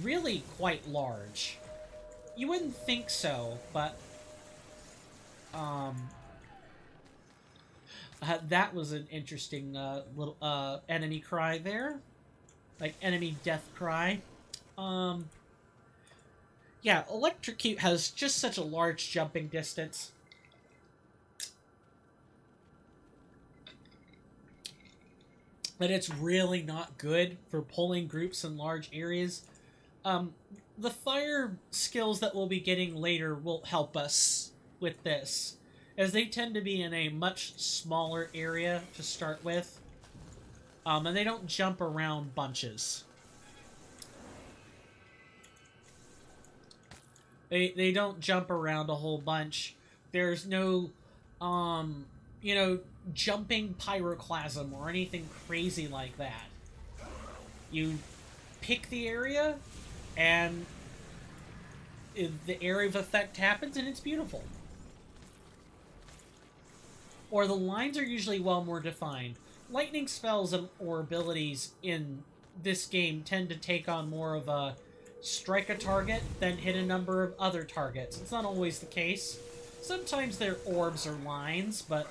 really quite large. You wouldn't think so, but that was an interesting little enemy cry there, like enemy death cry. Yeah, electrocute has just such a large jumping distance. That it's really not good for pulling groups in large areas. The fire skills that we'll be getting later will help us with this, as they tend to be in a much smaller area to start with, and they don't jump around bunches. They don't jump around a whole bunch. There's no, you know, jumping pyroclasm or anything crazy like that. You pick the area, and the area of effect happens, and it's beautiful. Or the lines are usually well more defined. Lightning spells or abilities in this game tend to take on more of a strike a target than hit a number of other targets. It's not always the case. Sometimes they're orbs or lines, but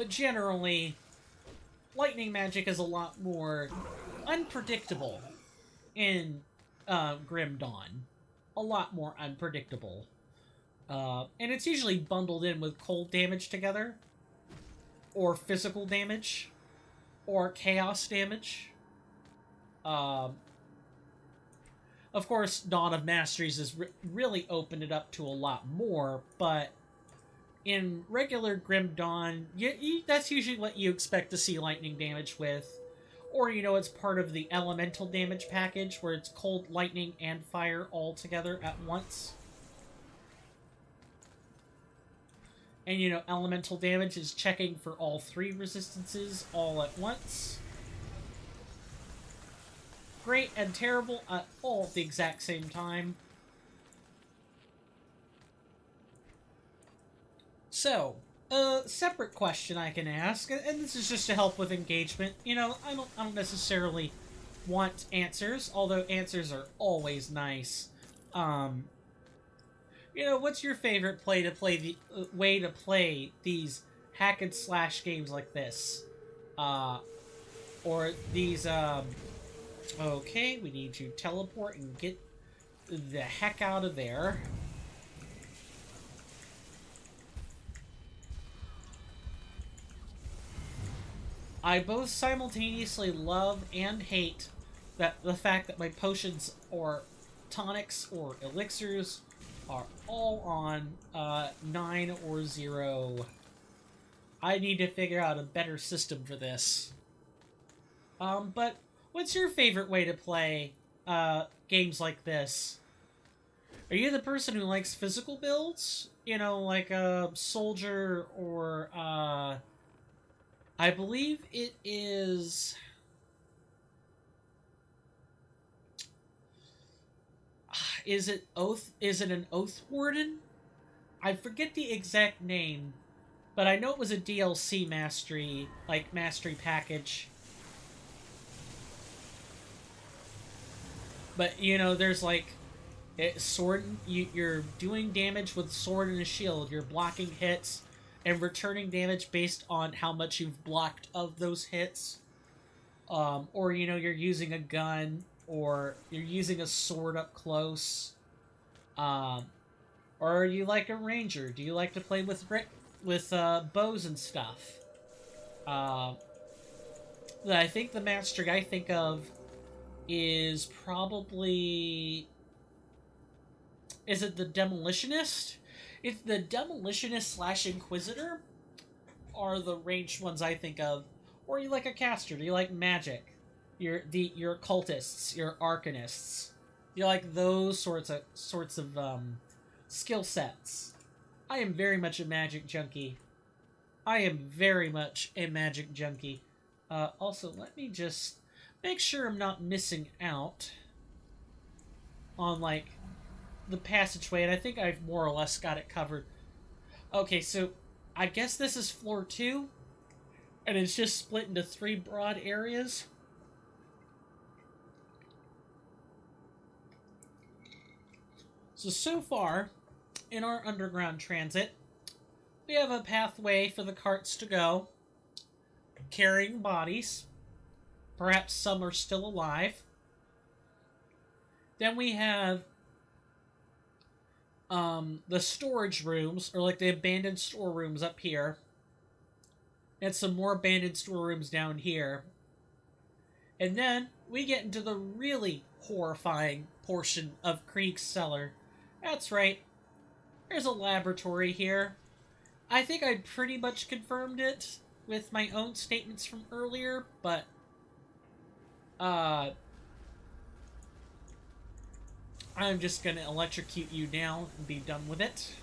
generally, lightning magic is a lot more unpredictable in Grim Dawn. A lot more unpredictable. And it's usually bundled in with cold damage together, or physical damage, or chaos damage. Of course, Dawn of Masteries has really opened it up to a lot more, but in regular Grim Dawn, that's usually what you expect to see lightning damage with. Or, you know, it's part of the elemental damage package, where it's cold, lightning, and fire all together at once. And, you know, elemental damage is checking for all 3 resistances all at once. Great and terrible at all at the exact same time. So, a separate question I can ask, and this is just to help with engagement. You know, I don't necessarily want answers, although answers are always nice. You know, what's your favorite way to play these hack and slash games like this? Or these, okay, we need to teleport and get the heck out of there. I both simultaneously love and hate the fact that my potions or tonics or elixirs are all on 9 or 0. I need to figure out a better system for this. But what's your favorite way to play games like this? Are you the person who likes physical builds? You know, like a soldier or I believe it is... Is it an Oath Warden? I forget the exact name, but I know it was a DLC mastery package. But, you know, there's like sword. You're doing damage with sword and a shield. You're blocking hits and returning damage based on how much you've blocked of those hits. Or, you know, you're using a gun, or you're using a sword up close. Or are you like a ranger? Do you like to play with bows and stuff? I think the mastery I think of is probably... Is it the Demolitionist? It's the Demolitionist / Inquisitor are the ranged ones I think of. Or you like a caster? Do you like magic? Your occultists, your arcanists. You like those sorts of skill sets. I am very much a magic junkie. Also, let me just make sure I'm not missing out on, like, the passageway, and I think I've more or less got it covered. Okay, so I guess this is floor 2, and it's just split into 3 broad areas. So far, in our underground transit, we have a pathway for the carts to go, carrying bodies. Perhaps some are still alive. Then we have the storage rooms, or like the abandoned storerooms up here. And some more abandoned storerooms down here. And then we get into the really horrifying portion of Krieg's cellar. That's right. There's a laboratory here. I think I pretty much confirmed it with my own statements from earlier, but I'm just gonna electrocute you now and be done with it.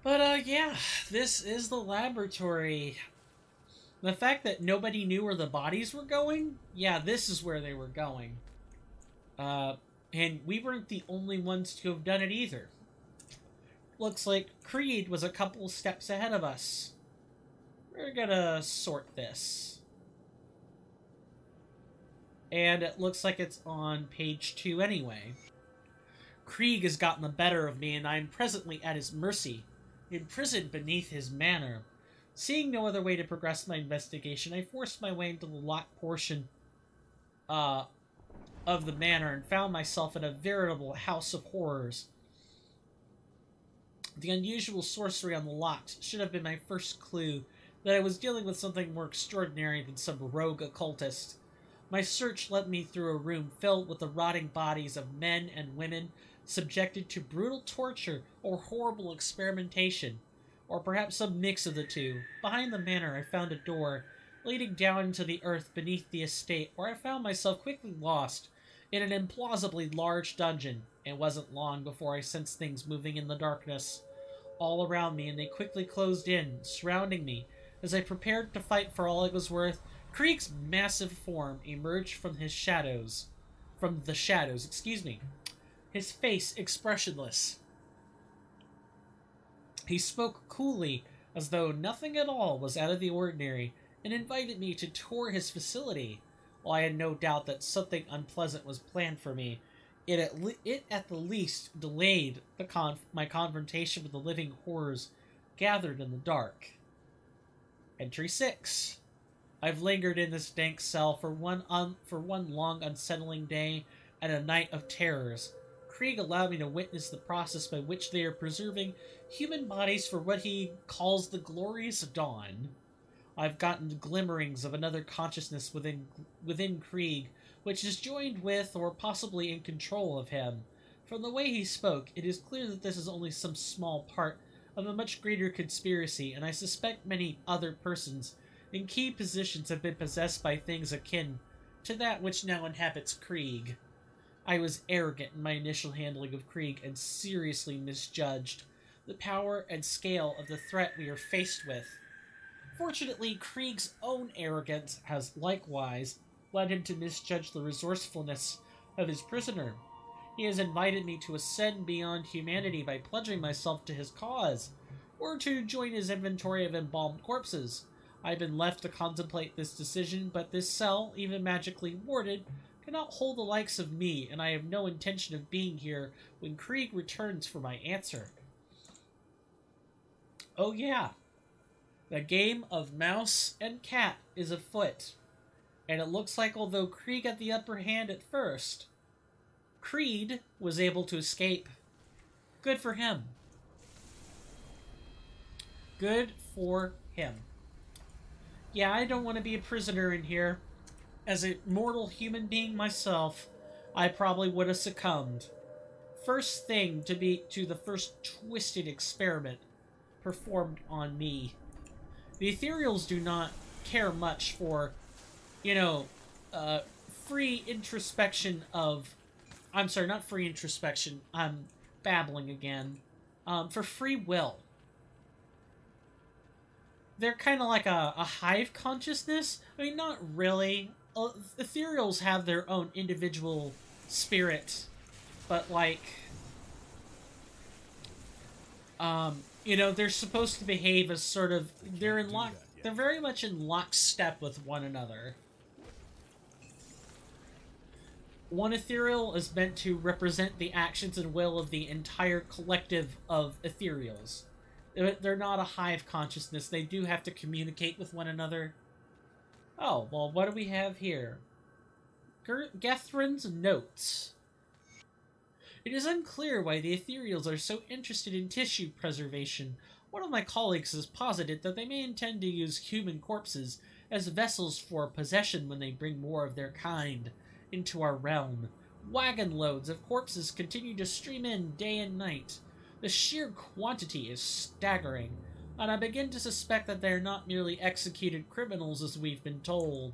But, yeah, this is the laboratory. The fact that nobody knew where the bodies were going, yeah, this is where they were going. And we weren't the only ones to have done it either. Looks like Krieg was a couple steps ahead of us. We're gonna sort this. And it looks like it's on page 2 anyway. Krieg has gotten the better of me, and I am presently at his mercy, imprisoned beneath his manor. Seeing no other way to progress my investigation, I forced my way into the locked portion of the manor and found myself in a veritable house of horrors. The unusual sorcery on the locks should have been my first clue that I was dealing with something more extraordinary than some rogue occultist. My search led me through a room filled with the rotting bodies of men and women subjected to brutal torture or horrible experimentation, or perhaps some mix of the two. Behind the manor, I found a door leading down into the earth beneath the estate, where I found myself quickly lost in an implausibly large dungeon. It wasn't long before I sensed things moving in the darkness all around me, and they quickly closed in, surrounding me. As I prepared to fight for all I was worth, Krieg's massive form emerged from the shadows, his face expressionless. He spoke coolly, as though nothing at all was out of the ordinary, and invited me to tour his facility. While I had no doubt that something unpleasant was planned for me, it at the least delayed my confrontation with the living horrors gathered in the dark. Entry 6. I've lingered in this dank cell for one long unsettling day and a night of terrors. Krieg allowed me to witness the process by which they are preserving human bodies for what he calls the glorious dawn. I've gotten glimmerings of another consciousness within Krieg, which is joined with or possibly in control of him. From the way he spoke, it is clear that this is only some small part of a much greater conspiracy, and I suspect many other persons in key positions have been possessed by things akin to that which now inhabits Krieg. I was arrogant in my initial handling of Krieg and seriously misjudged the power and scale of the threat we are faced with. Fortunately, Krieg's own arrogance has likewise led him to misjudge the resourcefulness of his prisoner. He has invited me to ascend beyond humanity by pledging myself to his cause, or to join his inventory of embalmed corpses. I've been left to contemplate this decision, but this cell, even magically warded, cannot hold the likes of me, and I have no intention of being here when Krieg returns for my answer. Oh yeah, the game of mouse and cat is afoot, and it looks like although Krieg had the upper hand at first, Krieg was able to escape. Good for him. Good for him. Yeah, I don't want to be a prisoner in here. As a mortal human being myself, I probably would have succumbed. First thing to the first twisted experiment performed on me. The Ethereals do not care much for, free introspection of... I'm sorry, not free introspection. I'm babbling again. For free will. They're kind of like a hive consciousness. I mean, not really. Ethereals have their own individual spirit, but like, they're supposed to behave as sort of, they're very much in lockstep with one another. One ethereal is meant to represent the actions and will of the entire collective of ethereals. They're not a hive consciousness. They do have to communicate with one another. Oh, well, what do we have here? Gethrin's notes. It is unclear why the ethereals are so interested in tissue preservation. One of my colleagues has posited that they may intend to use human corpses as vessels for possession when they bring more of their kind into our realm. Wagon loads of corpses continue to stream in day and night. The sheer quantity is staggering. and I begin to suspect that they're not merely executed criminals as we've been told.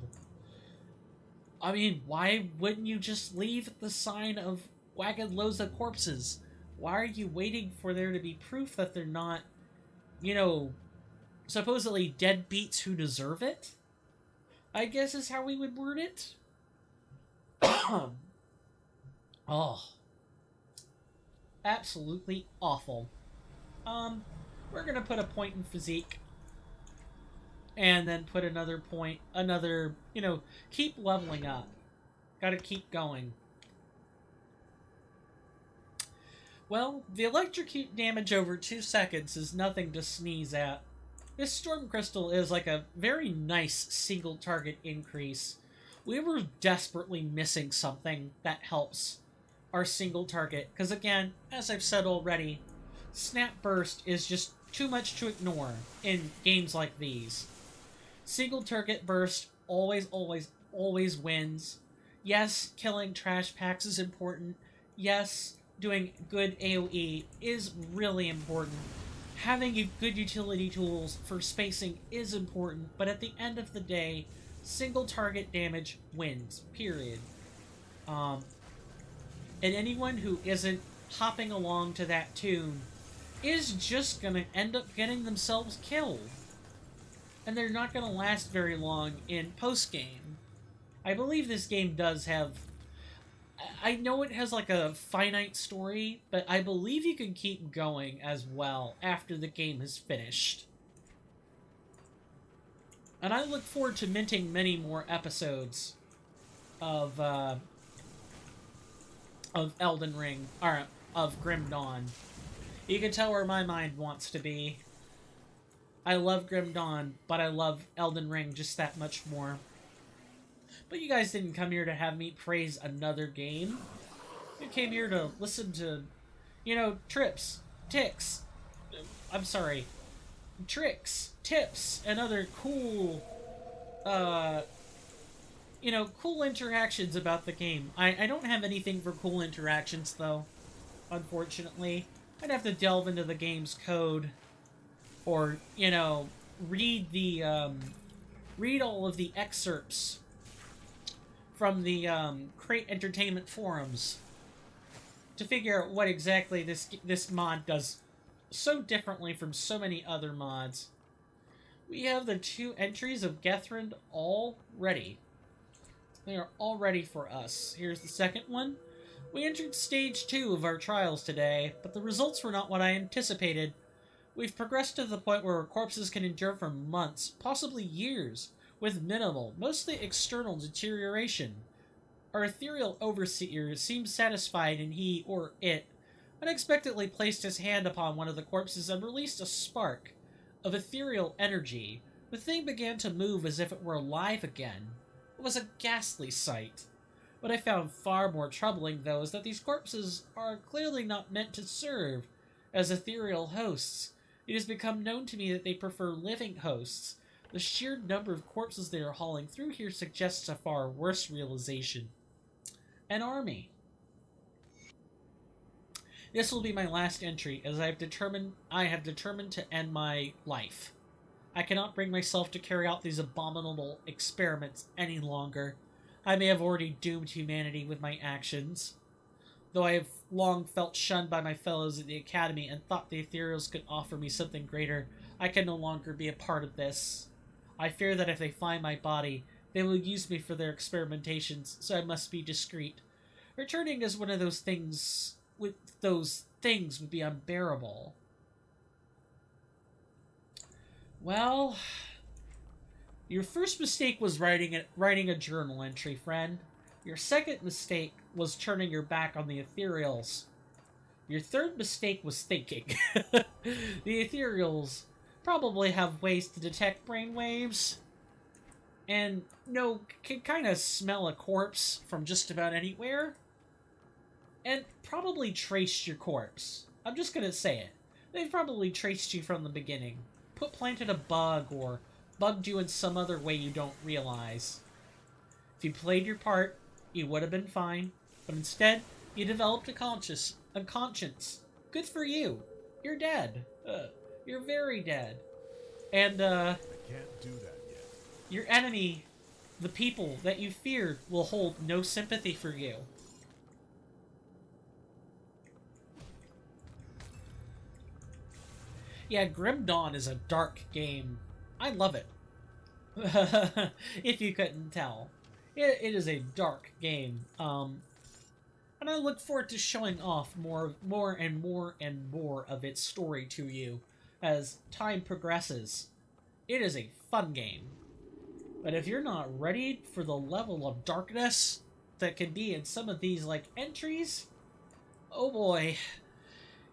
I mean, why wouldn't you just leave the sign of wagon loads of corpses? Why are you waiting for there to be proof that they're not, supposedly deadbeats who deserve it? I guess is how we would word it. Oh. Absolutely awful. We're gonna put a point in physique. And then put another point, keep leveling up. Gotta keep going. Well, the electrocute damage over 2 seconds is nothing to sneeze at. This Storm Crystal is like a very nice single target increase. We were desperately missing something that helps our single target, because again, as I've said already, Snap Burst is just too much to ignore in games like these. Single target burst always, always, always wins. Yes, killing trash packs is important. Yes, doing good AoE is really important. Having good utility tools for spacing is important, but at the end of the day, single target damage wins, period. And anyone who isn't hopping along to that tune is just gonna end up getting themselves killed. And they're not gonna last very long in post-game. I believe this game does have... I know it has like a finite story, but I believe you can keep going as well after the game is finished. And I look forward to minting many more episodes of Elden Ring, or of Grim Dawn. You can tell where my mind wants to be. I love Grim Dawn, but I love Elden Ring just that much more. But you guys didn't come here to have me praise another game. You came here to listen to, tricks, tips, and other cool, cool interactions about the game. I don't have anything for cool interactions, though, unfortunately. I'd have to delve into the game's code, or, read all of the excerpts from the Crate Entertainment forums to figure out what exactly this mod does so differently from so many other mods. We have the 2 entries of Gethrund all ready. They are all ready for us. Here's the second one. We entered stage 2 of our trials today, but the results were not what I anticipated. We've progressed to the point where our corpses can endure for months, possibly years, with minimal, mostly external deterioration. Our ethereal overseer seemed satisfied, and he, or it, unexpectedly placed his hand upon one of the corpses and released a spark of ethereal energy. The thing began to move as if it were alive again. It was a ghastly sight. What I found far more troubling, though, is that these corpses are clearly not meant to serve as ethereal hosts. It has become known to me that they prefer living hosts. The sheer number of corpses they are hauling through here suggests a far worse realization. An army. This will be my last entry, as I have determined to end my life. I cannot bring myself to carry out these abominable experiments any longer. I may have already doomed humanity with my actions. Though I have long felt shunned by my fellows at the Academy and thought the Ethereals could offer me something greater, I can no longer be a part of this. I fear that if they find my body, they will use me for their experimentations, so I must be discreet. Returning as one of those things would be unbearable. Well, your first mistake was writing a journal entry, friend. Your second mistake was turning your back on the Ethereals. Your third mistake was thinking. The Ethereals probably have ways to detect brainwaves, and can kind of smell a corpse from just about anywhere, and probably traced your corpse. I'm just gonna say it. They've probably traced you from the beginning. Planted a bug, or bugged you in some other way you don't realize. If you played your part, you would have been fine, but instead, you developed a conscience. Good for you. You're dead. You're very dead. And, I can't do that yet. your enemy, the people that you feared, will hold no sympathy for you. Yeah, Grim Dawn is a dark game. I love it. If you couldn't tell. It is a dark game. And I look forward to showing off more and more of its story to you as time progresses. It is a fun game. But if you're not ready for the level of darkness that can be in some of these, like, entries, oh boy,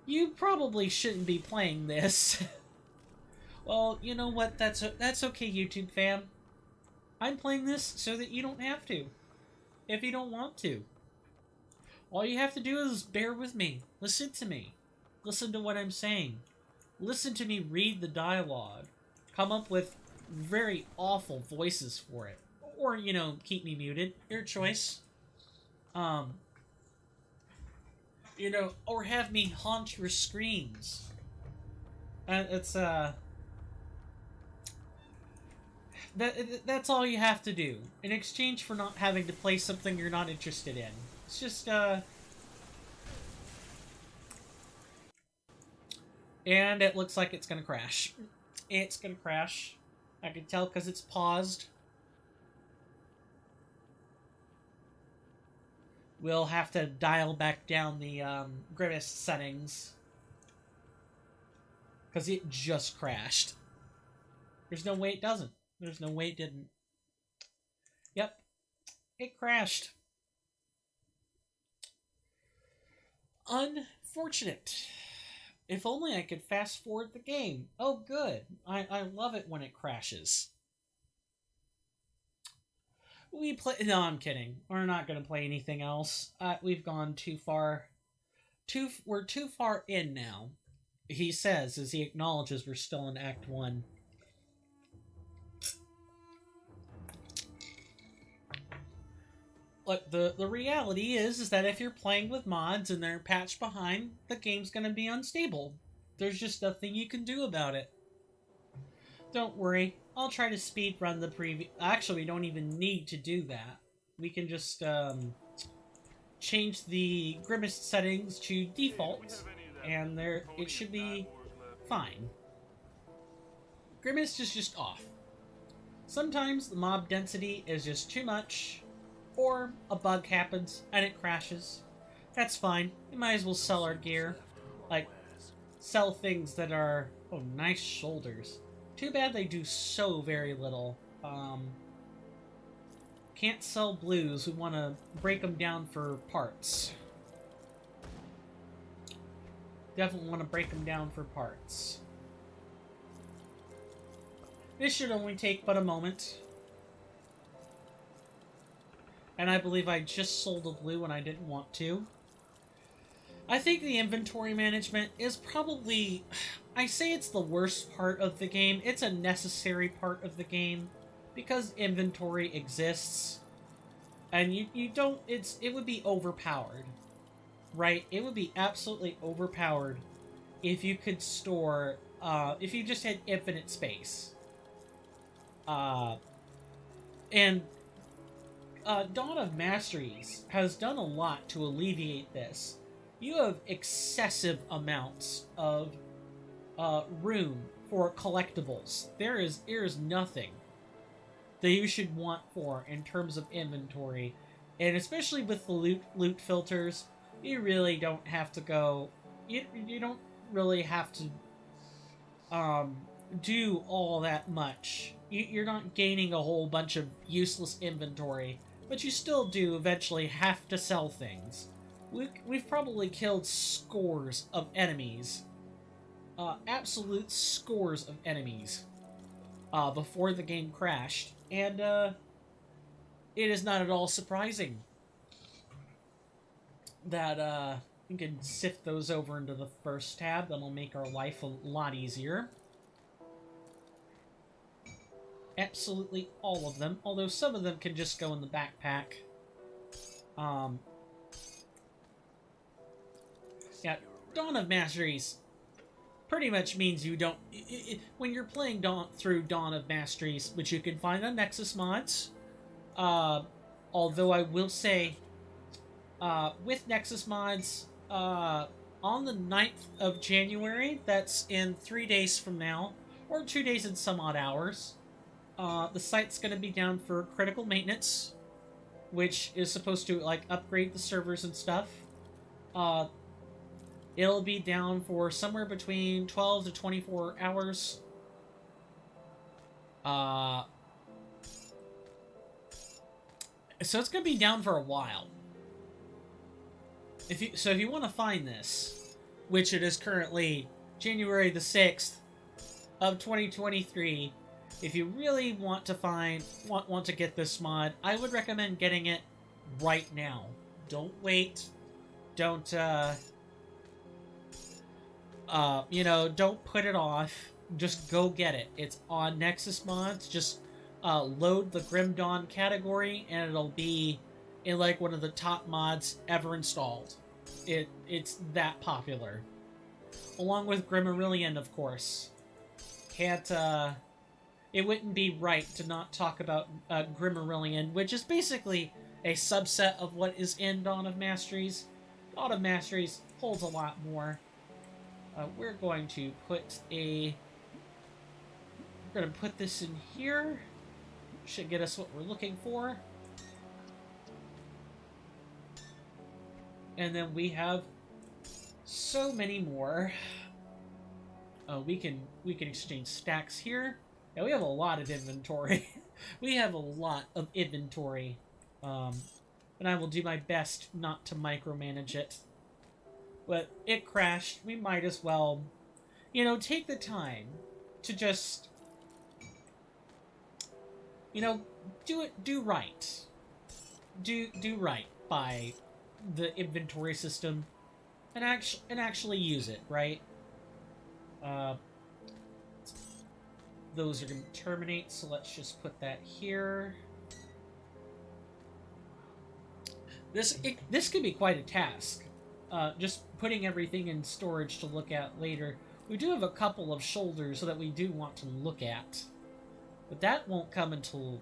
you probably shouldn't be playing this. Well, you know what? That's okay, YouTube fam. I'm playing this so that you don't have to. If you don't want to. All you have to do is bear with me. Listen to me. Listen to what I'm saying. Listen to me read the dialogue. Come up with very awful voices for it. Or, you know, keep me muted. Your choice. You know, or have me haunt your screens. That's all you have to do, in exchange for not having to play something you're not interested in. It's just, and it looks like it's gonna crash. It's gonna crash. I can tell because it's paused. We'll have to dial back down the, grimace settings. Because it just crashed. There's no way it doesn't. There's no way it didn't. Yep. It crashed. Unfortunate. If only I could fast forward the game. Oh, good. I love it when it crashes. We play... No, I'm kidding. We're not going to play anything else. We've gone too far. We're too far in now. He says, as he acknowledges we're still in Act 1. Look, the reality is that if you're playing with mods and they're patched behind, the game's going to be unstable. There's just nothing you can do about it. Don't worry, I'll try to speedrun the preview. Actually, we don't even need to do that. We can just change the grimace settings to default, and there it should be fine. Grimace is just off. Sometimes the mob density is just too much, or a bug happens and it crashes. That's fine. We might as well sell our gear. Like, sell things that are... Oh, nice shoulders. Too bad they do so very little. Can't sell blues. We want to break them down for parts. Definitely want to break them down for parts. This should only take but a moment. And I believe I just sold a blue when I didn't want to. I think the inventory management is probably... I say it's the worst part of the game. It's a necessary part of the game. Because inventory exists. And you don't... It would be overpowered. Right? It would be absolutely overpowered if you could store... if you just had infinite space. And... Dawn of Masteries has done a lot to alleviate this. You have excessive amounts of room for collectibles. There is nothing that you should want for in terms of inventory, and especially with the loot filters, you really don't have to go. You don't really have to do all that much. You're not gaining a whole bunch of useless inventory. But you still do eventually have to sell things. We've probably killed scores of enemies. Absolute scores of enemies. Before the game crashed. And, it is not at all surprising that, we can sift those over into the first tab. That'll make our life a lot easier. Absolutely all of them, although some of them can just go in the backpack. Yeah, Dawn of Masteries. pretty much means you don't... when you're playing through Dawn of Masteries, which you can find on Nexus Mods, although I will say, with Nexus Mods, on the 9th of January, that's in 3 days from now, or 2 days and some odd hours, the site's going to be down for critical maintenance, which is supposed to, like, upgrade the servers and stuff. It'll be down for somewhere between 12 to 24 hours. So it's going to be down for a while. If you want to find this, which it is currently January the 6th of 2023, if you really want to want to get this mod, I would recommend getting it right now. Don't wait. Don't don't put it off. Just go get it. It's on Nexus Mods. Just load the Grim Dawn category, and it'll be in like one of the top mods ever installed. It's that popular. Along with Grimmarillion, of course. It wouldn't be right to not talk about Grimmarillion, which is basically a subset of what is in Dawn of Masteries. Dawn of Masteries holds a lot more. We're going to put this in here. Should get us what we're looking for. And then we have so many more. We can exchange stacks here. Yeah, we have a lot of inventory. We have a lot of inventory. And I will do my best not to micromanage it. But it crashed. We might as well, take the time to just, do right. Do right by the inventory system, and actually use it, right? Those are going to terminate, so let's just put that here. This could be quite a task. Just putting everything in storage to look at later. We do have a couple of shoulders that we do want to look at, but that won't come until,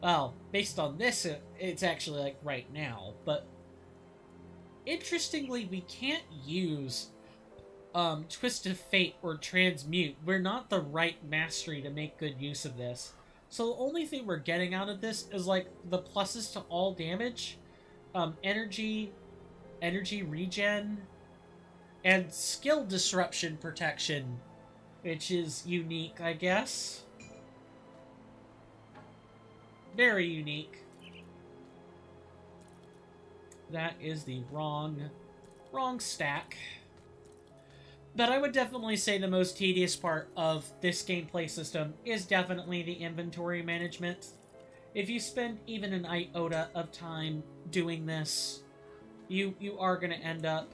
well, based on this, it's actually like right now. But interestingly, we can't use Twist of Fate or Transmute. We're not the right mastery to make good use of this. So the only thing we're getting out of this is like the pluses to all damage, energy regen, and skill disruption protection, which is unique, I guess. Very unique. That is the wrong stack. But I would definitely say the most tedious part of this gameplay system is definitely the inventory management. If you spend even an iota of time doing this, you are going to end up...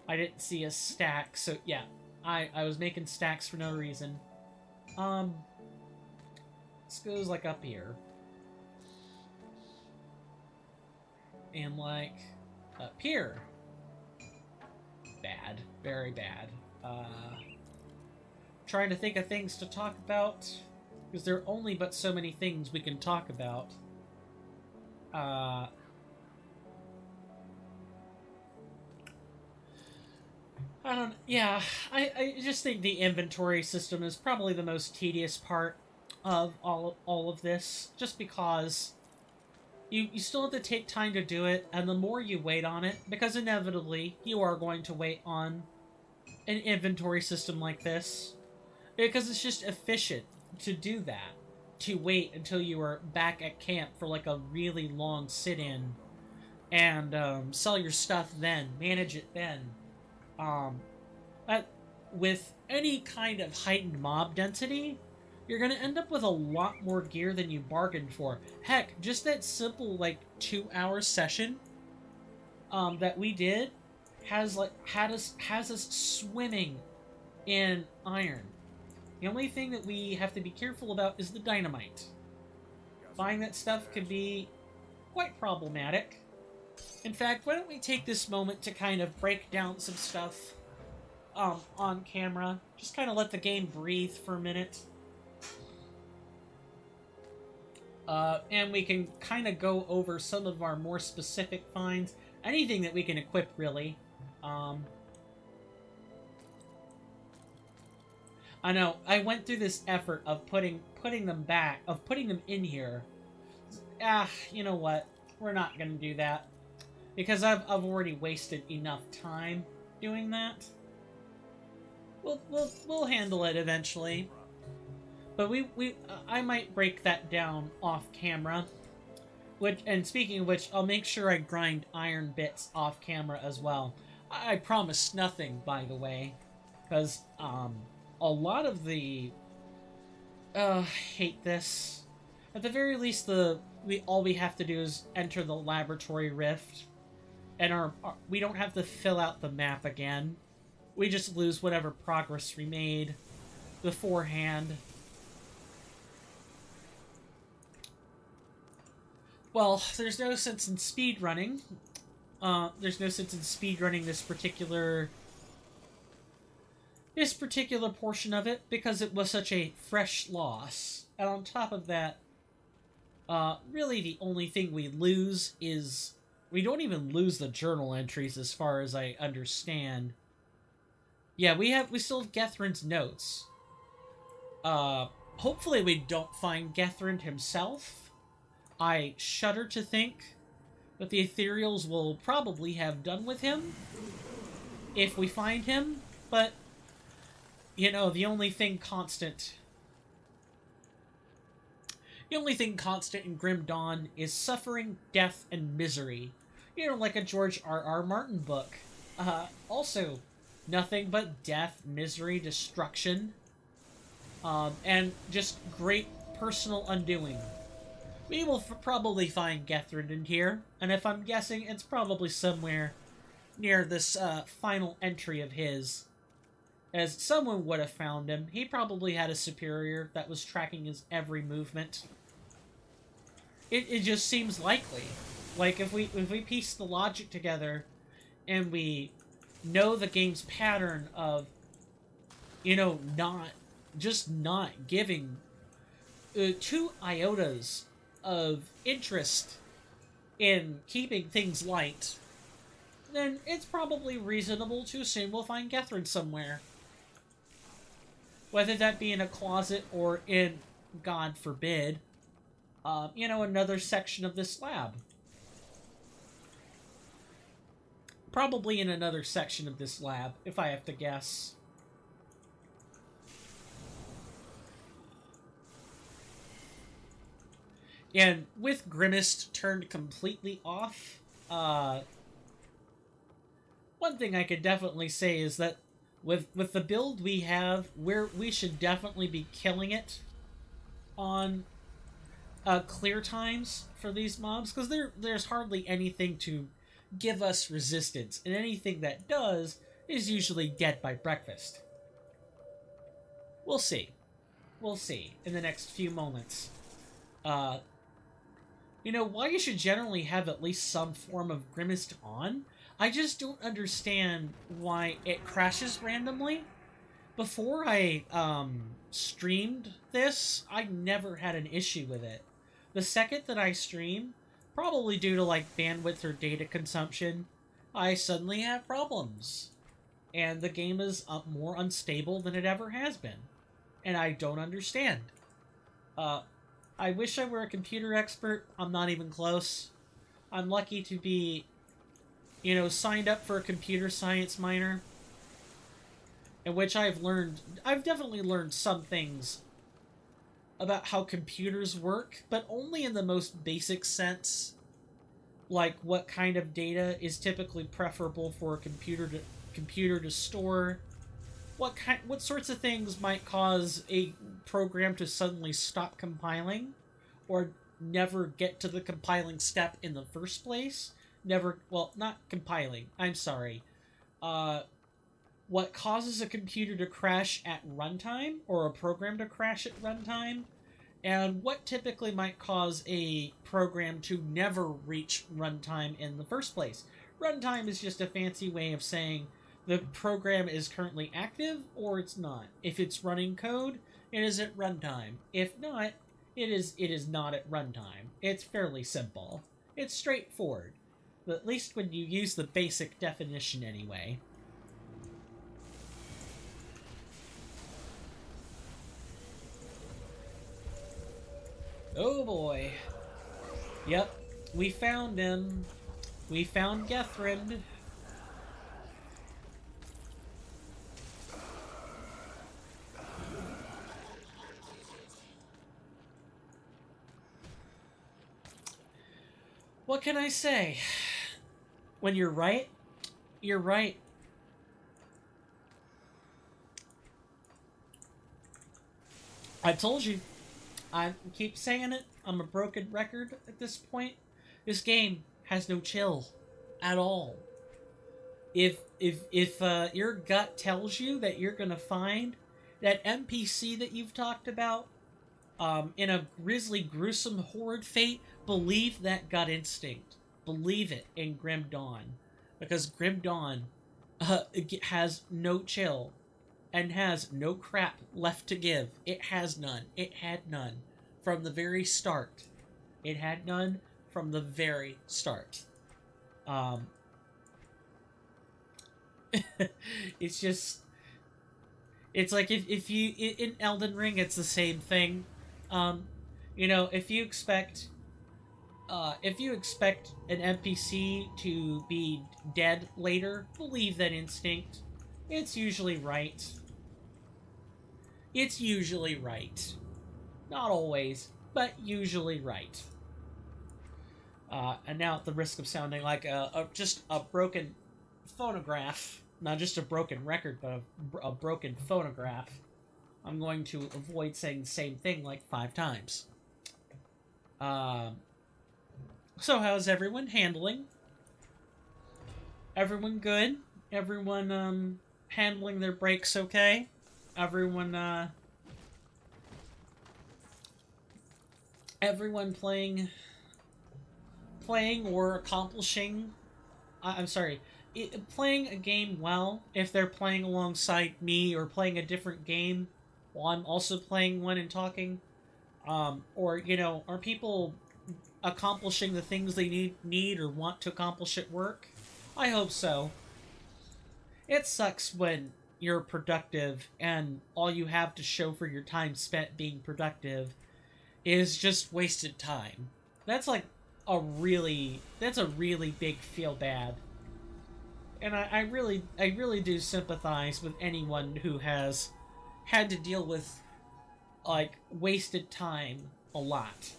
I didn't see a stack, so yeah. I was making stacks for no reason. This goes like up here. And like up here. Bad. Very bad. Trying to think of things to talk about, because there are only but so many things we can talk about. I just think the inventory system is probably the most tedious part of all of this, just because you still have to take time to do it, and the more you wait on it, because inevitably you are going to wait on an inventory system like this, because it's just efficient to do that, to wait until you are back at camp for like a really long sit-in, and sell your stuff then, manage it then. With any kind of heightened mob density, you're going to end up with a lot more gear than you bargained for. Heck, just that simple, like, 2-hour session that we did has us swimming in iron. The only thing that we have to be careful about is the dynamite. Buying that stuff can be quite problematic. In fact, why don't we take this moment to kind of break down some stuff on camera. Just kind of let the game breathe for a minute. And we can kind of go over some of our more specific finds. Anything that we can equip, really. I know, I went through this effort of putting them back, of putting them in here. You know what? We're not gonna do that. Because I've already wasted enough time doing that. We'll handle it eventually. But I might break that down off camera. And speaking of which, I'll make sure I grind iron bits off camera as well. I promise nothing, by the way. Because, a lot of the... hate this. At the very least, all we have to do is enter the laboratory rift. And we don't have to fill out the map again. We just lose whatever progress we made beforehand. Well, there's no sense in speedrunning. There's no sense in speedrunning this particular portion of it because it was such a fresh loss. And on top of that, really the only thing we lose is... We don't even lose the journal entries as far as I understand. Yeah, we still have Gethrin's notes. Hopefully we don't find Gethrin himself. I shudder to think that the Ethereals will probably have done with him if we find him, but, you know, the only thing constant in Grim Dawn is suffering, death, and misery. You know, like a George R.R. Martin book. Also, nothing but death, misery, destruction, and just great personal undoing. We will probably find Gethrin in here, and if I'm guessing, it's probably somewhere near this final entry of his. As someone would have found him. He probably had a superior that was tracking his every movement. It just seems likely. Like, if we piece the logic together, and we know the game's pattern of, you know, not giving 2 iotas of interest in keeping things light, then it's probably reasonable to assume we'll find Gethrin somewhere. Whether that be in a closet or in, God forbid, you know, another section of this lab. Probably in another section of this lab, if I have to guess. And with Grimmest turned completely off, one thing I could definitely say is that with the build we have, we should definitely be killing it on clear times for these mobs, because there's hardly anything to give us resistance, and anything that does is usually dead by breakfast. We'll see. We'll see in the next few moments. You know, why you should generally have at least some form of Grimmest on? I just don't understand why it crashes randomly. Before I streamed this, I never had an issue with it. The second that I stream, probably due to like bandwidth or data consumption, I suddenly have problems. And the game is more unstable than it ever has been. And I don't understand. I wish I were a computer expert. I'm not even close. I'm lucky to be, you know, signed up for a computer science minor, in which I've definitely learned some things about how computers work, but only in the most basic sense. Like what kind of data is typically preferable for a computer to store. What sorts of things might cause a program to suddenly stop compiling, or never get to the compiling step in the first place? Not compiling, I'm sorry. What causes a computer to crash at runtime, or a program to crash at runtime, and what typically might cause a program to never reach runtime in the first place. Runtime is just a fancy way of saying the program is currently active or it's not. If it's running code, it is at runtime. If not, it is not at runtime. It's fairly simple. It's straightforward. But at least when you use the basic definition anyway. Oh boy. Yep, we found him. We found Gethrin. What can I say? When you're right, you're right. I told you. I keep saying it. I'm a broken record at this point. This game has no chill at all. If your gut tells you that you're gonna find that NPC that you've talked about in a grisly, gruesome, horrid fate, believe that gut instinct. Believe it in Grim Dawn, because Grim Dawn has no chill and has no crap left to give. It has none. It had none from the very start. It had none from the very start. It's just, it's like if you in Elden Ring, it's the same thing. You know, if you expect an NPC to be dead later, believe that instinct. It's usually right. It's usually right. Not always, but usually right. And now at the risk of sounding like just a broken phonograph, not just a broken record, but a broken phonograph, I'm going to avoid saying the same thing like 5 times. So how's everyone handling? Everyone good? Everyone handling their breaks okay? Everyone playing or accomplishing, I'm sorry, playing a game well if they're playing alongside me or playing a different game while I'm also playing one and talking, or, you know, are people accomplishing the things they need or want to accomplish at work? I hope so. It sucks when you're productive and all you have to show for your time spent being productive is just wasted time. That's like a really big feel bad. And I really do sympathize with anyone who has had to deal with, like, wasted time a lot.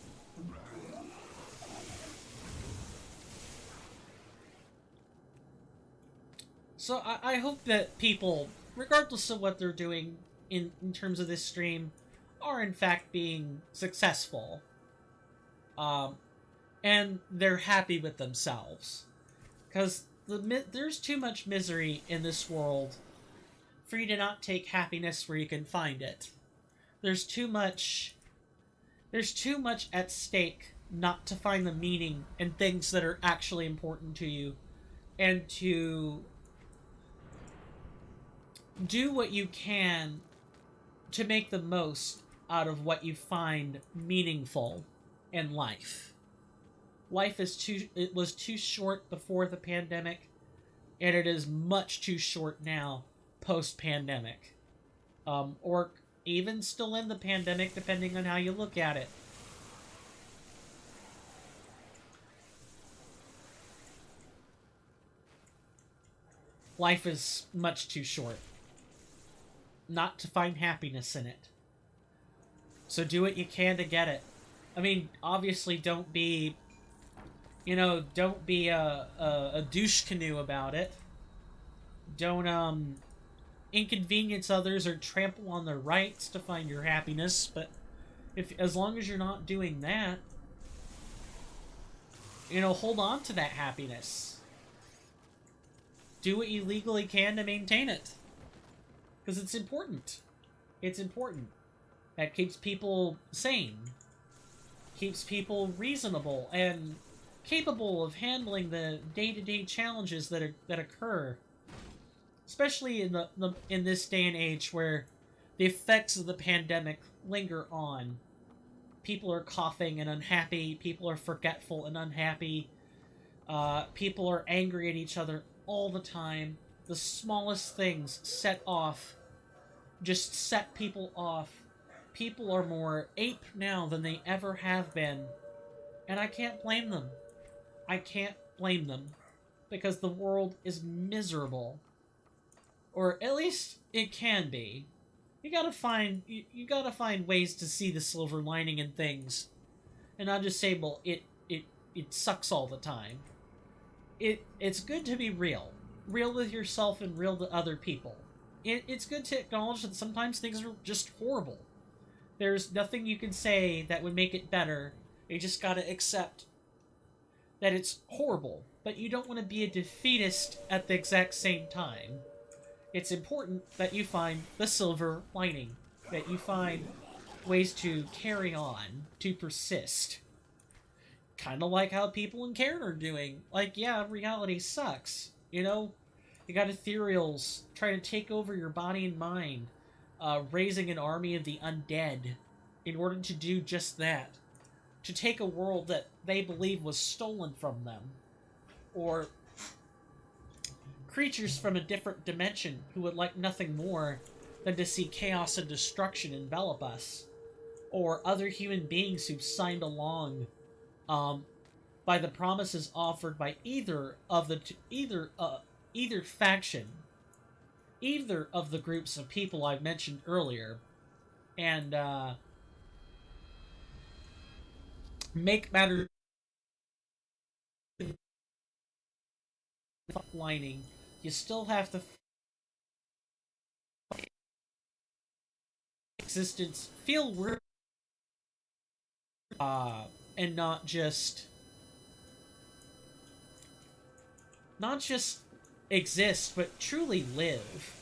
So I hope that people, regardless of what they're doing in terms of this stream, are in fact being successful. And they're happy with themselves. Because there's too much misery in this world for you to not take happiness where you can find it. There's too much at stake not to find the meaning in things that are actually important to you, and to do what you can to make the most out of what you find meaningful in life. Life was too short before the pandemic, and it is much too short now post-pandemic. Or even still in the pandemic, depending on how you look at it. Life is much too short not to find happiness in it. So do what you can to get it. I mean, obviously don't be a douche canoe about it. Don't inconvenience others or trample on their rights to find your happiness, but as long as you're not doing that, hold on to that happiness. Do what you legally can to maintain it. Because it's important. It's important. That keeps people sane. Keeps people reasonable and capable of handling the day-to-day challenges that occur. especially in in this day and age where the effects of the pandemic linger on. People are coughing and unhappy. People are forgetful and unhappy. People are angry at each other all the time. The smallest things just set people off. People are more ape now than they ever have been. And I can't blame them. I can't blame them. Because the world is miserable. Or at least it can be. You gotta find ways to see the silver lining in things. And not just say, well, it sucks all the time. It's good to be real. Real with yourself and real to other people. It's good to acknowledge that sometimes things are just horrible. There's nothing you can say that would make it better. You just gotta accept that it's horrible. But you don't want to be a defeatist at the exact same time. It's important that you find the silver lining. That you find ways to carry on, to persist. Kind of like how people in Cairn are doing. Like, yeah, reality sucks. You know? You got ethereals trying to take over your body and mind. Raising an army of the undead in order to do just that. To take a world that they believe was stolen from them. Or creatures from a different dimension who would like nothing more than to see chaos and destruction envelop us. Or other human beings who've signed along by the promises offered by either faction, either of the groups of people I've mentioned earlier, and make matters lining. You still have to existence feel worth, and not just exist, but truly live.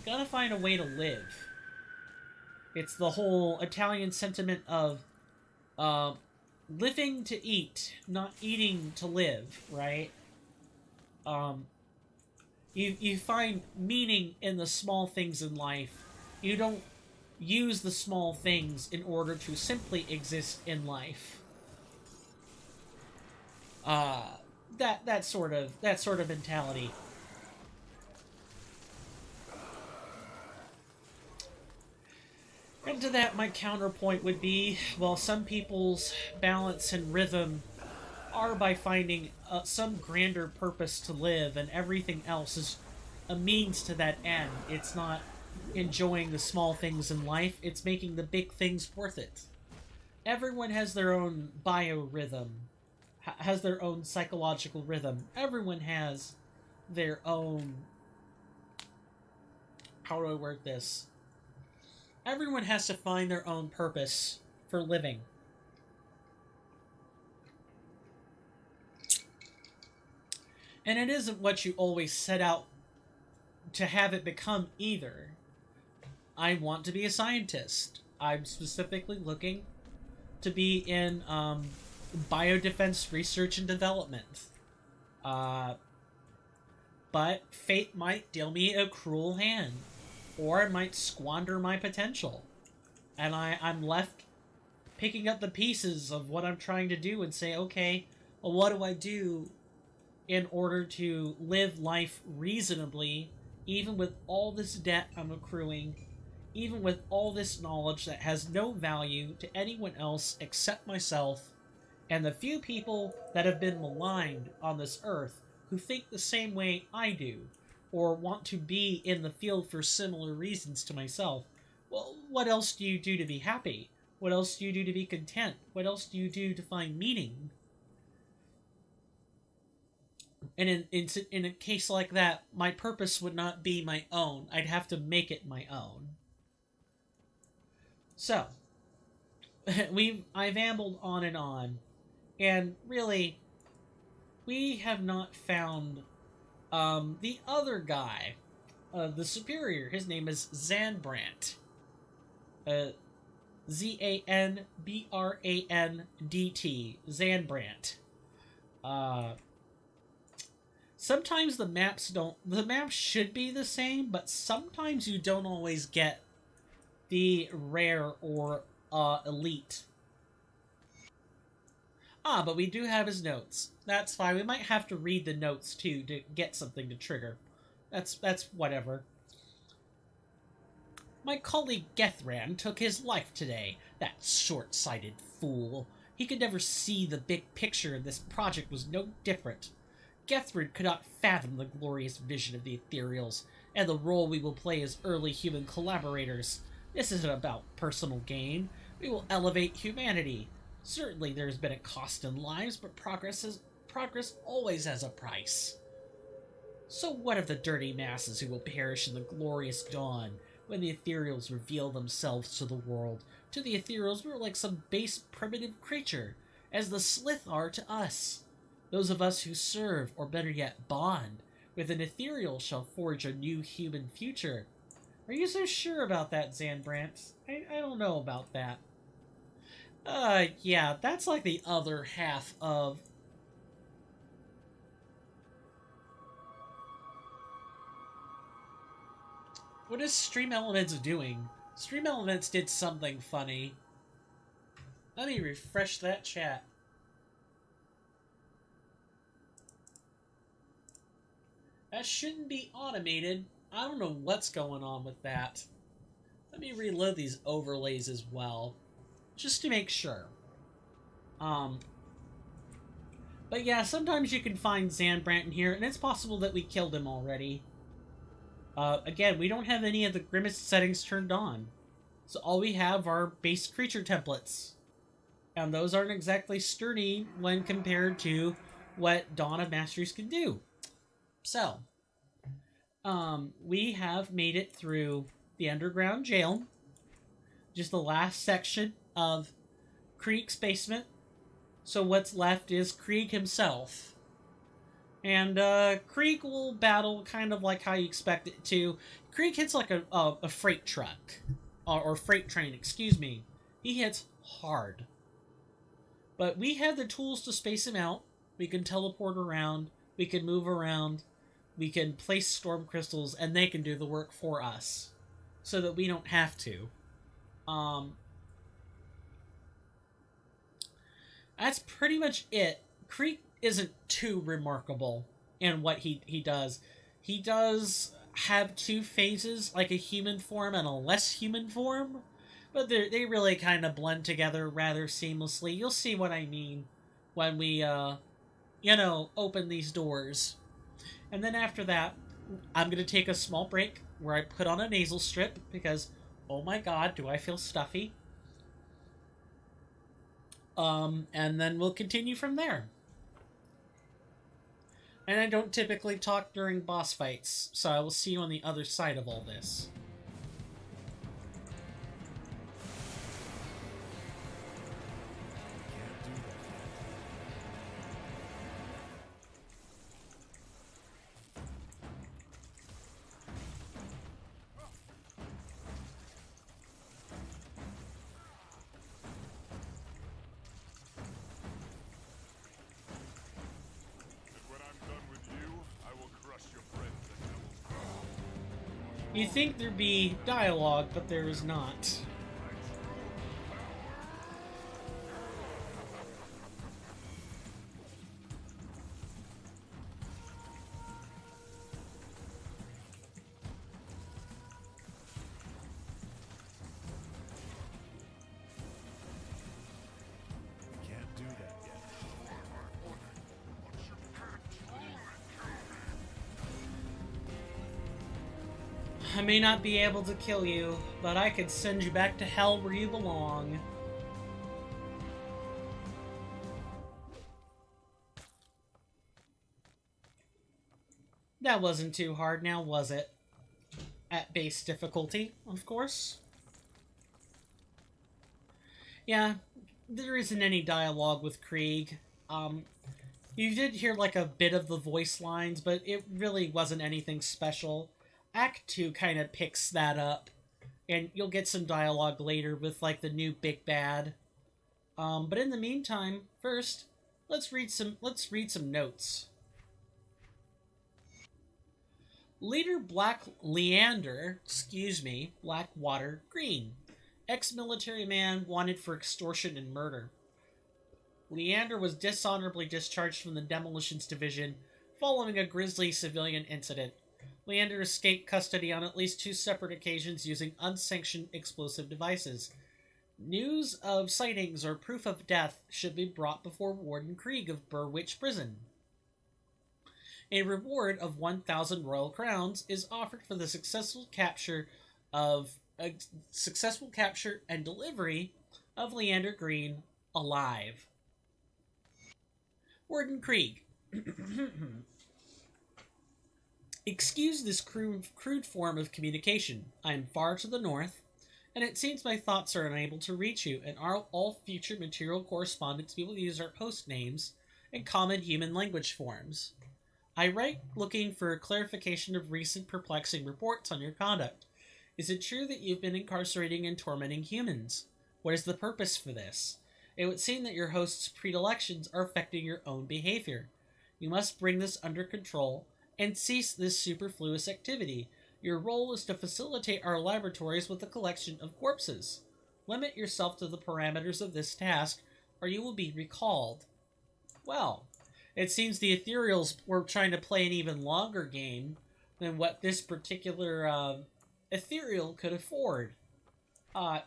Gotta find a way to live. It's the whole Italian sentiment of living to eat, not eating to live, right? You find meaning in the small things in life. You don't use the small things in order to simply exist in life. That sort of mentality. And to that, my counterpoint would be, well, some people's balance and rhythm are by finding some grander purpose to live, and everything else is a means to that end. It's not enjoying the small things in life, it's making the big things worth it. Everyone has their own biorhythm, has their own psychological rhythm. Everyone has their own... How do I word this? Everyone has to find their own purpose for living. And it isn't what you always set out to have it become either. I want to be a scientist. I'm specifically looking to be in biodefense research and development. But fate might deal me a cruel hand. Or I might squander my potential. And I'm left picking up the pieces of what I'm trying to do and say, okay, well, what do I do in order to live life reasonably, even with all this debt I'm accruing, even with all this knowledge that has no value to anyone else except myself, and the few people that have been maligned on this earth who think the same way I do, or want to be in the field for similar reasons to myself. Well, what else do you do to be happy? What else do you do to be content? What else do you do to find meaning? And in a case like that, my purpose would not be my own. I'd have to make it my own. So, I've ambled on, and really, we have not found the other guy, the superior. His name is Zanbrandt. Zanbrandt. Sometimes the maps don't... The maps should be the same, but sometimes you don't always get the rare or elite. Ah, but we do have his notes. That's fine. We might have to read the notes, too, to get something to trigger. That's whatever. My colleague Gethran took his life today. That short-sighted fool. He could never see the big picture, and this project was no different. Gethran could not fathom the glorious vision of the Ethereals, and the role we will play as early human collaborators. This isn't about personal gain. We will elevate humanity. Certainly there has been a cost in lives, but progress always has a price. So what of the dirty masses who will perish in the glorious dawn, when the Ethereals reveal themselves to the world? To the Ethereals, we are like some base primitive creature, as the Slith are to us. Those of us who serve, or better yet, bond, with an Ethereal shall forge a new human future. Are you so sure about that, Zanbrant? I don't know about that. Yeah, that's like the other half of... What is Stream Elements doing? Stream Elements did something funny. Let me refresh that chat. That shouldn't be automated. I don't know what's going on with that. Let me reload these overlays as well, just to make sure. But yeah, sometimes you can find Zanbrant in here, and it's possible that we killed him already. Again, we don't have any of the Grimace settings turned on. So all we have are base creature templates. And those aren't exactly sturdy when compared to what Dawn of Masteries can do. So, we have made it through the underground jail. Just the last section of Krieg's basement. So what's left is Krieg himself. And Krieg will battle kind of like how you expect it to. Krieg hits like a freight truck. Or freight train, excuse me. He hits hard. But we have the tools to space him out. We can teleport around. We can move around. We can place storm crystals, and they can do the work for us. So that we don't have to. That's pretty much it. Krieg isn't too remarkable in what he does. He does have two phases, like a human form and a less human form, but they really kind of blend together rather seamlessly. You'll see what I mean when we, open these doors. And then after that, I'm going to take a small break where I put on a nasal strip because, oh my god, do I feel stuffy. And then we'll continue from there. And I don't typically talk during boss fights, so I will see you on the other side of all this. You'd think there'd be dialogue, but there is not. I may not be able to kill you, but I could send you back to hell where you belong. That wasn't too hard now, was it? At base difficulty, of course. Yeah, there isn't any dialogue with Krieg. You did hear like a bit of the voice lines, but it really wasn't anything special. Act 2 kind of picks that up, and you'll get some dialogue later with like the new big bad. But in the meantime, first, let's read some notes. Leader Blackwater Green, ex-military man wanted for extortion and murder. Leander was dishonorably discharged from the Demolitions Division following a grisly civilian incident. Leander escaped custody on at least 2 separate occasions using unsanctioned explosive devices. News of sightings or proof of death should be brought before Warden Krieg of Burrwitch Prison. A reward of 1,000 royal crowns is offered for the successful capture and delivery of Leander Green alive. Warden Krieg. Excuse this crude form of communication. I am far to the north, and it seems my thoughts are unable to reach you, and all future material correspondence we will use our host names and common human language forms. I write looking for clarification of recent perplexing reports on your conduct. Is it true that you've been incarcerating and tormenting humans? What is the purpose for this? It would seem that your host's predilections are affecting your own behavior. You must bring this under control and cease this superfluous activity. Your role is to facilitate our laboratories with the collection of corpses. Limit yourself to the parameters of this task, or you will be recalled. Well, it seems the Ethereals were trying to play an even longer game than what this particular Ethereal could afford.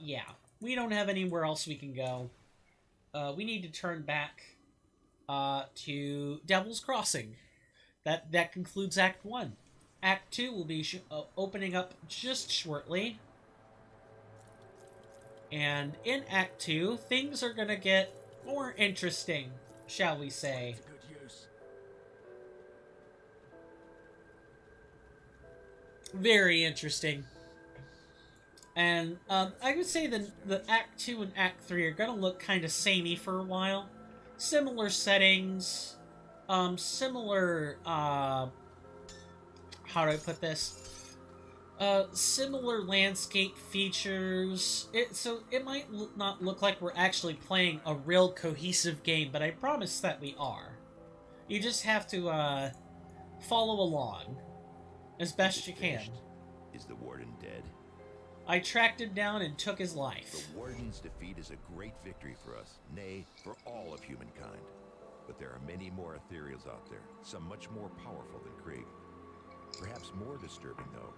Yeah. We don't have anywhere else we can go. We need to turn back to Devil's Crossing. That concludes Act 1. Act 2 will be opening up just shortly. And in Act 2, things are going to get more interesting, shall we say. Good use. Very interesting. And I would say the Act 2 and Act 3 are going to look kind of samey for a while. Similar settings, similar, how do I put this? Similar landscape features. So it might not look like we're actually playing a real cohesive game, but I promise that we are. You just have to follow along as best you can. Is the Warden dead? I tracked him down and took his life. The Warden's defeat is a great victory for us, nay, for all of humankind. But there are many more Ethereals out there, some much more powerful than Krieg. Perhaps more disturbing, though,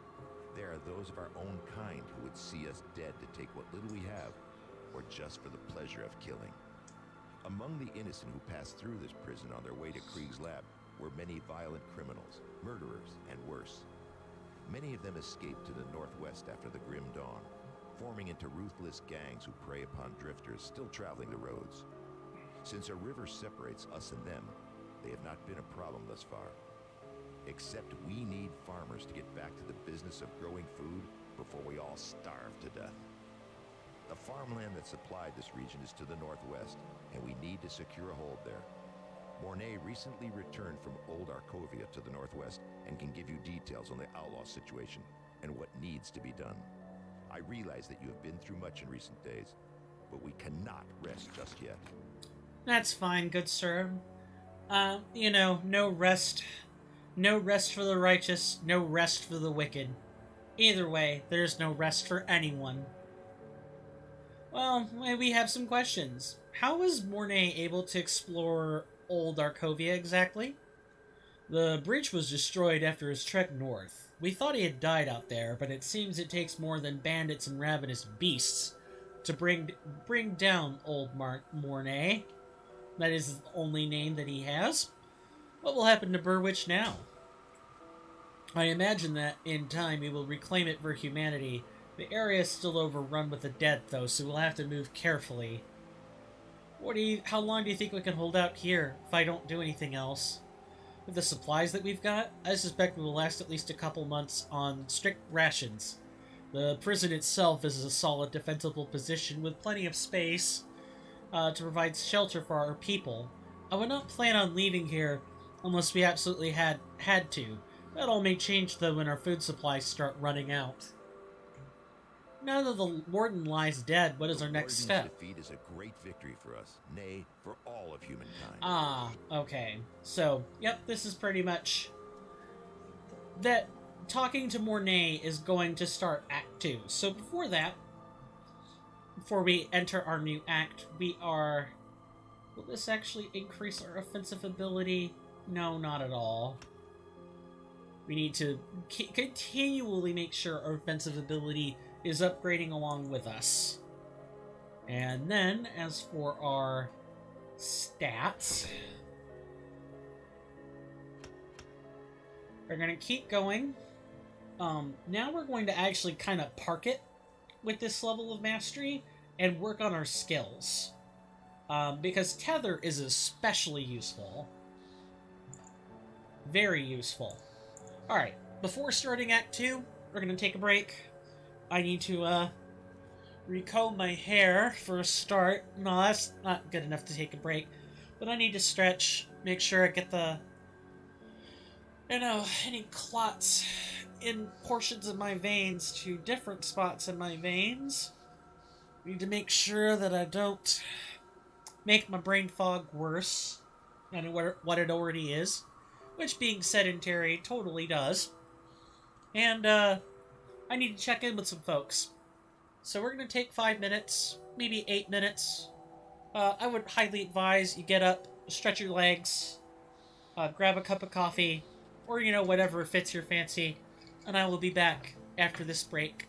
there are those of our own kind who would see us dead to take what little we have, or just for the pleasure of killing. Among the innocent who passed through this prison on their way to Krieg's lab were many violent criminals, murderers, and worse. Many of them escaped to the northwest after the Grim Dawn, forming into ruthless gangs who prey upon drifters still traveling the roads. Since a river separates us and them, they have not been a problem thus far. Except we need farmers to get back to the business of growing food before we all starve to death. The farmland that supplied this region is to the northwest, and we need to secure a hold there. Mornay recently returned from Old Arkovia to the northwest and can give you details on the outlaw situation and what needs to be done. I realize that you have been through much in recent days, but we cannot rest just yet. That's fine, good sir. No rest. No rest for the righteous, no rest for the wicked. Either way, there's no rest for anyone. Well, we have some questions. How was Mornay able to explore Old Arkovia exactly? The bridge was destroyed after his trek north. We thought he had died out there, but it seems it takes more than bandits and ravenous beasts to bring down old Mornay. That is the only name that he has. What will happen to Burrwitch now? I imagine that in time we will reclaim it for humanity. The area is still overrun with the dead, though, so we'll have to move carefully. How long do you think we can hold out here if I don't do anything else? With the supplies that we've got, I suspect we will last at least a couple months on strict rations. The prison itself is a solid defensible position with plenty of space to provide shelter for our people. I would not plan on leaving here unless we absolutely had to. That all may change, though, when our food supplies start running out. Now that the Warden lies dead, what is our next step? The Warden's defeat is a great victory for us, nay, for all of humankind. Ah, okay. So, yep, this is pretty much... That talking to Mornay is going to start Act 2. So before that, before we enter our new act, we are... Will this actually increase our offensive ability? No, not at all. We need to continually make sure our offensive ability is upgrading along with us. And then, as for our stats, we're going to keep going. Now we're going to actually kind of park it with this level of mastery and work on our skills. Because Tether is especially useful. Very useful. Alright, before starting Act 2, we're going to take a break. I need to, recomb my hair for a start. No, that's not good enough to take a break. But I need to stretch, make sure I get the... any clots in portions of my veins to different spots in my veins. Need to make sure that I don't make my brain fog worse than what it already is. Which, being sedentary, totally does. And, I need to check in with some folks. So we're going to take 5 minutes, maybe 8 minutes. I would highly advise you get up, stretch your legs, grab a cup of coffee, or, whatever fits your fancy. And I will be back after this break.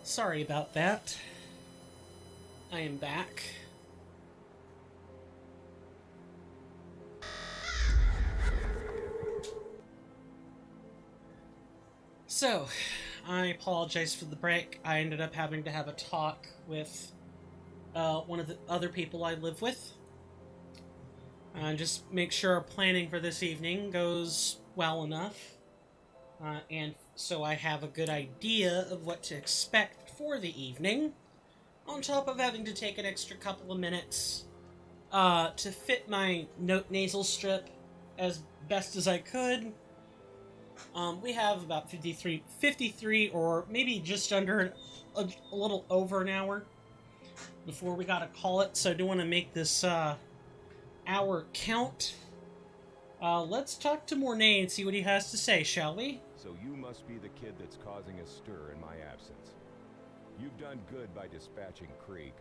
Sorry about that. I am back. So, I apologize for the break. I ended up having to have a talk with one of the other people I live with. Just make sure our planning for this evening goes well enough. And so I have a good idea of what to expect for the evening, on top of having to take an extra couple of minutes to fit my note nasal strip as best as I could. We have about 53 or maybe just under a little over an hour before we gotta call it, so I do want to make this hour count. Let's talk to Mornay and see what he has to say, shall we? So you must be the kid that's causing a stir in my absence. You've done good by dispatching Krieg.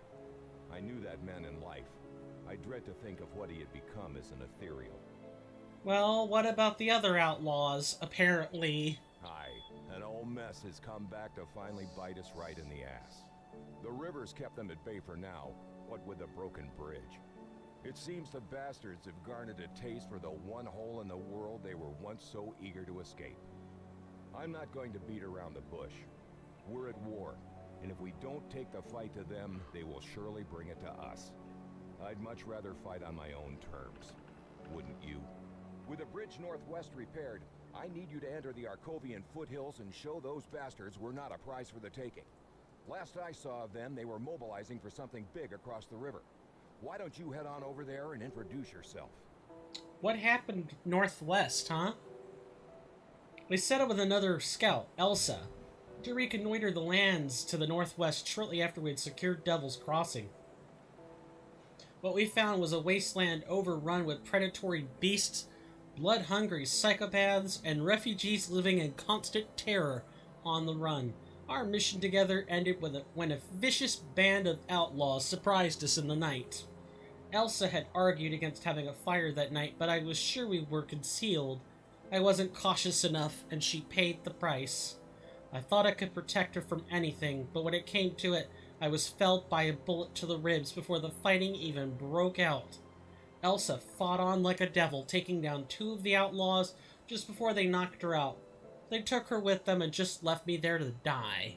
I knew that man in life. I dread to think of what he had become as an ethereal. Well, what about the other outlaws, apparently? Aye, an old mess has come back to finally bite us right in the ass. The river's kept them at bay for now, what with a broken bridge. It seems the bastards have garnered a taste for the one hole in the world they were once so eager to escape. I'm not going to beat around the bush. We're at war, and if we don't take the fight to them, they will surely bring it to us. I'd much rather fight on my own terms. Wouldn't you? With the bridge northwest repaired, I need you to enter the Arkovian foothills and show those bastards we're not a prize for the taking. Last I saw of them, they were mobilizing for something big across the river. Why don't you head on over there and introduce yourself? What happened northwest, huh? We set up with another scout, Elsa, to reconnoiter the lands to the northwest shortly after we had secured Devil's Crossing. What we found was a wasteland overrun with predatory beasts, blood-hungry psychopaths, and refugees living in constant terror on the run. Our mission together ended when a vicious band of outlaws surprised us in the night. Elsa had argued against having a fire that night, but I was sure we were concealed. I wasn't cautious enough, and she paid the price. I thought I could protect her from anything, but when it came to it, I was felled by a bullet to the ribs before the fighting even broke out. Elsa fought on like a devil, taking down 2 of the outlaws just before they knocked her out. They took her with them and just left me there to die.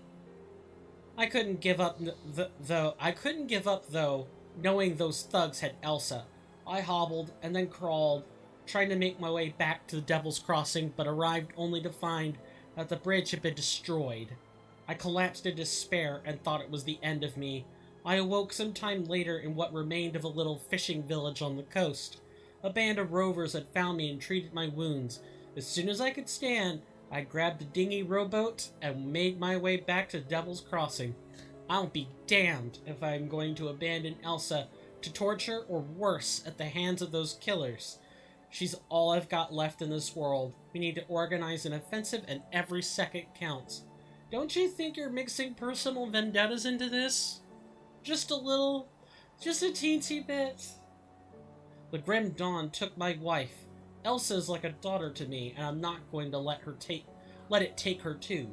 I couldn't give up though, knowing those thugs had Elsa. I hobbled and then crawled, trying to make my way back to the Devil's Crossing, but arrived only to find that the bridge had been destroyed. I collapsed in despair and thought it was the end of me. I awoke some time later in what remained of a little fishing village on the coast. A band of rovers had found me and treated my wounds. As soon as I could stand, I grabbed a dinghy rowboat and made my way back to Devil's Crossing. I'll be damned if I'm going to abandon Elsa to torture or worse at the hands of those killers. She's all I've got left in this world. We need to organize an offensive and every second counts. Don't you think you're mixing personal vendettas into this? Just a little? Just a teensy bit? The grim dawn took my wife. Elsa is like a daughter to me, and I'm not going to let it take her too.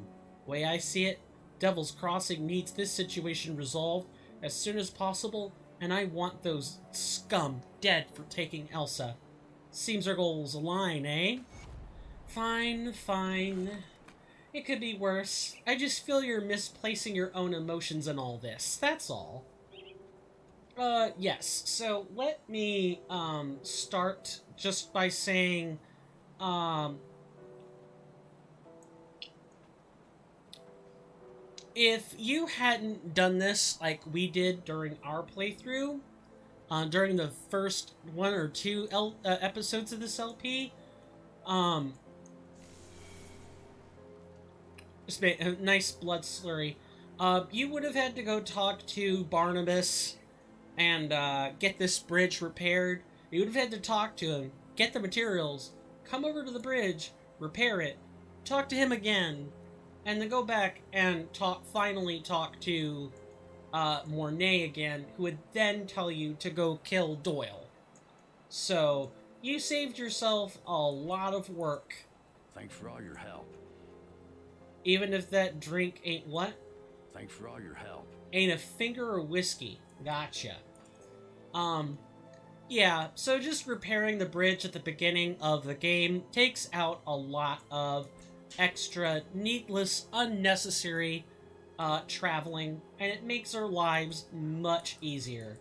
The way I see it, Devil's Crossing needs this situation resolved as soon as possible, and I want those scum dead for taking Elsa. Seems our goals align, eh? Fine, fine. It could be worse. I just feel you're misplacing your own emotions in all this. That's all. Yes. So let me, start just by saying, if you hadn't done this like we did during our playthrough, during the first 1 or 2 episodes of this LP, just made a nice blood slurry. You would have had to go talk to Barnabas and get this bridge repaired. You would have had to talk to him, get the materials, come over to the bridge, repair it, talk to him again, and then go back and finally talk to Mornay again, who would then tell you to go kill Doyle. So, you saved yourself a lot of work. Thanks for all your help. Even if that drink ain't what? Thanks for all your help. Ain't a finger of whiskey. Gotcha. Yeah, so just repairing the bridge at the beginning of the game takes out a lot of extra, needless, unnecessary traveling, and it makes our lives much easier.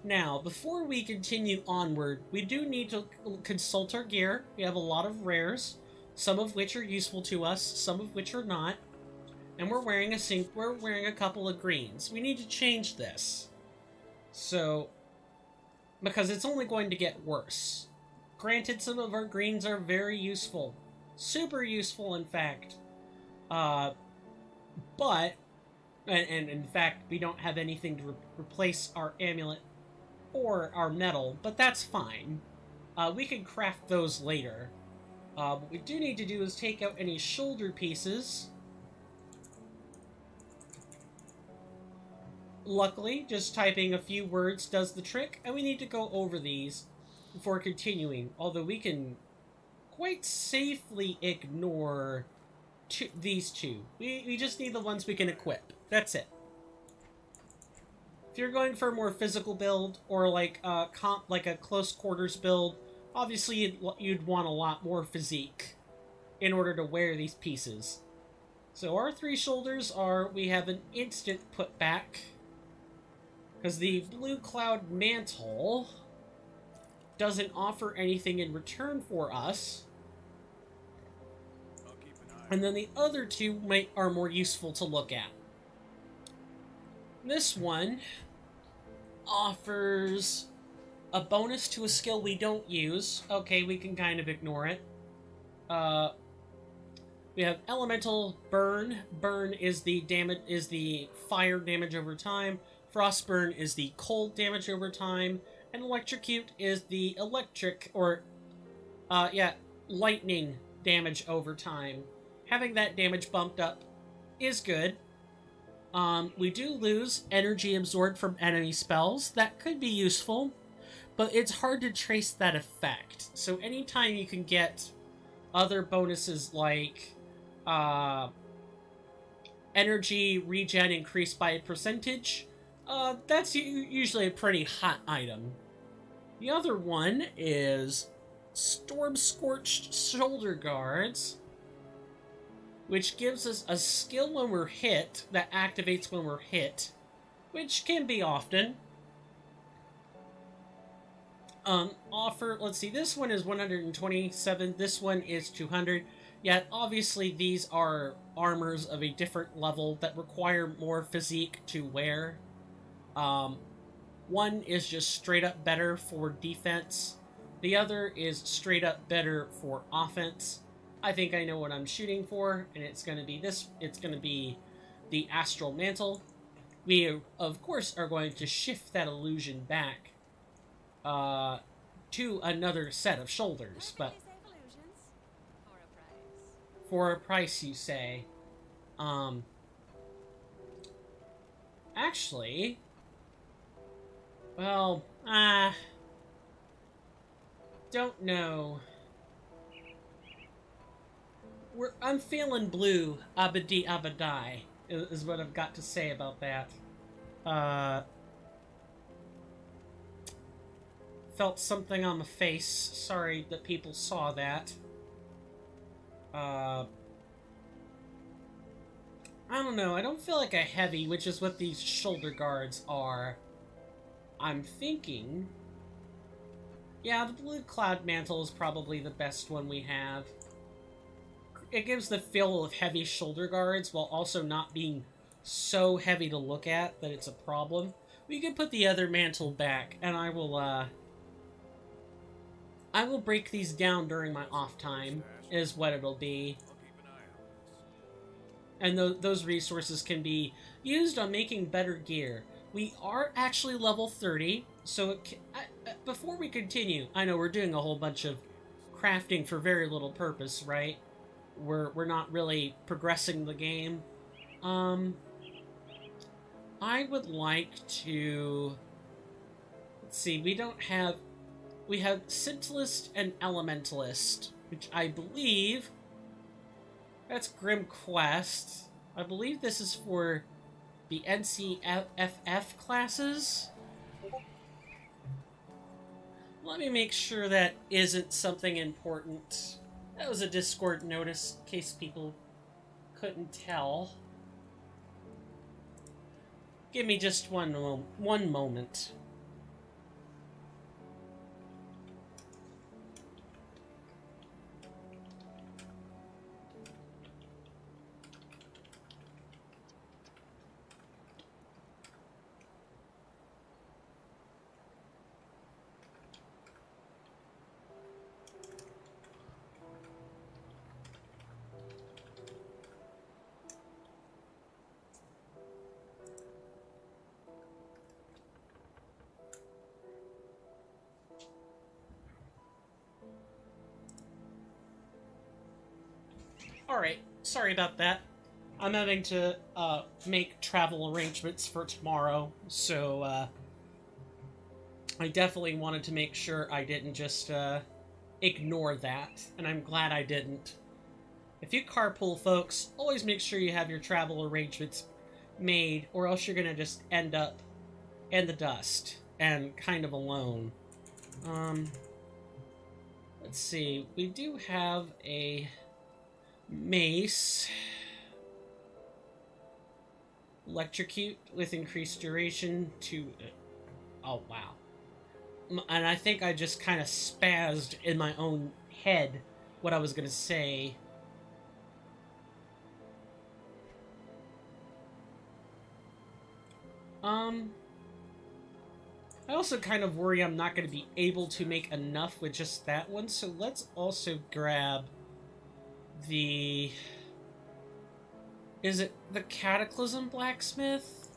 Now, before we continue onward, we do need to consult our gear. We have a lot of rares, some of which are useful to us, some of which are not. And we're wearing a couple of greens. We need to change this. So, because it's only going to get worse. Granted, some of our greens are very useful. Super useful, in fact. But, and in fact, we don't have anything to replace our amulet or our metal, but that's fine. We can craft those later. What we do need to do is take out any shoulder pieces. Luckily, just typing a few words does the trick, and we need to go over these before continuing, although we can quite safely ignore these two. We just need the ones we can equip. That's it. If you're going for a more physical build, or like a close quarters build, obviously you'd want a lot more physique in order to wear these pieces. So our 3 shoulders are, we have an instant put back, because the Blue Cloud Mantle doesn't offer anything in return for us. And then the other 2 are more useful to look at. This one offers a bonus to a skill we don't use. Okay, we can kind of ignore it. We have Elemental Burn. Burn is the fire damage over time. Frostburn is the cold damage over time, and Electrocute is the lightning damage over time. Having that damage bumped up is good. We do lose energy absorbed from enemy spells. That could be useful, but it's hard to trace that effect. So anytime you can get other bonuses like energy regen increased by a percentage. That's usually a pretty hot item. The other one is Storm Scorched Shoulder Guards, which gives us a skill when we're hit that activates when we're hit, which can be often. Let's see, this one is 127, this one is 200, yet obviously these are armors of a different level that require more physique to wear. One is just straight up better for defense, the other is straight up better for offense. I think I know what I'm shooting for, and it's going to be the Astral Mantle. We, of course, are going to shift that illusion back to another set of shoulders, but for a price, you say. Actually, well, don't know. I'm feeling blue, abadi abadai, is what I've got to say about that. Felt something on my face. Sorry that people saw that. I don't know. I don't feel like a heavy, which is what these shoulder guards are. I'm thinking... Yeah, the blue cloud mantle is probably the best one we have. It gives the feel of heavy shoulder guards while also not being so heavy to look at that it's a problem. We could put the other mantle back, and I will break these down during my off time, is what it'll be. And those resources can be used on making better gear. We are actually level 30, so before we continue, I know we're doing a whole bunch of crafting for very little purpose, right? We're not really progressing the game. I would like to... Let's see, we have Scintilist and Elementalist, which I believe... That's Grim Quest. I believe this is for the NCFF classes. Let me make sure that isn't something important. That was a Discord notice, in case people couldn't tell. Give me just one moment. Alright, sorry about that. I'm having to make travel arrangements for tomorrow, so I definitely wanted to make sure I didn't just ignore that, and I'm glad I didn't. If you carpool, folks, always make sure you have your travel arrangements made, or else you're gonna just end up in the dust and kind of alone. Let's see, we do have a mace. Electrocute with increased duration to... Oh, wow. And I think I just kind of spazzed in my own head what I was going to say. I also kind of worry I'm not going to be able to make enough with just that one, so let's also grab the... Is it the Cataclysm Blacksmith?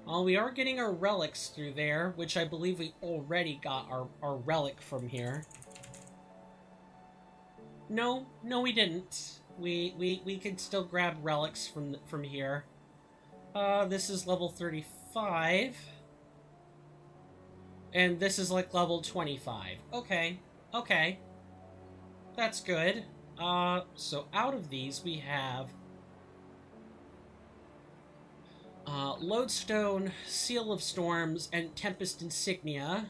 Well, we are getting our relics through there, which I believe we already got our relic from here. No, we didn't. We could still grab relics from here. This is level 35. And this is like level 25. Okay. That's good. So out of these we have Lodestone, Seal of Storms, and Tempest Insignia.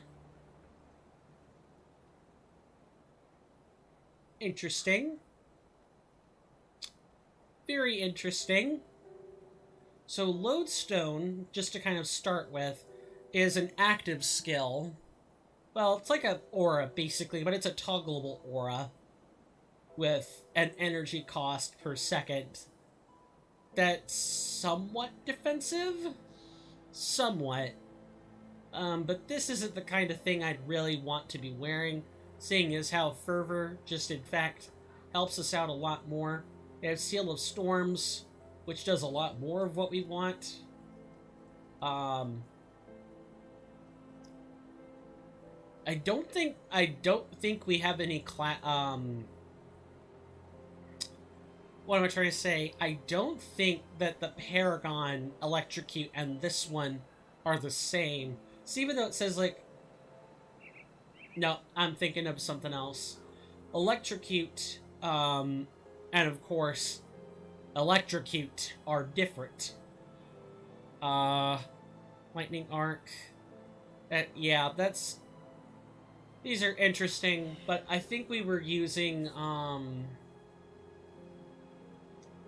Interesting. Very interesting. So Lodestone, just to kind of start with, is an active skill. Well, it's like an aura, basically, but it's a toggleable aura with an energy cost per second that's somewhat defensive? Somewhat. But this isn't the kind of thing I'd really want to be wearing, seeing as how Fervor just, in fact, helps us out a lot more. We have Seal of Storms, which does a lot more of what we want. I don't think we have any what am I trying to say? I don't think that the Paragon Electrocute and this one are the same. So even though it says, like... No, I'm thinking of something else. Electrocute, and of course, Electrocute are different. Lightning Arc. Yeah, that's... These are interesting, but I think we were using,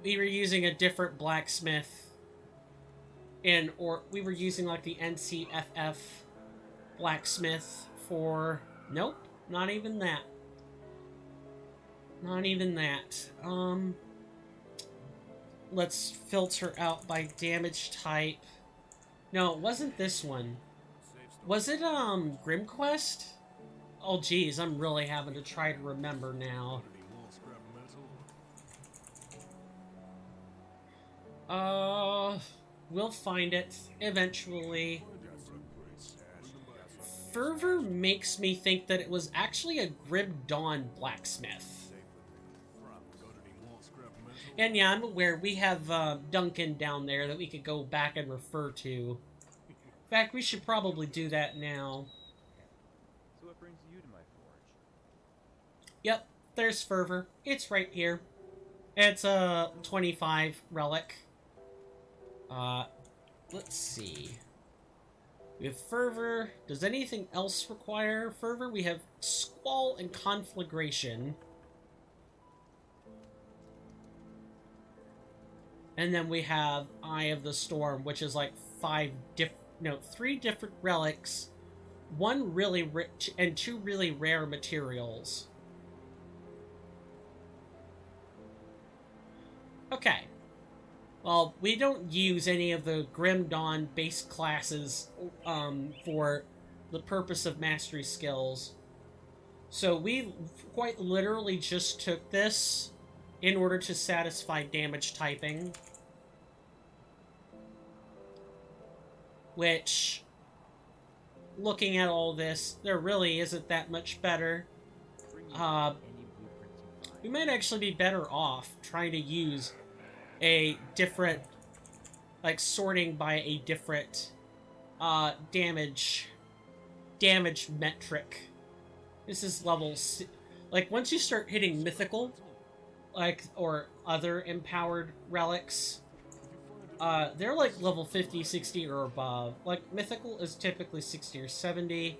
a different blacksmith or we were using like the NCFF blacksmith for, nope, not even that. Not even that. Let's filter out by damage type. No, it wasn't this one. Was it, GrimQuest? Oh, geez, I'm really having to try to remember now. We'll find it eventually. Fervor makes me think that it was actually a Grim Dawn blacksmith. And yeah, I'm aware we have Duncan down there that we could go back and refer to. In fact, we should probably do that now. So what brings you to my forge? Yep, there's Fervor. It's right here. It's a 25 relic. Let's see. We have Fervor. Does anything else require Fervor? We have Squall and Conflagration. And then we have Eye of the Storm, which is like 3 different relics, 1 really rich and 2 really rare materials. Okay. Well, we don't use any of the Grim Dawn base classes for the purpose of mastery skills. So we quite literally just took this in order to satisfy damage typing. Which, looking at all this, there really isn't that much better. We might actually be better off trying to use a different, like, sorting by a different damage metric. This is level like, once you start hitting mythical, like, or other empowered relics, they're like level 50, 60, or above. Like, mythical is typically 60 or 70.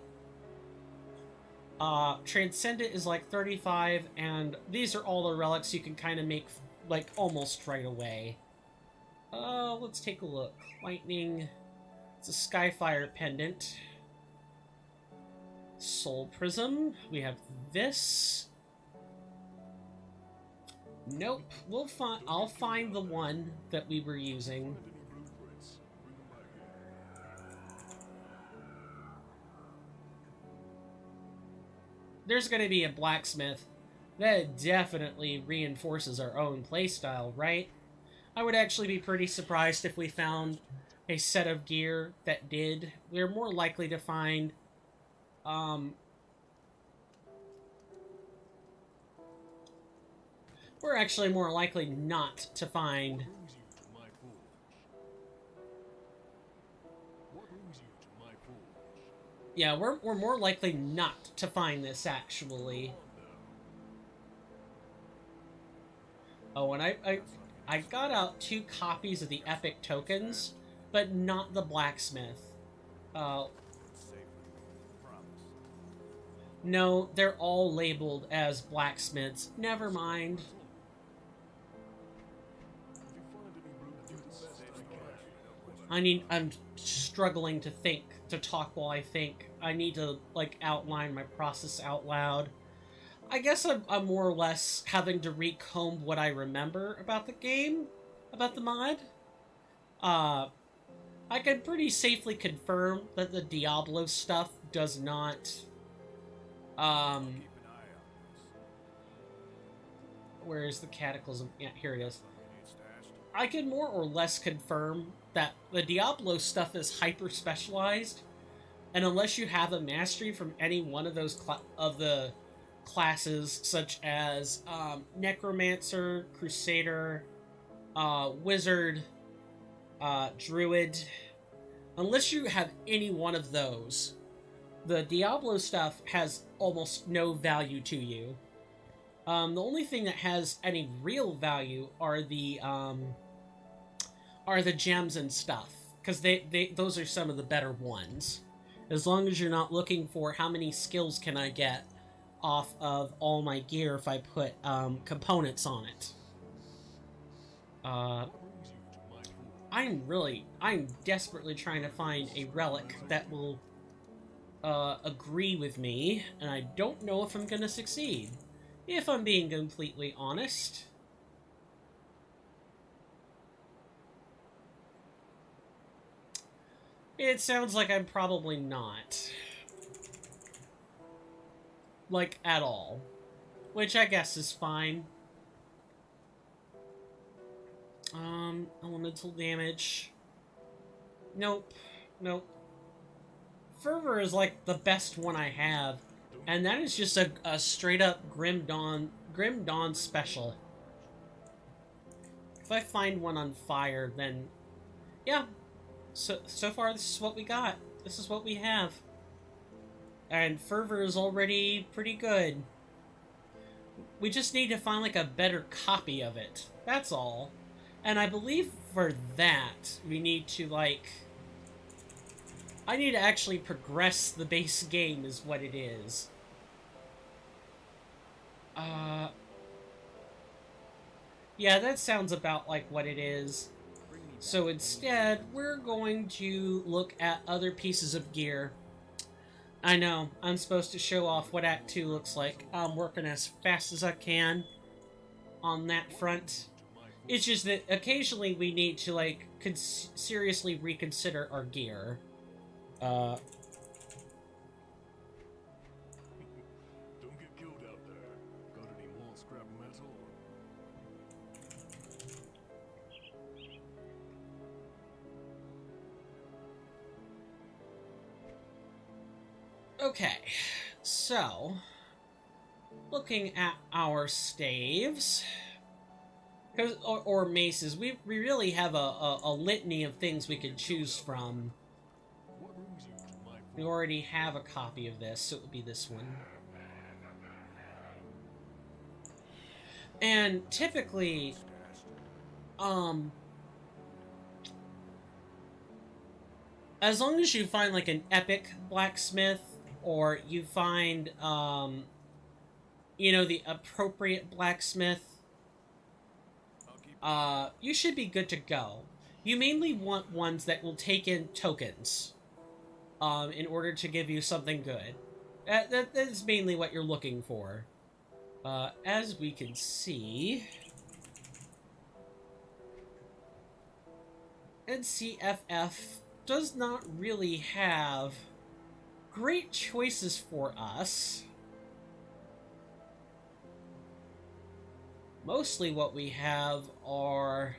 Transcendent is like 35, and these are all the relics you can kind of make, like, almost right away. Let's take a look. Lightning. It's a Skyfire Pendant. Soul Prism. We have this. Nope. I'll find the one that we were using. There's gonna be a blacksmith. That definitely reinforces our own playstyle, right? I would actually be pretty surprised if we found a set of gear that did. We're more likely to find, we're actually more likely not to find... Yeah, we're more likely not to find this, actually. Oh, and I got out 2 copies of the epic tokens, but not the blacksmith. No, they're all labeled as blacksmiths. Never mind. I'm struggling to think, to talk while I think. I need to, like, outline my process out loud. I guess I'm more or less having to recomb what I remember about the game, about the mod. I can pretty safely confirm that the Diablo stuff does not, where is the Cataclysm? Yeah, here it is. I can more or less confirm that the Diablo stuff is hyper-specialized, and unless you have a mastery from any one of those classes, such as Necromancer, Crusader, Wizard, Druid, unless you have any one of those, the Diablo stuff has almost no value to you. The only thing that has any real value are the gems and stuff, because those are some of the better ones. As long as you're not looking for how many skills can I get off of all my gear if I put components on it. I'm desperately trying to find a relic that will agree with me, and I don't know if I'm gonna succeed, if I'm being completely honest. It sounds like I'm probably not. Like, at all. Which I guess is fine. Elemental damage. Nope. Nope. Fervor is like the best one I have. And that is just a straight up Grim Dawn special. If I find one on fire, then yeah. So far this is what we got. This is what we have. And Fervor is already pretty good. We just need to find like a better copy of it. That's all. And I believe for that we need to like I need to actually progress the base game is what it is. Yeah, that sounds about like what it is. So instead, we're going to look at other pieces of gear. I know, I'm supposed to show off what Act 2 looks like. I'm working as fast as I can on that front. It's just that occasionally we need to, like, seriously reconsider our gear. Don't get killed out there. Got any more scrap metal? Okay, so, looking at our staves, or maces, we really have a litany of things we can choose from. What brings you to my We already have a copy of this, so it would be this one. And typically, as long as you find like an epic blacksmith, or you find, you know, the appropriate blacksmith, you should be good to go. You mainly want ones that will take in tokens, in order to give you something good. That is mainly what you're looking for. As we can see, NCFF does not really have great choices for us. Mostly what we have are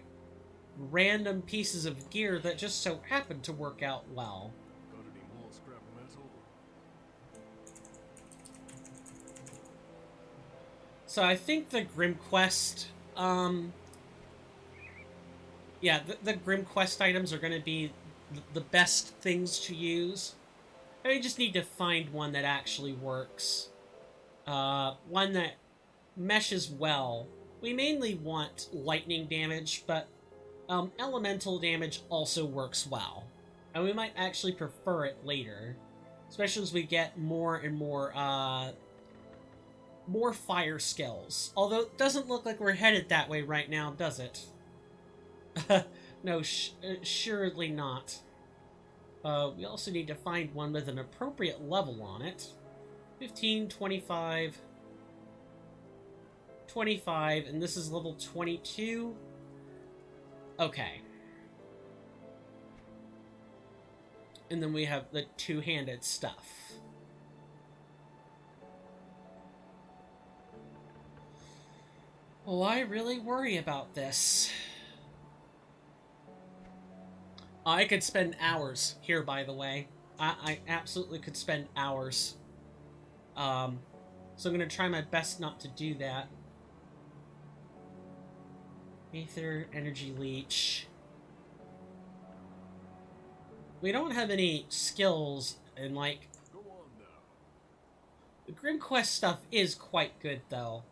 random pieces of gear that just so happen to work out well. got any more scrap metal? So I think the Grim Quest, yeah, the Grim Quest items are going to be the best things to use. I just need to find one that actually works. One that meshes well We mainly want lightning damage, but elemental damage also works well. And we might actually prefer it later. Especially as we get more and more fire skills. Although it doesn't look like we're headed that way right now, does it? No, surely not. We also need to find one with an appropriate level on it. 15, 25... 25, and this is level 22. Okay. And then we have the two-handed stuff. Oh, I really worry about this. I could spend hours here, by the way. I absolutely could spend hours. So I'm going to try my best not to do that. Aether, Energy Leech. We don't have any skills in, like... Go on now. The Grim Quest stuff is quite good, though.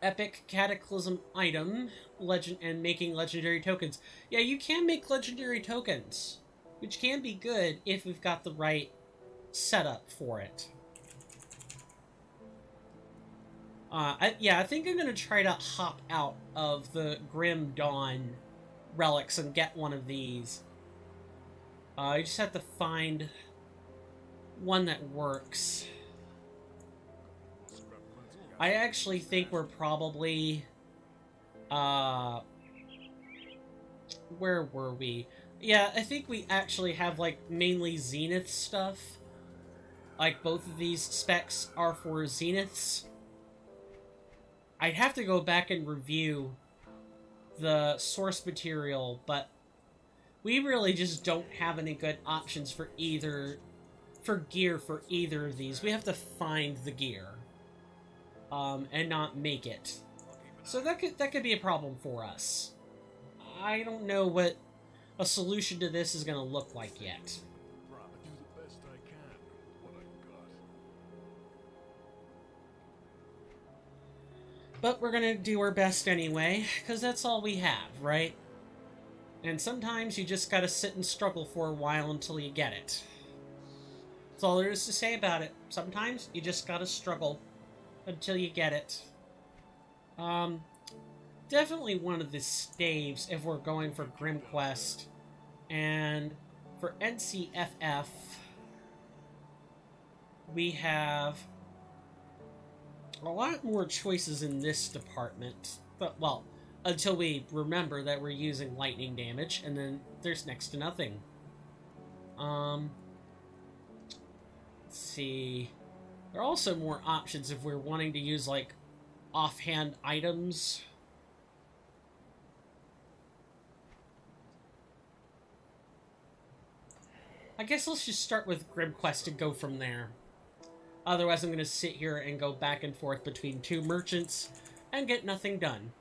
Epic Cataclysm item, legend, and making legendary tokens. Yeah, you can make legendary tokens, which can be good if we've got the right setup for it. I think I'm going to try to hop out of the Grim Dawn relics and get one of these. I just have to find one that works. I actually think we're probably... where were we? Yeah, I think we actually have, like, mainly Zenith stuff. Like, both of these specs are for Zeniths. I'd have to go back and review the source material, but we really just don't have any good options for gear for either of these. We have to find the gear, and not make it. So that could be a problem for us. I don't know what a solution to this is going to look like yet. Do the best I can with what I've got. But we're gonna do our best anyway, because that's all we have, right? And sometimes you just gotta sit and struggle for a while until you get it. That's all there is to say about it. Sometimes you just gotta struggle until you get it. Definitely one of the staves if we're going for Grim Quest. And for NCFF, we have a lot more choices in this department. But, well, until we remember that we're using lightning damage, and then there's next to nothing. Let's see. There are also more options if we're wanting to use, like, offhand items. I guess let's just start with Grim Quest and go from there. Otherwise, I'm going to sit here and go back and forth between two merchants and get nothing done.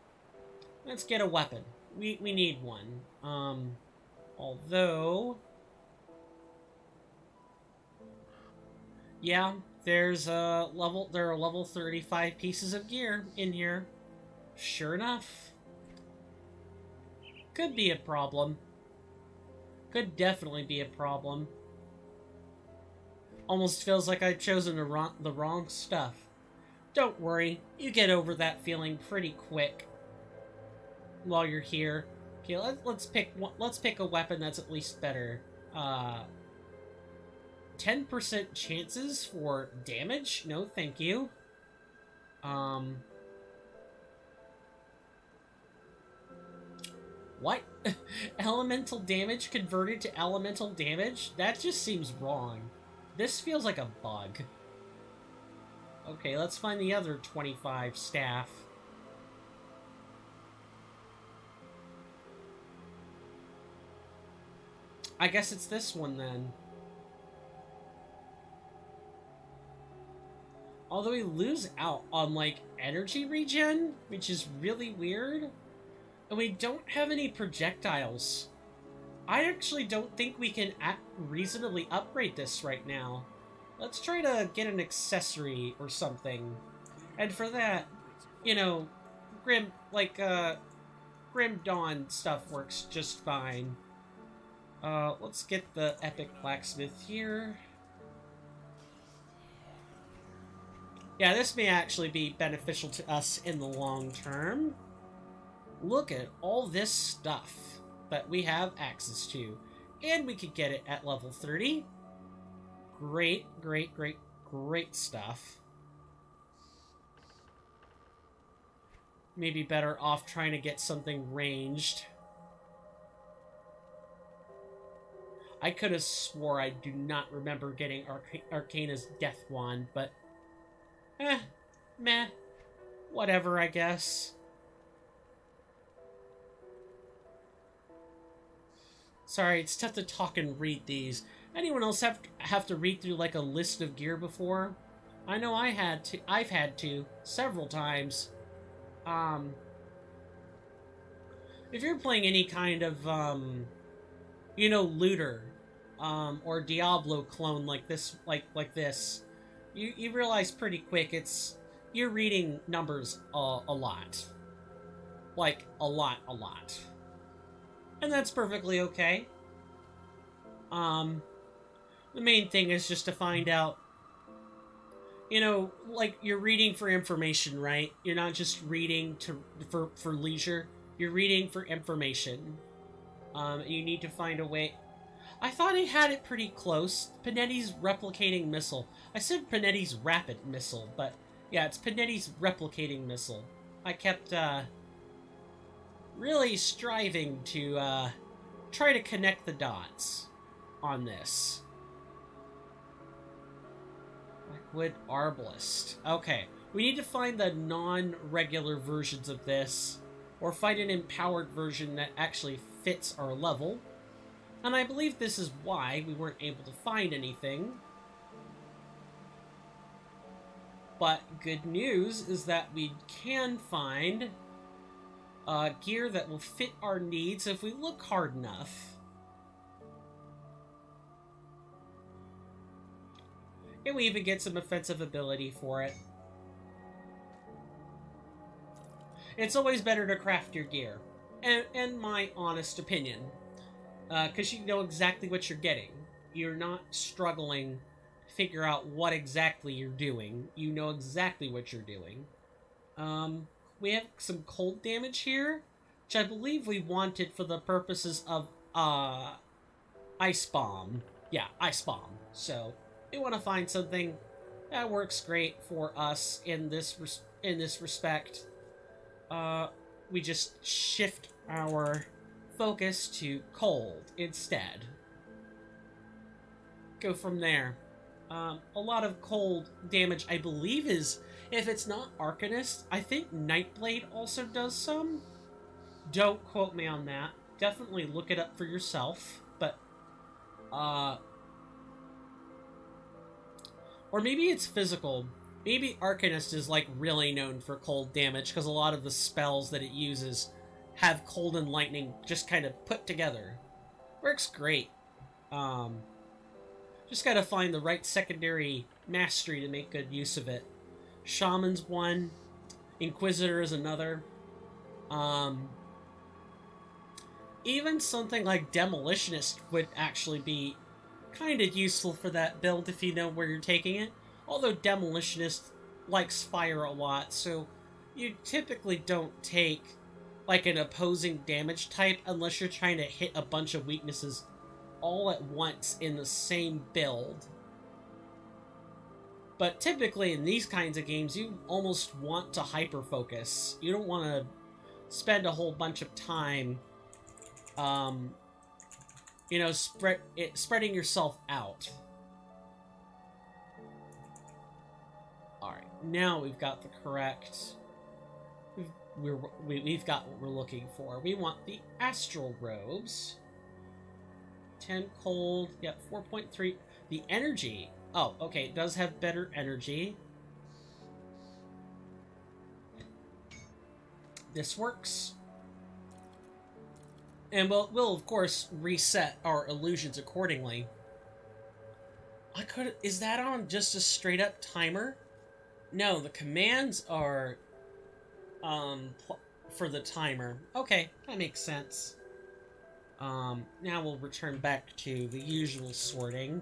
Let's get a weapon. We need one. Although... yeah, there are level 35 pieces of gear in here. Sure enough. Could be a problem. Could definitely be a problem. Almost feels like I've chosen the wrong stuff. Don't worry, you get over that feeling pretty quick while you're here. Okay, let's pick a weapon that's at least better. 10% chances for damage? No, thank you. What? Elemental damage converted to elemental damage? That just seems wrong. This feels like a bug. Okay, let's find the other 25 staff. I guess it's this one then. Although we lose out on, like, energy regen, which is really weird. And we don't have any projectiles. I actually don't think we can reasonably upgrade this right now. let's try to get an accessory or something. And for that, you know, Grim Dawn stuff works just fine. Let's get the Epic Blacksmith here. Yeah, this may actually be beneficial to us in the long term. Look at all this stuff that we have access to. And we could get it at level 30. Great, great, great, great stuff. Maybe better off trying to get something ranged. I could have swore I do not remember getting Arcana's Death Wand, but meh, whatever, I guess. Sorry, it's tough to talk and read these. Anyone else have to read through like a list of gear before? I know I've had to several times. If you're playing any kind of you know, looter or Diablo clone like this, you realize pretty quick you're reading numbers a lot. Like, a lot. And that's perfectly okay. The main thing is just to find out, you know, like, you're reading for information, right? You're not just reading for leisure. You're reading for information. You need to find a way. I thought I had it pretty close. Panetti's replicating missile. I said Panetti's rapid missile, but yeah, it's Panetti's replicating missile. I kept really striving to try to connect the dots on this. Blackwood Arbalist. Okay, we need to find the non-regular versions of this, or find an empowered version that actually fits our level. And I believe this is why we weren't able to find anything. But good news is that we can find gear that will fit our needs if we look hard enough. And we even get some offensive ability for it. It's always better to craft your gear, in my honest opinion, because you know exactly what you're getting. You're not struggling to figure out what exactly you're doing. You know exactly what you're doing. We have some cold damage here, which I believe we wanted for the purposes of Ice Bomb. Yeah, Ice Bomb. So we want to find something that works great for us in this respect. We just shift our focus to cold instead. Go from there. A lot of cold damage, I believe, is, if it's not Arcanist, I think Nightblade also does some. Don't quote me on that. Definitely look it up for yourself. But, or maybe it's physical. Maybe Arcanist is, like, really known for cold damage, because a lot of the spells that it uses have cold and lightning just kind of put together. Works great. Just gotta find the right secondary mastery to make good use of it. Shaman's one. Inquisitor is another. Even something like Demolitionist would actually be kind of useful for that build if you know where you're taking it. Although Demolitionist likes fire a lot, so you typically don't take like an opposing damage type unless you're trying to hit a bunch of weaknesses all at once in the same build. But typically in these kinds of games, you almost want to hyper-focus. You don't want to spend a whole bunch of time, you know, spreading yourself out. Alright, now we've got the correct... We've got what we're looking for. We want the Astral Robes. 10 cold, yep, 4.3. The energy. Oh, okay, it does have better energy. This works. And we'll of course reset our illusions accordingly. Is that on just a straight up timer? No, the commands are, for the timer. Okay, that makes sense. Now we'll return back to the usual sorting.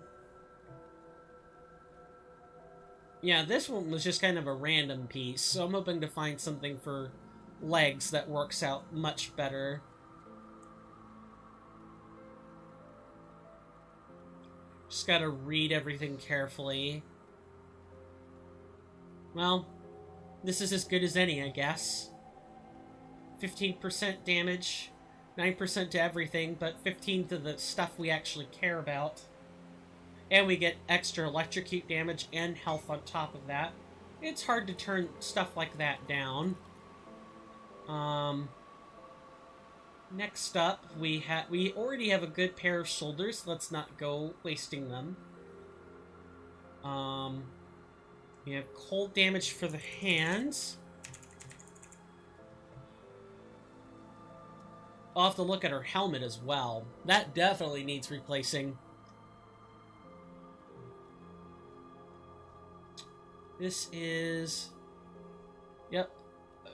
Yeah, this one was just kind of a random piece, so I'm hoping to find something for legs that works out much better. Just gotta read everything carefully. Well, this is as good as any, I guess. 15% damage, 9% to everything, but 15 to the stuff we actually care about. And we get extra electrocute damage and health on top of that. It's hard to turn stuff like that down. Next up, we already have a good pair of shoulders, so let's not go wasting them. We have cold damage for the hands. I'll have to look at her helmet as well. That definitely needs replacing. This is... Yep.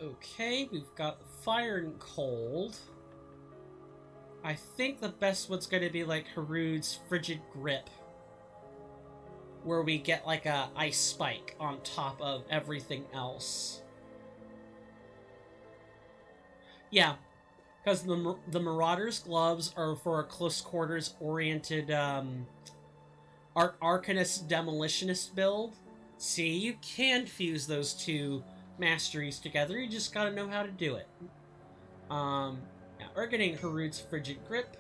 Okay, we've got fire and cold. I think the best one's going to be like Harud's frigid grip, where we get like a ice spike on top of everything else. Yeah, because the Marauder's gloves are for a close quarters oriented Arcanist Demolitionist build. See, you can fuse those two masteries together, you just gotta know how to do it. Now, we're getting Harud's frigid grip.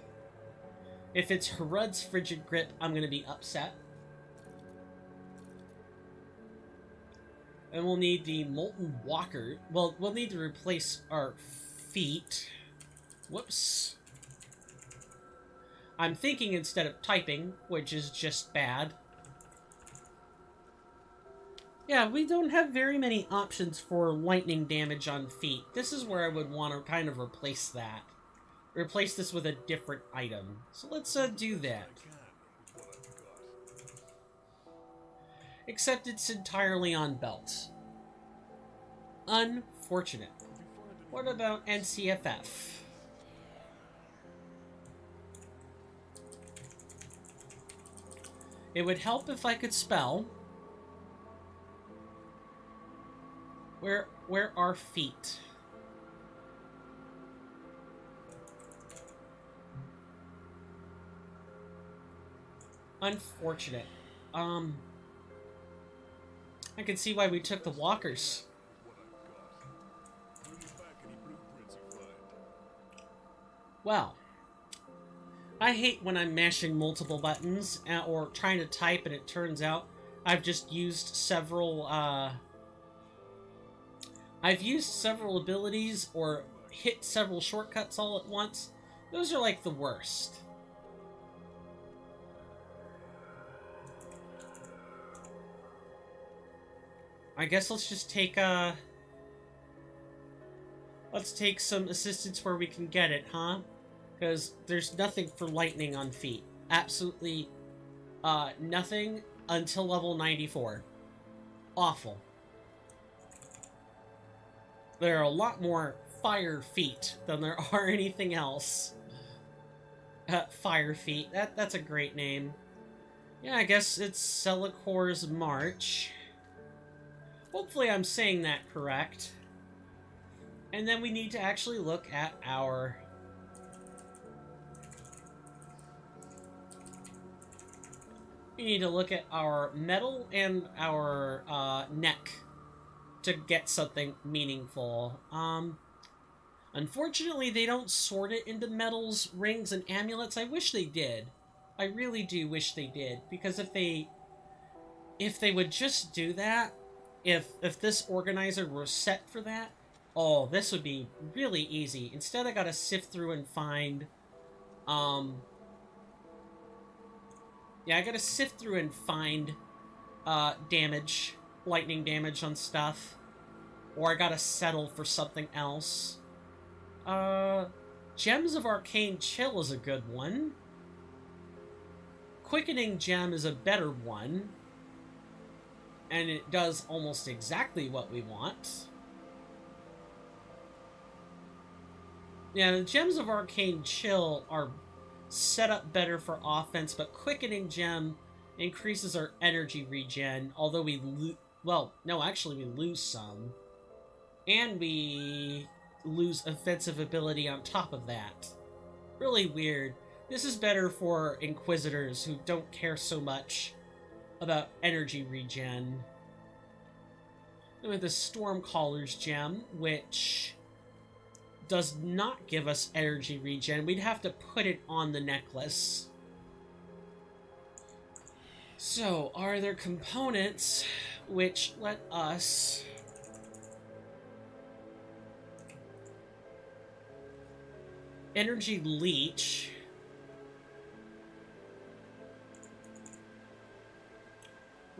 If it's Harud's frigid grip, I'm gonna be upset. And we'll need the Molten Walker. Well, we'll need to replace our feet. Whoops. I'm thinking instead of typing, which is just bad. Yeah, we don't have very many options for lightning damage on feet. This is where I would want to kind of replace that. Replace this with a different item. So let's do that. Except it's entirely on belts. Unfortunate. What about NCFF? It would help if I could spell. Where are feet? Unfortunate. I can see why we took the walkers. Well, I hate when I'm mashing multiple buttons or trying to type and it turns out I've just used several, I've used several abilities or hit several shortcuts all at once. Those are like the worst. I guess let's just take let's take some assistance where we can get it, huh? Because there's nothing for lightning on feet. Absolutely nothing until level 94. Awful. There are a lot more fire feet than there are anything else. Fire feet. That's a great name. Yeah, I guess it's Celicor's March. Hopefully I'm saying that correct. And then we need to actually look at our... We need to look at our metal and our neck to get something meaningful. Unfortunately, they don't sort it into medals, rings, and amulets. I wish they did. I really do wish they did, because if they would just do that, if this organizer were set for that, oh, this would be really easy. Instead, I gotta sift through and find, yeah, I gotta sift through and find, damage, lightning damage on stuff. Or I gotta settle for something else. Gems of Arcane Chill is a good one. Quickening Gem is a better one, and it does almost exactly what we want. Yeah, the Gems of Arcane Chill are set up better for offense, but Quickening Gem increases our energy regen, although we we lose some. And we lose offensive ability on top of that. Really weird. This is better for Inquisitors who don't care so much about energy regen. Then with the Stormcaller's Gem, which does not give us energy regen. We'd have to put it on the necklace. So, are there components which let us energy leech?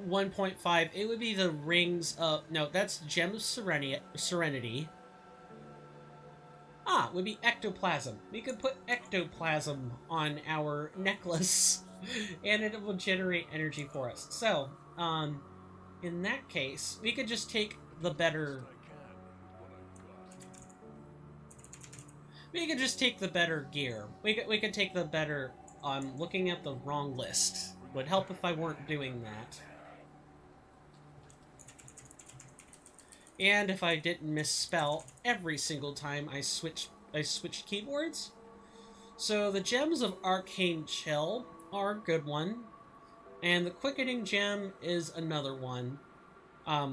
$1.5. It would be the rings of... No, that's Gem of Serenity. Ah, would be ectoplasm. We could put ectoplasm on our necklace, and it will generate energy for us. So, in that case, we could just take the better... We could just take the better gear. We could take the better... I'm looking at the wrong list. Would help if I weren't doing that. And if I didn't misspell every single time I switched keyboards. So the Gems of Arcane Chill are a good one. And the Quickening Gem is another one. I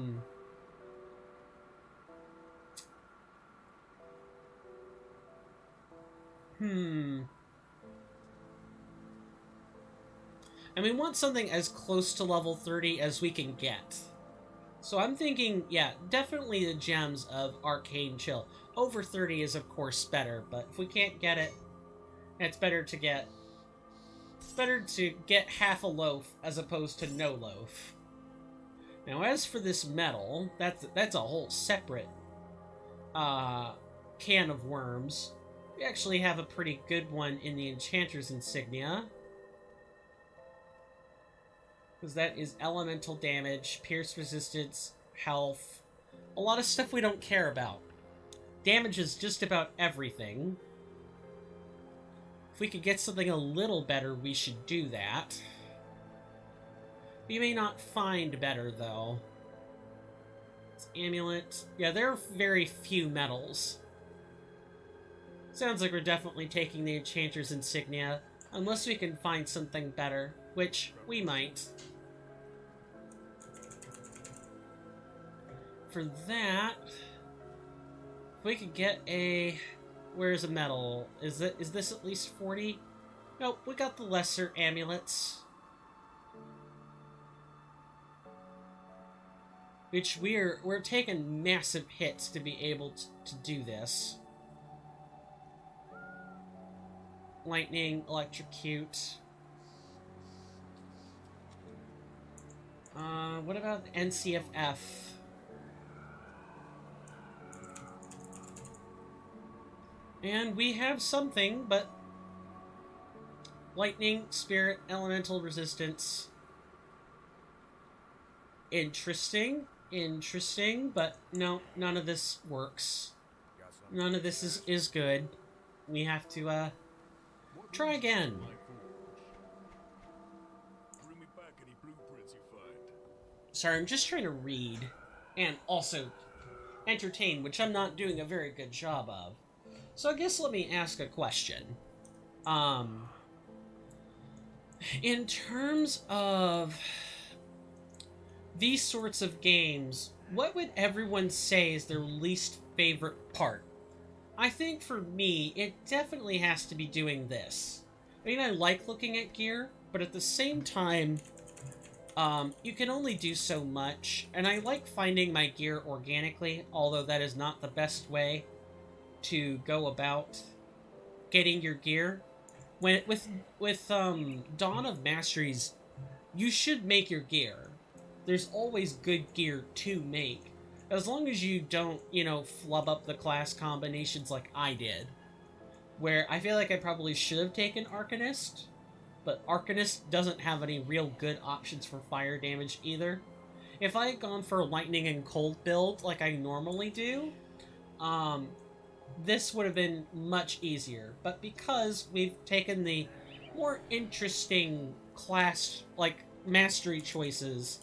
mean, we want something as close to level 30 as we can get. So I'm thinking, yeah, definitely the Gems of Arcane Chill. Over 30 is, of course, better, but if we can't get it, it's better to get half a loaf as opposed to no loaf. Now, as for this metal, that's a whole separate can of worms. We actually have a pretty good one in the Enchanter's Insignia. Because that is elemental damage, pierce resistance, health, a lot of stuff we don't care about. Damages just about everything. If we could get something a little better, we should do that. We may not find better, though. It's amulet. Yeah, there are very few metals. Sounds like we're definitely taking the Enchanter's Insignia, unless we can find something better, which we might. For that, if we could get a... Where's a metal? Is this at least 40? Nope, we got the lesser amulets. Which we're taking massive hits to be able to do this. Lightning, electrocute. What about the NCFF? And we have something, but... Lightning, Spirit, Elemental Resistance. Interesting, but no, none of this works. None of this is good. We have to, try again. Bring me back any blueprints you find. Sorry, I'm just trying to read. And also entertain, which I'm not doing a very good job of. So I guess let me ask a question. In terms of these sorts of games, what would everyone say is their least favorite part? I think for me, it definitely has to be doing this. I mean, I like looking at gear, but at the same time, you can only do so much, and I like finding my gear organically, although that is not the best way to go about getting your gear. With Dawn of Masteries, you should make your gear. There's always good gear to make. As long as you don't, flub up the class combinations like I did. Where I feel like I probably should have taken Arcanist, but Arcanist doesn't have any real good options for fire damage either. If I had gone for a lightning and cold build like I normally do, this would have been much easier. But because we've taken the more interesting class, like, mastery choices,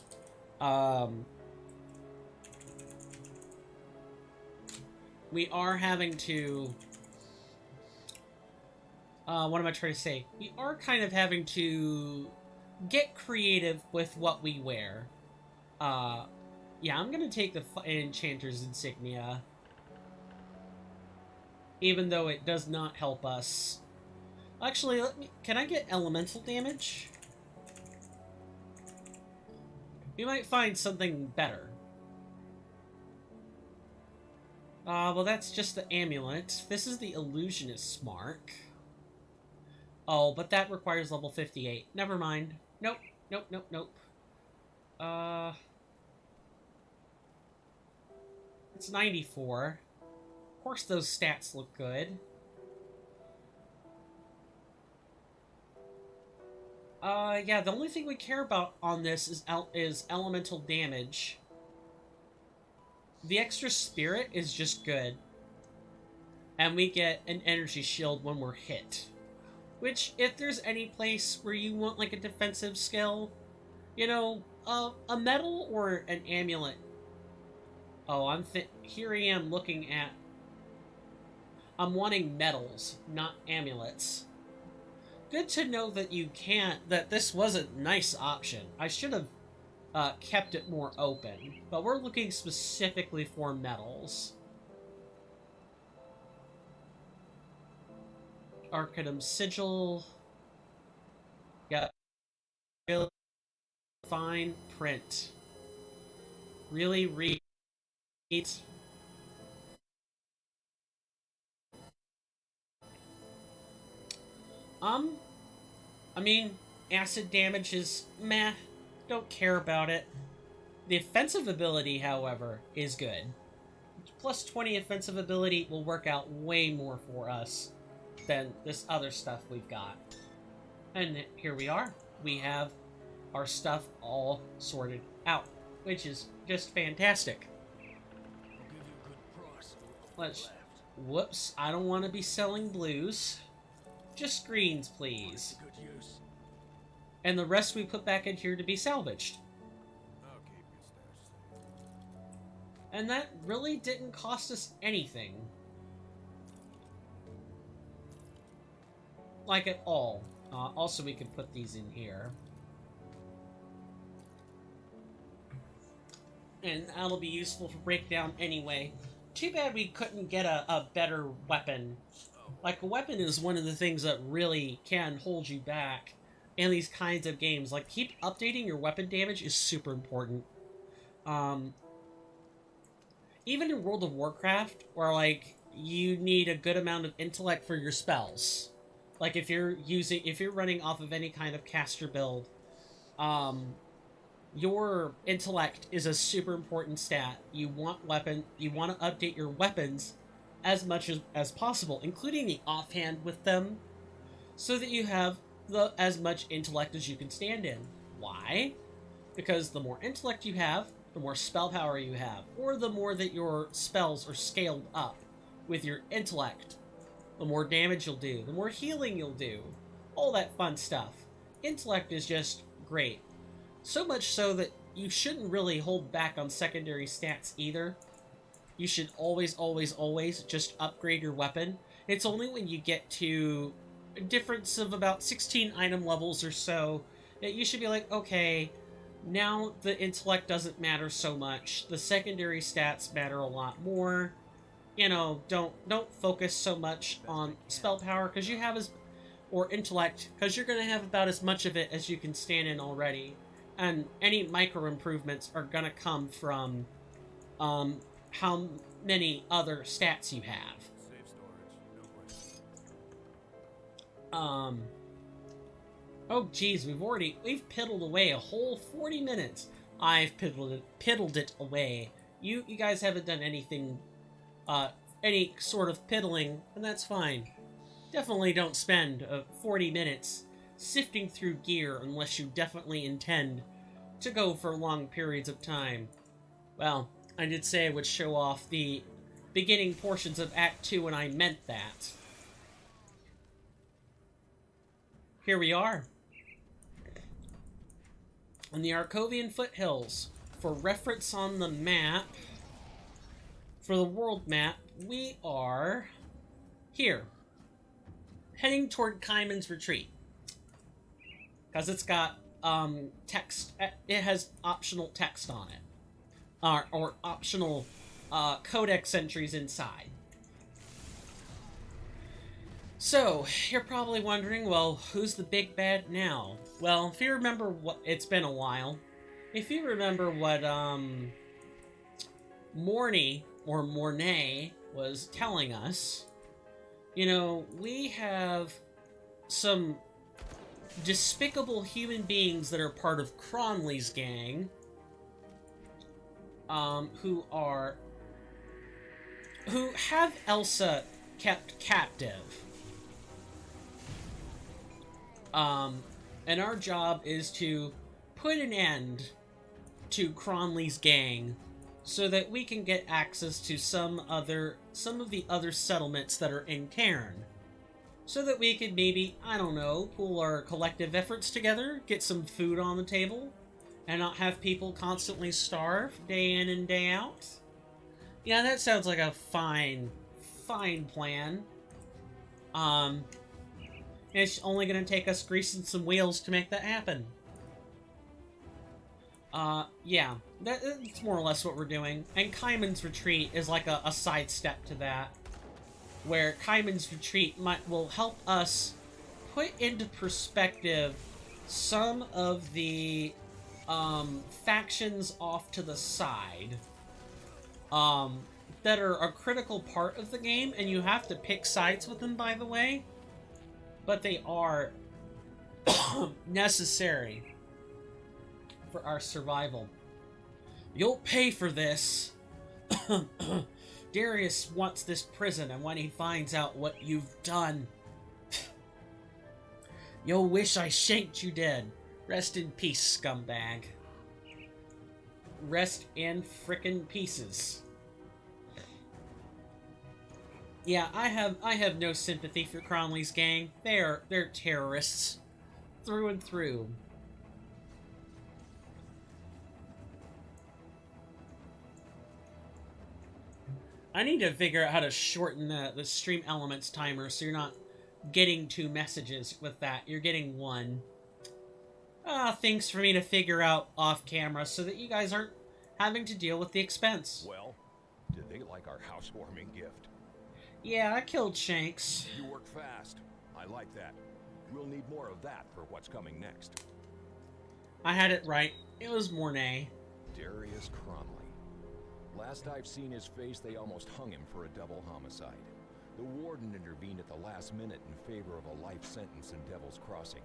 we are having to... what am I trying to say? We are kind of having to get creative with what we wear. Yeah, I'm gonna take the Enchanter's Insignia. Even though it does not help us. Actually, can I get elemental damage? We might find something better. Well, that's just the amulet. This is the illusionist's mark. Oh, but that requires level 58. Never mind. Nope. Nope, nope, nope. It's 94. Of course those stats look good. Yeah, the only thing we care about on this is elemental damage. The extra spirit is just good. And we get an energy shield when we're hit. Which, if there's any place where you want, like, a defensive skill, you know, a medal or an amulet. Oh, here I am looking at... I'm wanting medals, not amulets. Good to know that that this was a nice option. I should have kept it more open, but we're looking specifically for medals. Arcanum Sigil. Yeah. Really fine print. Really read. I mean, acid damage is meh. Don't care about it. The offensive ability, however, is good. Plus 20 offensive ability will work out way more for us than this other stuff we've got. And here we are. We have our stuff all sorted out, which is just fantastic. Let's... Whoops, I don't want to be selling blues. Just greens, please. And the rest we put back in here to be salvaged. And that really didn't cost us anything. Like at all. Also, we could put these in here. And that'll be useful for breakdown anyway. Too bad we couldn't get a better weapon. Like, a weapon is one of the things that really can hold you back in these kinds of games. Like, keep updating your weapon damage is super important. Even in World of Warcraft, where, like, you need a good amount of intellect for your spells. Like, if you're running off of any kind of caster build, your intellect is a super important stat. You want to update your weapons as much as possible, including the offhand with them, so that you have as much intellect as you can stand in. Why? Because the more intellect you have, the more spell power you have, or the more that your spells are scaled up with your intellect, the more damage you'll do, the more healing you'll do, all that fun stuff. Intellect is just great. So much so that you shouldn't really hold back on secondary stats either. You should always, always, always just upgrade your weapon. It's only when you get to a difference of about 16 item levels or so that you should be like, okay, now the intellect doesn't matter so much. The secondary stats matter a lot more. You know, don't focus so much on spell power because you have or intellect, because you're going to have about as much of it as you can stand in already. And any micro improvements are going to come from how many other stats you have. Oh geez, we've piddled away a whole 40 minutes. I've piddled it away. You guys haven't done anything, any sort of piddling, and that's fine. Definitely don't spend 40 minutes sifting through gear unless you definitely intend to go for long periods of time. Well, I did say I would show off the beginning portions of Act 2, and I meant that. Here we are. In the Arkovian foothills. For reference on the map, for the world map, we are here. Heading toward Kaiman's Retreat. Because it's got text, it has optional text on it. Or optional codex entries inside. So, you're probably wondering, well, who's the big bad now? Well, if you remember what, it's been a while. If you remember what, Morny, or Mornay, was telling us, you know, we have some despicable human beings that are part of Cronley's gang, who have Elsa kept captive. And our job is to put an end to Cronley's gang so that we can get access to some of the other settlements that are in Cairn. So that we could maybe, I don't know, pool our collective efforts together, get some food on the table, and not have people constantly starve day in and day out. Yeah, that sounds like a fine plan. It's only gonna take us greasing some wheels to make that happen. Yeah, that's more or less what we're doing. And Kaiman's Retreat is like a sidestep to that. Where Kaiman's Retreat will help us put into perspective some of the factions off to the side that are a critical part of the game, and you have to pick sides with them, by the way, but they are necessary for our survival. You'll pay for this. Darius wants this prison, and when he finds out what you've done, you'll wish I shanked you dead. Rest in peace, scumbag. Rest in frickin' pieces. Yeah, I have no sympathy for Cronley's gang. They're terrorists through and through. I need to figure out how to shorten the stream elements timer so you're not getting 2 messages with that. You're getting 1. Things for me to figure out off camera so that you guys aren't having to deal with the expense. Well, did they like our housewarming gift? Yeah, I killed Shanks. You work fast. I like that. We'll need more of that for what's coming next. I had it right. It was Mornay. Darius Cronley. Last I've seen his face, they almost hung him for a double homicide. The warden intervened at the last minute in favor of a life sentence in Devil's Crossing.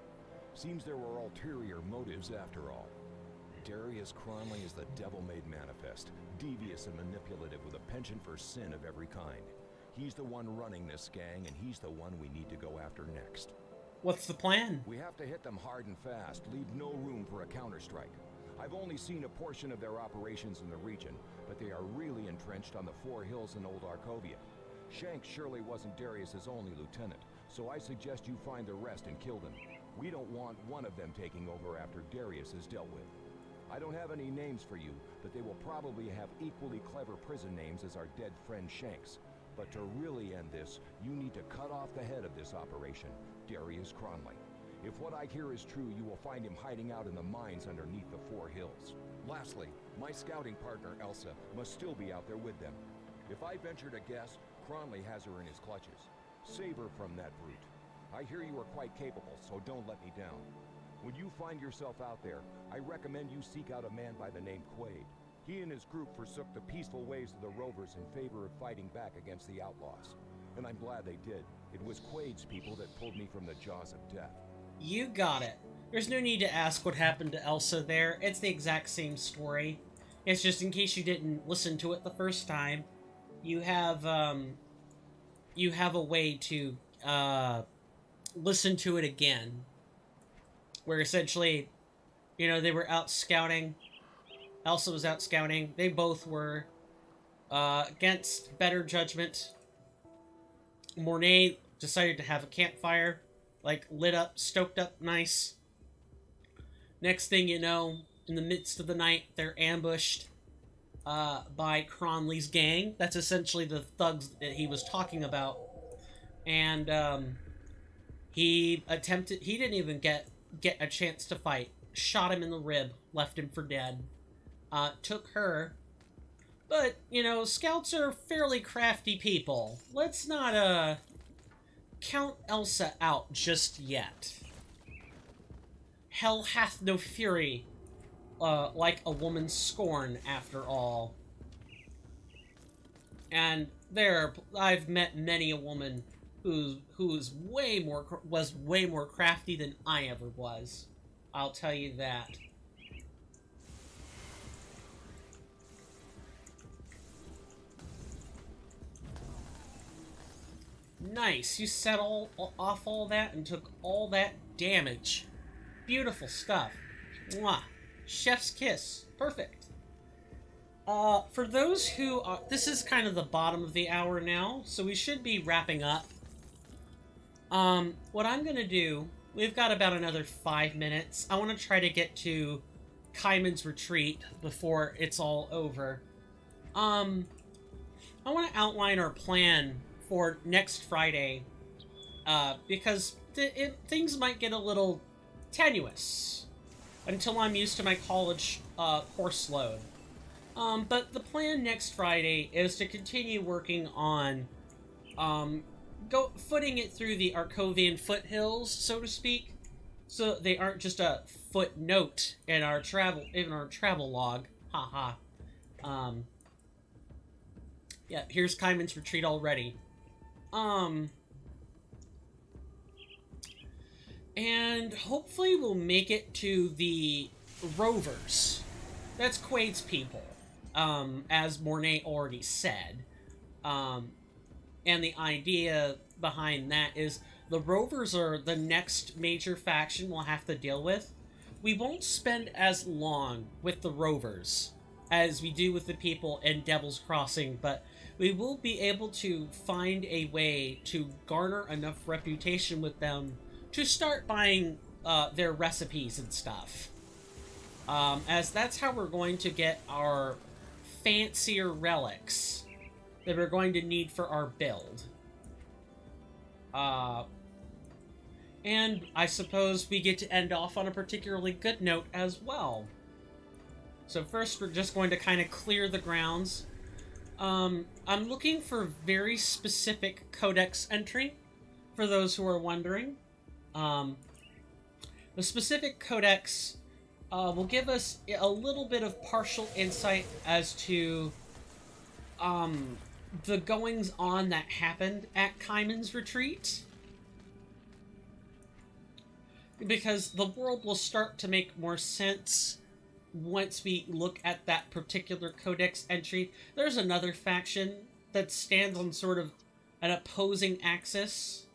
Seems there were ulterior motives after all. Darius Cronley is the devil-made manifest, devious and manipulative with a penchant for sin of every kind. He's the one running this gang, and he's the one we need to go after next. What's the plan? We have to hit them hard and fast, leave no room for a counterstrike. I've only seen a portion of their operations in the region, but they are really entrenched on the 4 hills in Old Arkovia. Shanks surely wasn't Darius's only lieutenant, so I suggest you find the rest and kill them. We don't want one of them taking over after Darius is dealt with. I don't have any names for you, but they will probably have equally clever prison names as our dead friend Shanks. But to really end this, you need to cut off the head of this operation, Darius Cronley. If what I hear is true, you will find him hiding out in the mines underneath the 4 hills. Lastly, my scouting partner, Elsa, must still be out there with them. If I venture to guess, Cronley has her in his clutches. Save her from that brute. I hear you are quite capable, so don't let me down. When you find yourself out there, I recommend you seek out a man by the name Quaid. He and his group forsook the peaceful ways of the Rovers in favor of fighting back against the outlaws. And I'm glad they did. It was Quaid's people that pulled me from the jaws of death. You got it. There's no need to ask what happened to Elsa there. It's the exact same story. It's just in case you didn't listen to it the first time. You have a way to listen to it again. where essentially, you know, they were out scouting. Elsa was out scouting. They both were against better judgment. Mornay decided to have a campfire, like lit up, stoked up, nice. Next thing you know, in the midst of the night, they're ambushed by Cronley's gang. That's essentially the thugs that he was talking about. And he didn't even get a chance to fight. Shot him in the rib, left him for dead. Took her. But, you know, scouts are fairly crafty people. Let's not, count Elsa out just yet. Hell hath no fury, like a woman's scorn, after all. And I've met many a woman who's way more crafty than I ever was. I'll tell you that. Nice, you set off all that and took all that damage. Beautiful stuff. Mwah. Chef's kiss. Perfect. For those who are... This is kind of the bottom of the hour now, so we should be wrapping up. What I'm gonna do... We've got about another 5 minutes. I want to try to get to Kaiman's retreat before it's all over. I want to outline our plan for next Friday, because things might get a little tenuous until I'm used to my college course load. But the plan next Friday is to continue working on footing it through the Arkovian foothills, so to speak, so they aren't just a footnote in our travel log. Haha. Yeah, here's Kaiman's retreat already. And hopefully we'll make it to the Rovers. That's Quaid's people, as Mornay already said. And the idea behind that is the Rovers are the next major faction we'll have to deal with. We won't spend as long with the Rovers as we do with the people in Devil's Crossing, but we will be able to find a way to garner enough reputation with them to start buying their recipes and stuff. As that's how we're going to get our fancier relics that we're going to need for our build. And I suppose we get to end off on a particularly good note as well. So first we're just going to kind of clear the grounds. I'm looking for very specific codex entry, for those who are wondering. The specific codex will give us a little bit of partial insight as to the goings-on that happened at Kaiman's retreat. Because the world will start to make more sense once we look at that particular codex entry. There's another faction that stands on sort of an opposing axis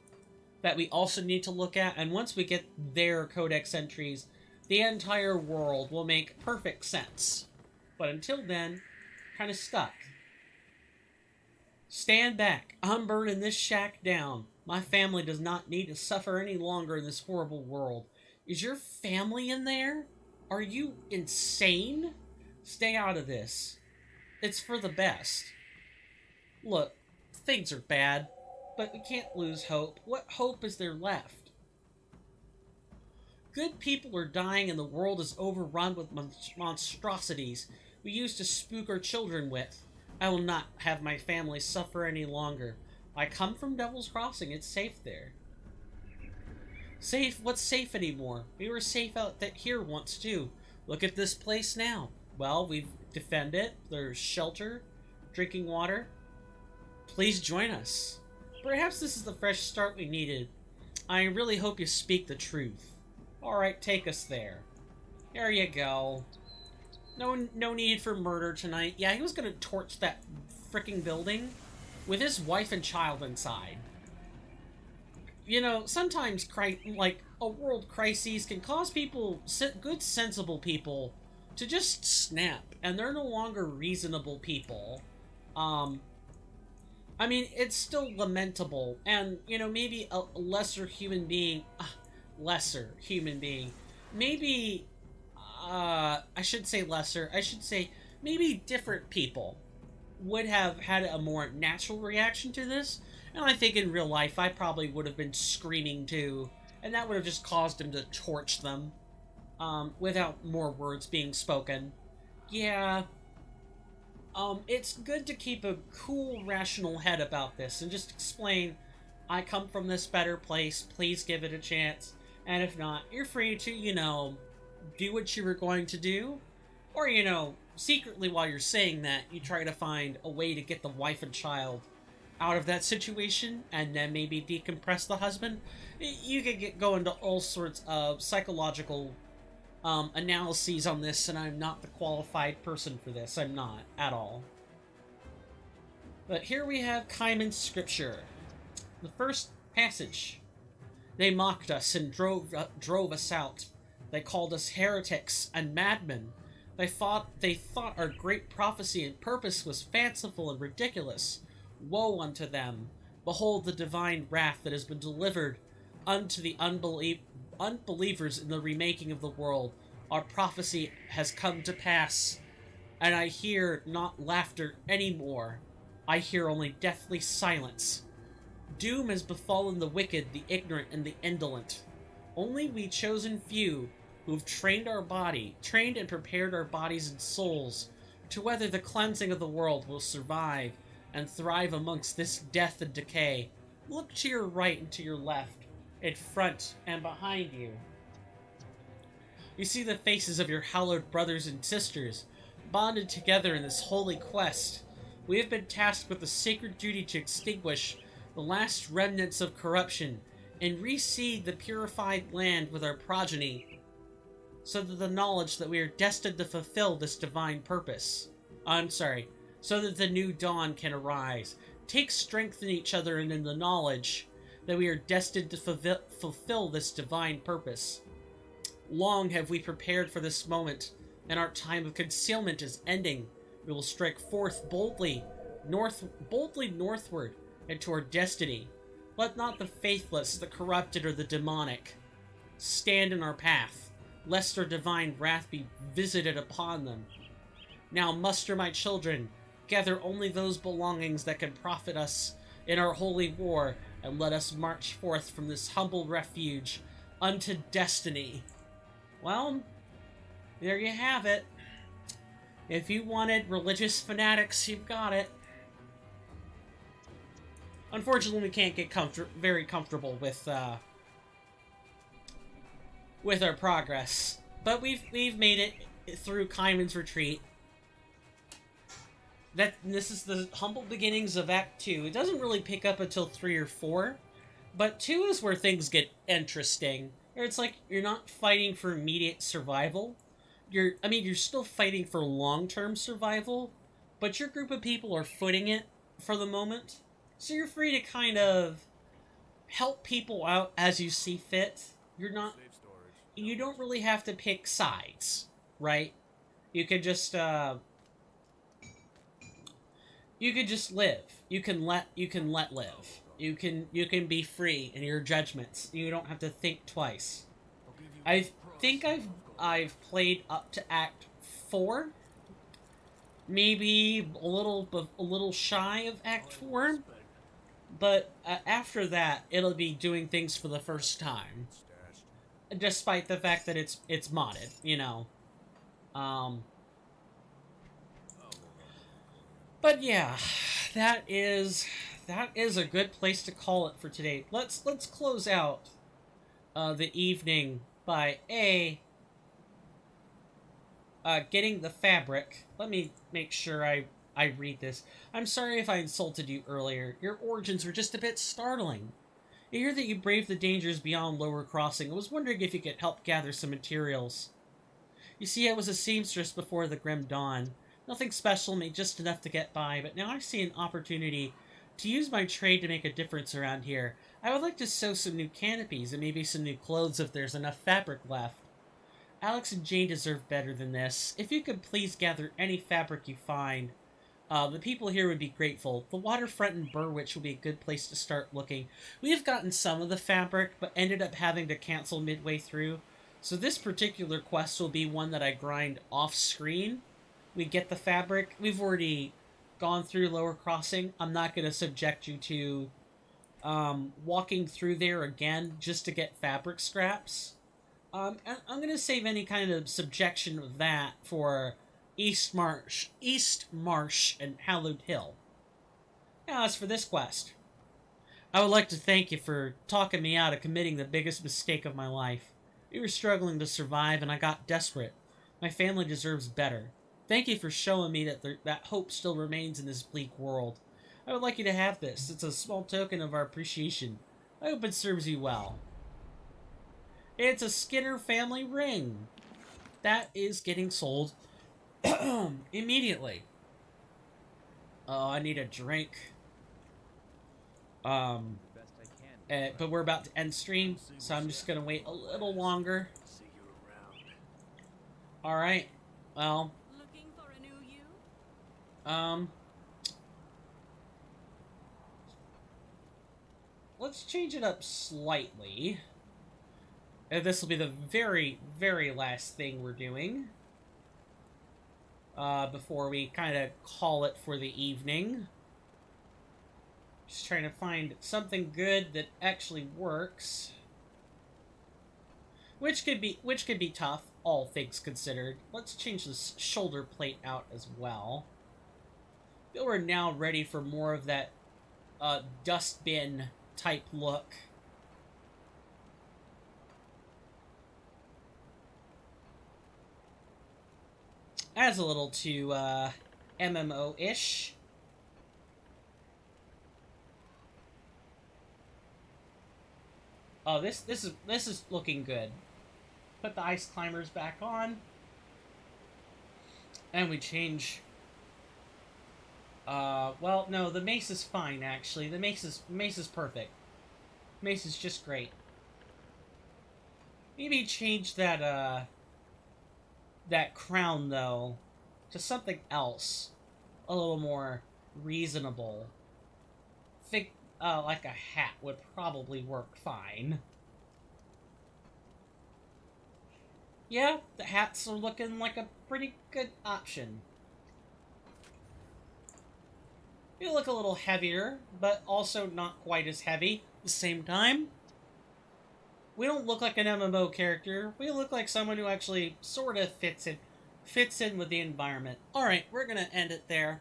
that we also need to look at, and once we get their codex entries, the entire world will make perfect sense. But until then, kind of stuck. Stand back. I'm burning this shack down. My family does not need to suffer any longer in this horrible world. Is your family in there? Are you insane? Stay out of this. It's for the best. Look, things are bad, but we can't lose hope. What hope is there left? Good people are dying and the world is overrun with monstrosities we used to spook our children with. I will not have my family suffer any longer. I come from Devil's Crossing. It's safe there. Safe? What's safe anymore? We were safe out here once, too. Look at this place now. Well, we've defended it. There's shelter, drinking water. Please join us. Perhaps this is the fresh start we needed. I really hope you speak the truth. Alright, take us there. There you go. No need for murder tonight. Yeah, he was gonna torch that fricking building with his wife and child inside. You know, sometimes, like, a world crisis can cause people, good sensible people, to just snap, and they're no longer reasonable people. I mean, it's still lamentable, and, you know, maybe a lesser human being, maybe, I should say lesser, I should say maybe different people would have had a more natural reaction to this, and I think in real life I probably would have been screaming too, and that would have just caused him to torch them, without more words being spoken. Yeah, it's good to keep a cool, rational head about this, and just explain, I come from this better place, please give it a chance, and if not, you're free to, you know, do what you were going to do, or, you know, secretly while you're saying that, you try to find a way to get the wife and child out of that situation, and then maybe decompress the husband. You could go into all sorts of psychological analyses on this, and I'm not the qualified person for this. I'm not, at all. But here we have Kaiman's scripture. The first passage. They mocked us and drove us out. They called us heretics and madmen. They thought our great prophecy and purpose was fanciful and ridiculous. Woe unto them! Behold the divine wrath that has been delivered unto the unbelievers in the remaking of the world. Our prophecy has come to pass, and I hear not laughter any more. I hear only deathly silence. Doom has befallen the wicked, the ignorant, and the indolent. Only we chosen few, who have trained and prepared our bodies and souls to weather the cleansing of the world, will survive and thrive amongst this death and decay. Look to your right and to your left, in front and behind you. You see the faces of your hallowed brothers and sisters, bonded together in this holy quest. We have been tasked with the sacred duty to extinguish the last remnants of corruption and reseed the purified land with our progeny, so that the knowledge that we are destined to fulfill this divine purpose. So that the new dawn can arise. Take strength in each other and in the knowledge that we are destined to fulfill this divine purpose. Long have we prepared for this moment, and our time of concealment is ending. We will strike forth boldly northward into our destiny. Let not the faithless, the corrupted, or the demonic stand in our path, lest our divine wrath be visited upon them. Now muster, my children, gather only those belongings that can profit us in our holy war, and let us march forth from this humble refuge unto destiny. Well, there you have it. If you wanted religious fanatics, you've got it. Unfortunately, we can't get very comfortable with our progress, but we've made it through Kaiman's retreat. This is the humble beginnings of Act 2. It doesn't really pick up until 3 or 4, but 2 is where things get interesting. It's like you're not fighting for immediate survival. You're still fighting for long-term survival, but your group of people are footing it for the moment. So you're free to kind of help people out as you see fit. You don't really have to pick sides, right? You could just live. You can let live. You can be free in your judgments. You don't have to think twice. I think I've played up to Act 4. Maybe a little shy of Act 4. But after that, it'll be doing things for the first time. Despite the fact that it's modded, you know. But yeah, that is a good place to call it for today. Let's close out the evening by getting the fabric. Let me make sure I read this. I'm sorry if I insulted you earlier. Your origins were just a bit startling. I hear that you braved the dangers beyond Lower Crossing. I was wondering if you could help gather some materials. You see, I was a seamstress before the Grim Dawn. Nothing special, made just enough to get by, but now I see an opportunity to use my trade to make a difference around here. I would like to sew some new canopies and maybe some new clothes if there's enough fabric left. Alex and Jane deserve better than this. If you could please gather any fabric you find, the people here would be grateful. The waterfront in Burrwitch will be a good place to start looking. We have gotten some of the fabric, but ended up having to cancel midway through. So this particular quest will be one that I grind off-screen. We get the fabric. We've already gone through Lower Crossing. I'm not going to subject you to walking through there again just to get fabric scraps. I'm going to save any kind of subjection of that for East Marsh, and Hallowed Hill. Now, as for this quest, I would like to thank you for talking me out of committing the biggest mistake of my life. We were struggling to survive, and I got desperate. My family deserves better. Thank you for showing me that hope still remains in this bleak world. I would like you to have this. It's a small token of our appreciation. I hope it serves you well. It's a Skinner family ring. That is getting sold immediately. Oh, I need a drink. Best I can. But we're about to end stream, so I'm just gonna wait a little longer. See you around. Alright, well, Looking for a new you? let's change it up slightly. This will be the very, very last thing we're doing. Before we kind of call it for the evening. Just trying to find something good that actually works. Which could be tough, all things considered. Let's change this shoulder plate out as well. I feel we're now ready for more of that dustbin type look. Adds a little to MMO-ish. Oh, this is looking good. Put the ice climbers back on, and we change. Well, no, the mace is fine actually. The mace is perfect. Mace is just great. Maybe change that that crown though to something else, a little more reasonable. Think like a hat would probably work fine. Yeah, the hats are looking like a pretty good option. You look a little heavier, but also not quite as heavy at the same time. We don't look like an MMO character. We look like someone who actually sort of fits in with the environment. Alright, we're gonna end it there.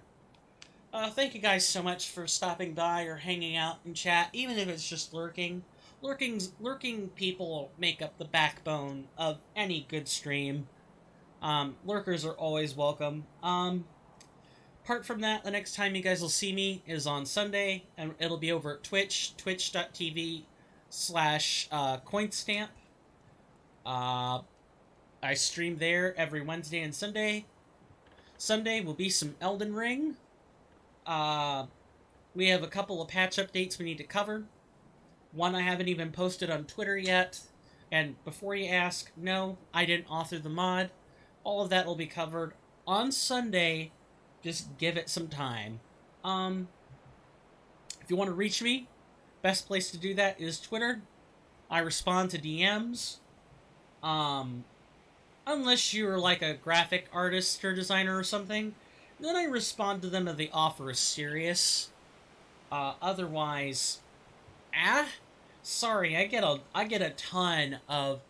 Thank you guys so much for stopping by or hanging out in chat, even if it's just lurking. Lurking people make up the backbone of any good stream. Lurkers are always welcome. Apart from that, the next time you guys will see me is on Sunday, and it'll be over at Twitch, twitch.tv/coinstamp. I stream there every Wednesday and Sunday. Sunday will be some Elden Ring. We have a couple of patch updates we need to cover. One I haven't even posted on Twitter yet. And before you ask, no, I didn't author the mod. All of that will be covered on Sunday. Just give it some time. If you want to reach me, best place to do that is Twitter. I respond to DMs. Unless you're like a graphic artist or designer or something, then I respond to them if the offer is serious. Otherwise, sorry, I get a ton of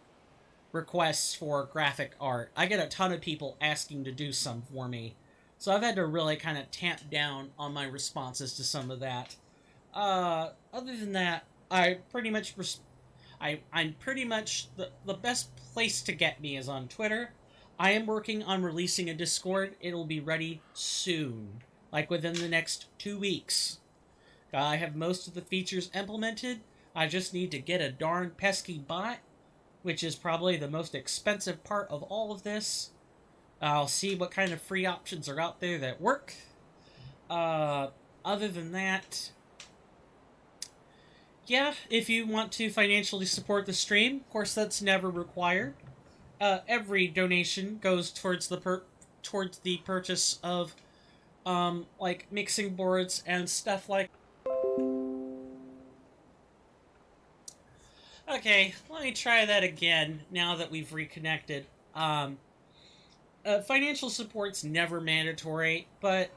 requests for graphic art. I get a ton of people asking to do some for me. So I've had to really kind of tamp down on my responses to some of that. Other than that, I'm pretty much the best place to get me is on Twitter. I am working on releasing a Discord. It'll be ready soon, like within the next 2 weeks. I have most of the features implemented. I just need to get a darn pesky bot, which is probably the most expensive part of all of this. I'll see what kind of free options are out there that work. Other than that, yeah, if you want to financially support the stream, of course that's never required. Every donation goes towards the purchase of like mixing boards and stuff like. Okay, let me try that again now that we've reconnected. Financial support's never mandatory, but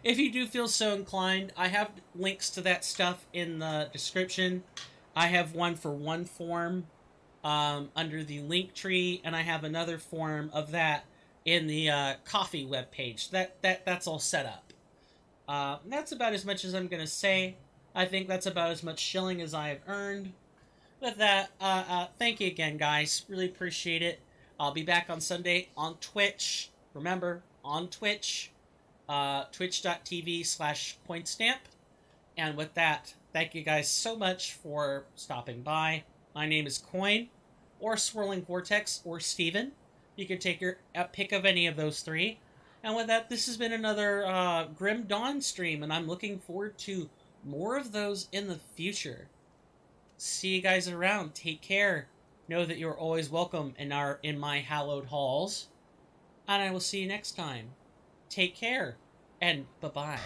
if you do feel so inclined, I have links to that stuff in the description. I have one for one form under the link tree, and I have another form of that in the coffee webpage. That's all set up. That's about as much as I'm gonna say. I think that's about as much shilling as I have earned. With that, thank you again, guys. Really appreciate it. I'll be back on Sunday on Twitch. Remember, on Twitch, twitch.tv/pointstamp. And with that, thank you guys so much for stopping by. My name is Coin, or Swirling Vortex, or Steven. You can take your pick of any of those three. And with that, this has been another Grim Dawn stream, and I'm looking forward to more of those in the future. See you guys around. Take care. Know that you're always welcome in my hallowed halls. And I will see you next time. Take care. And bye-bye.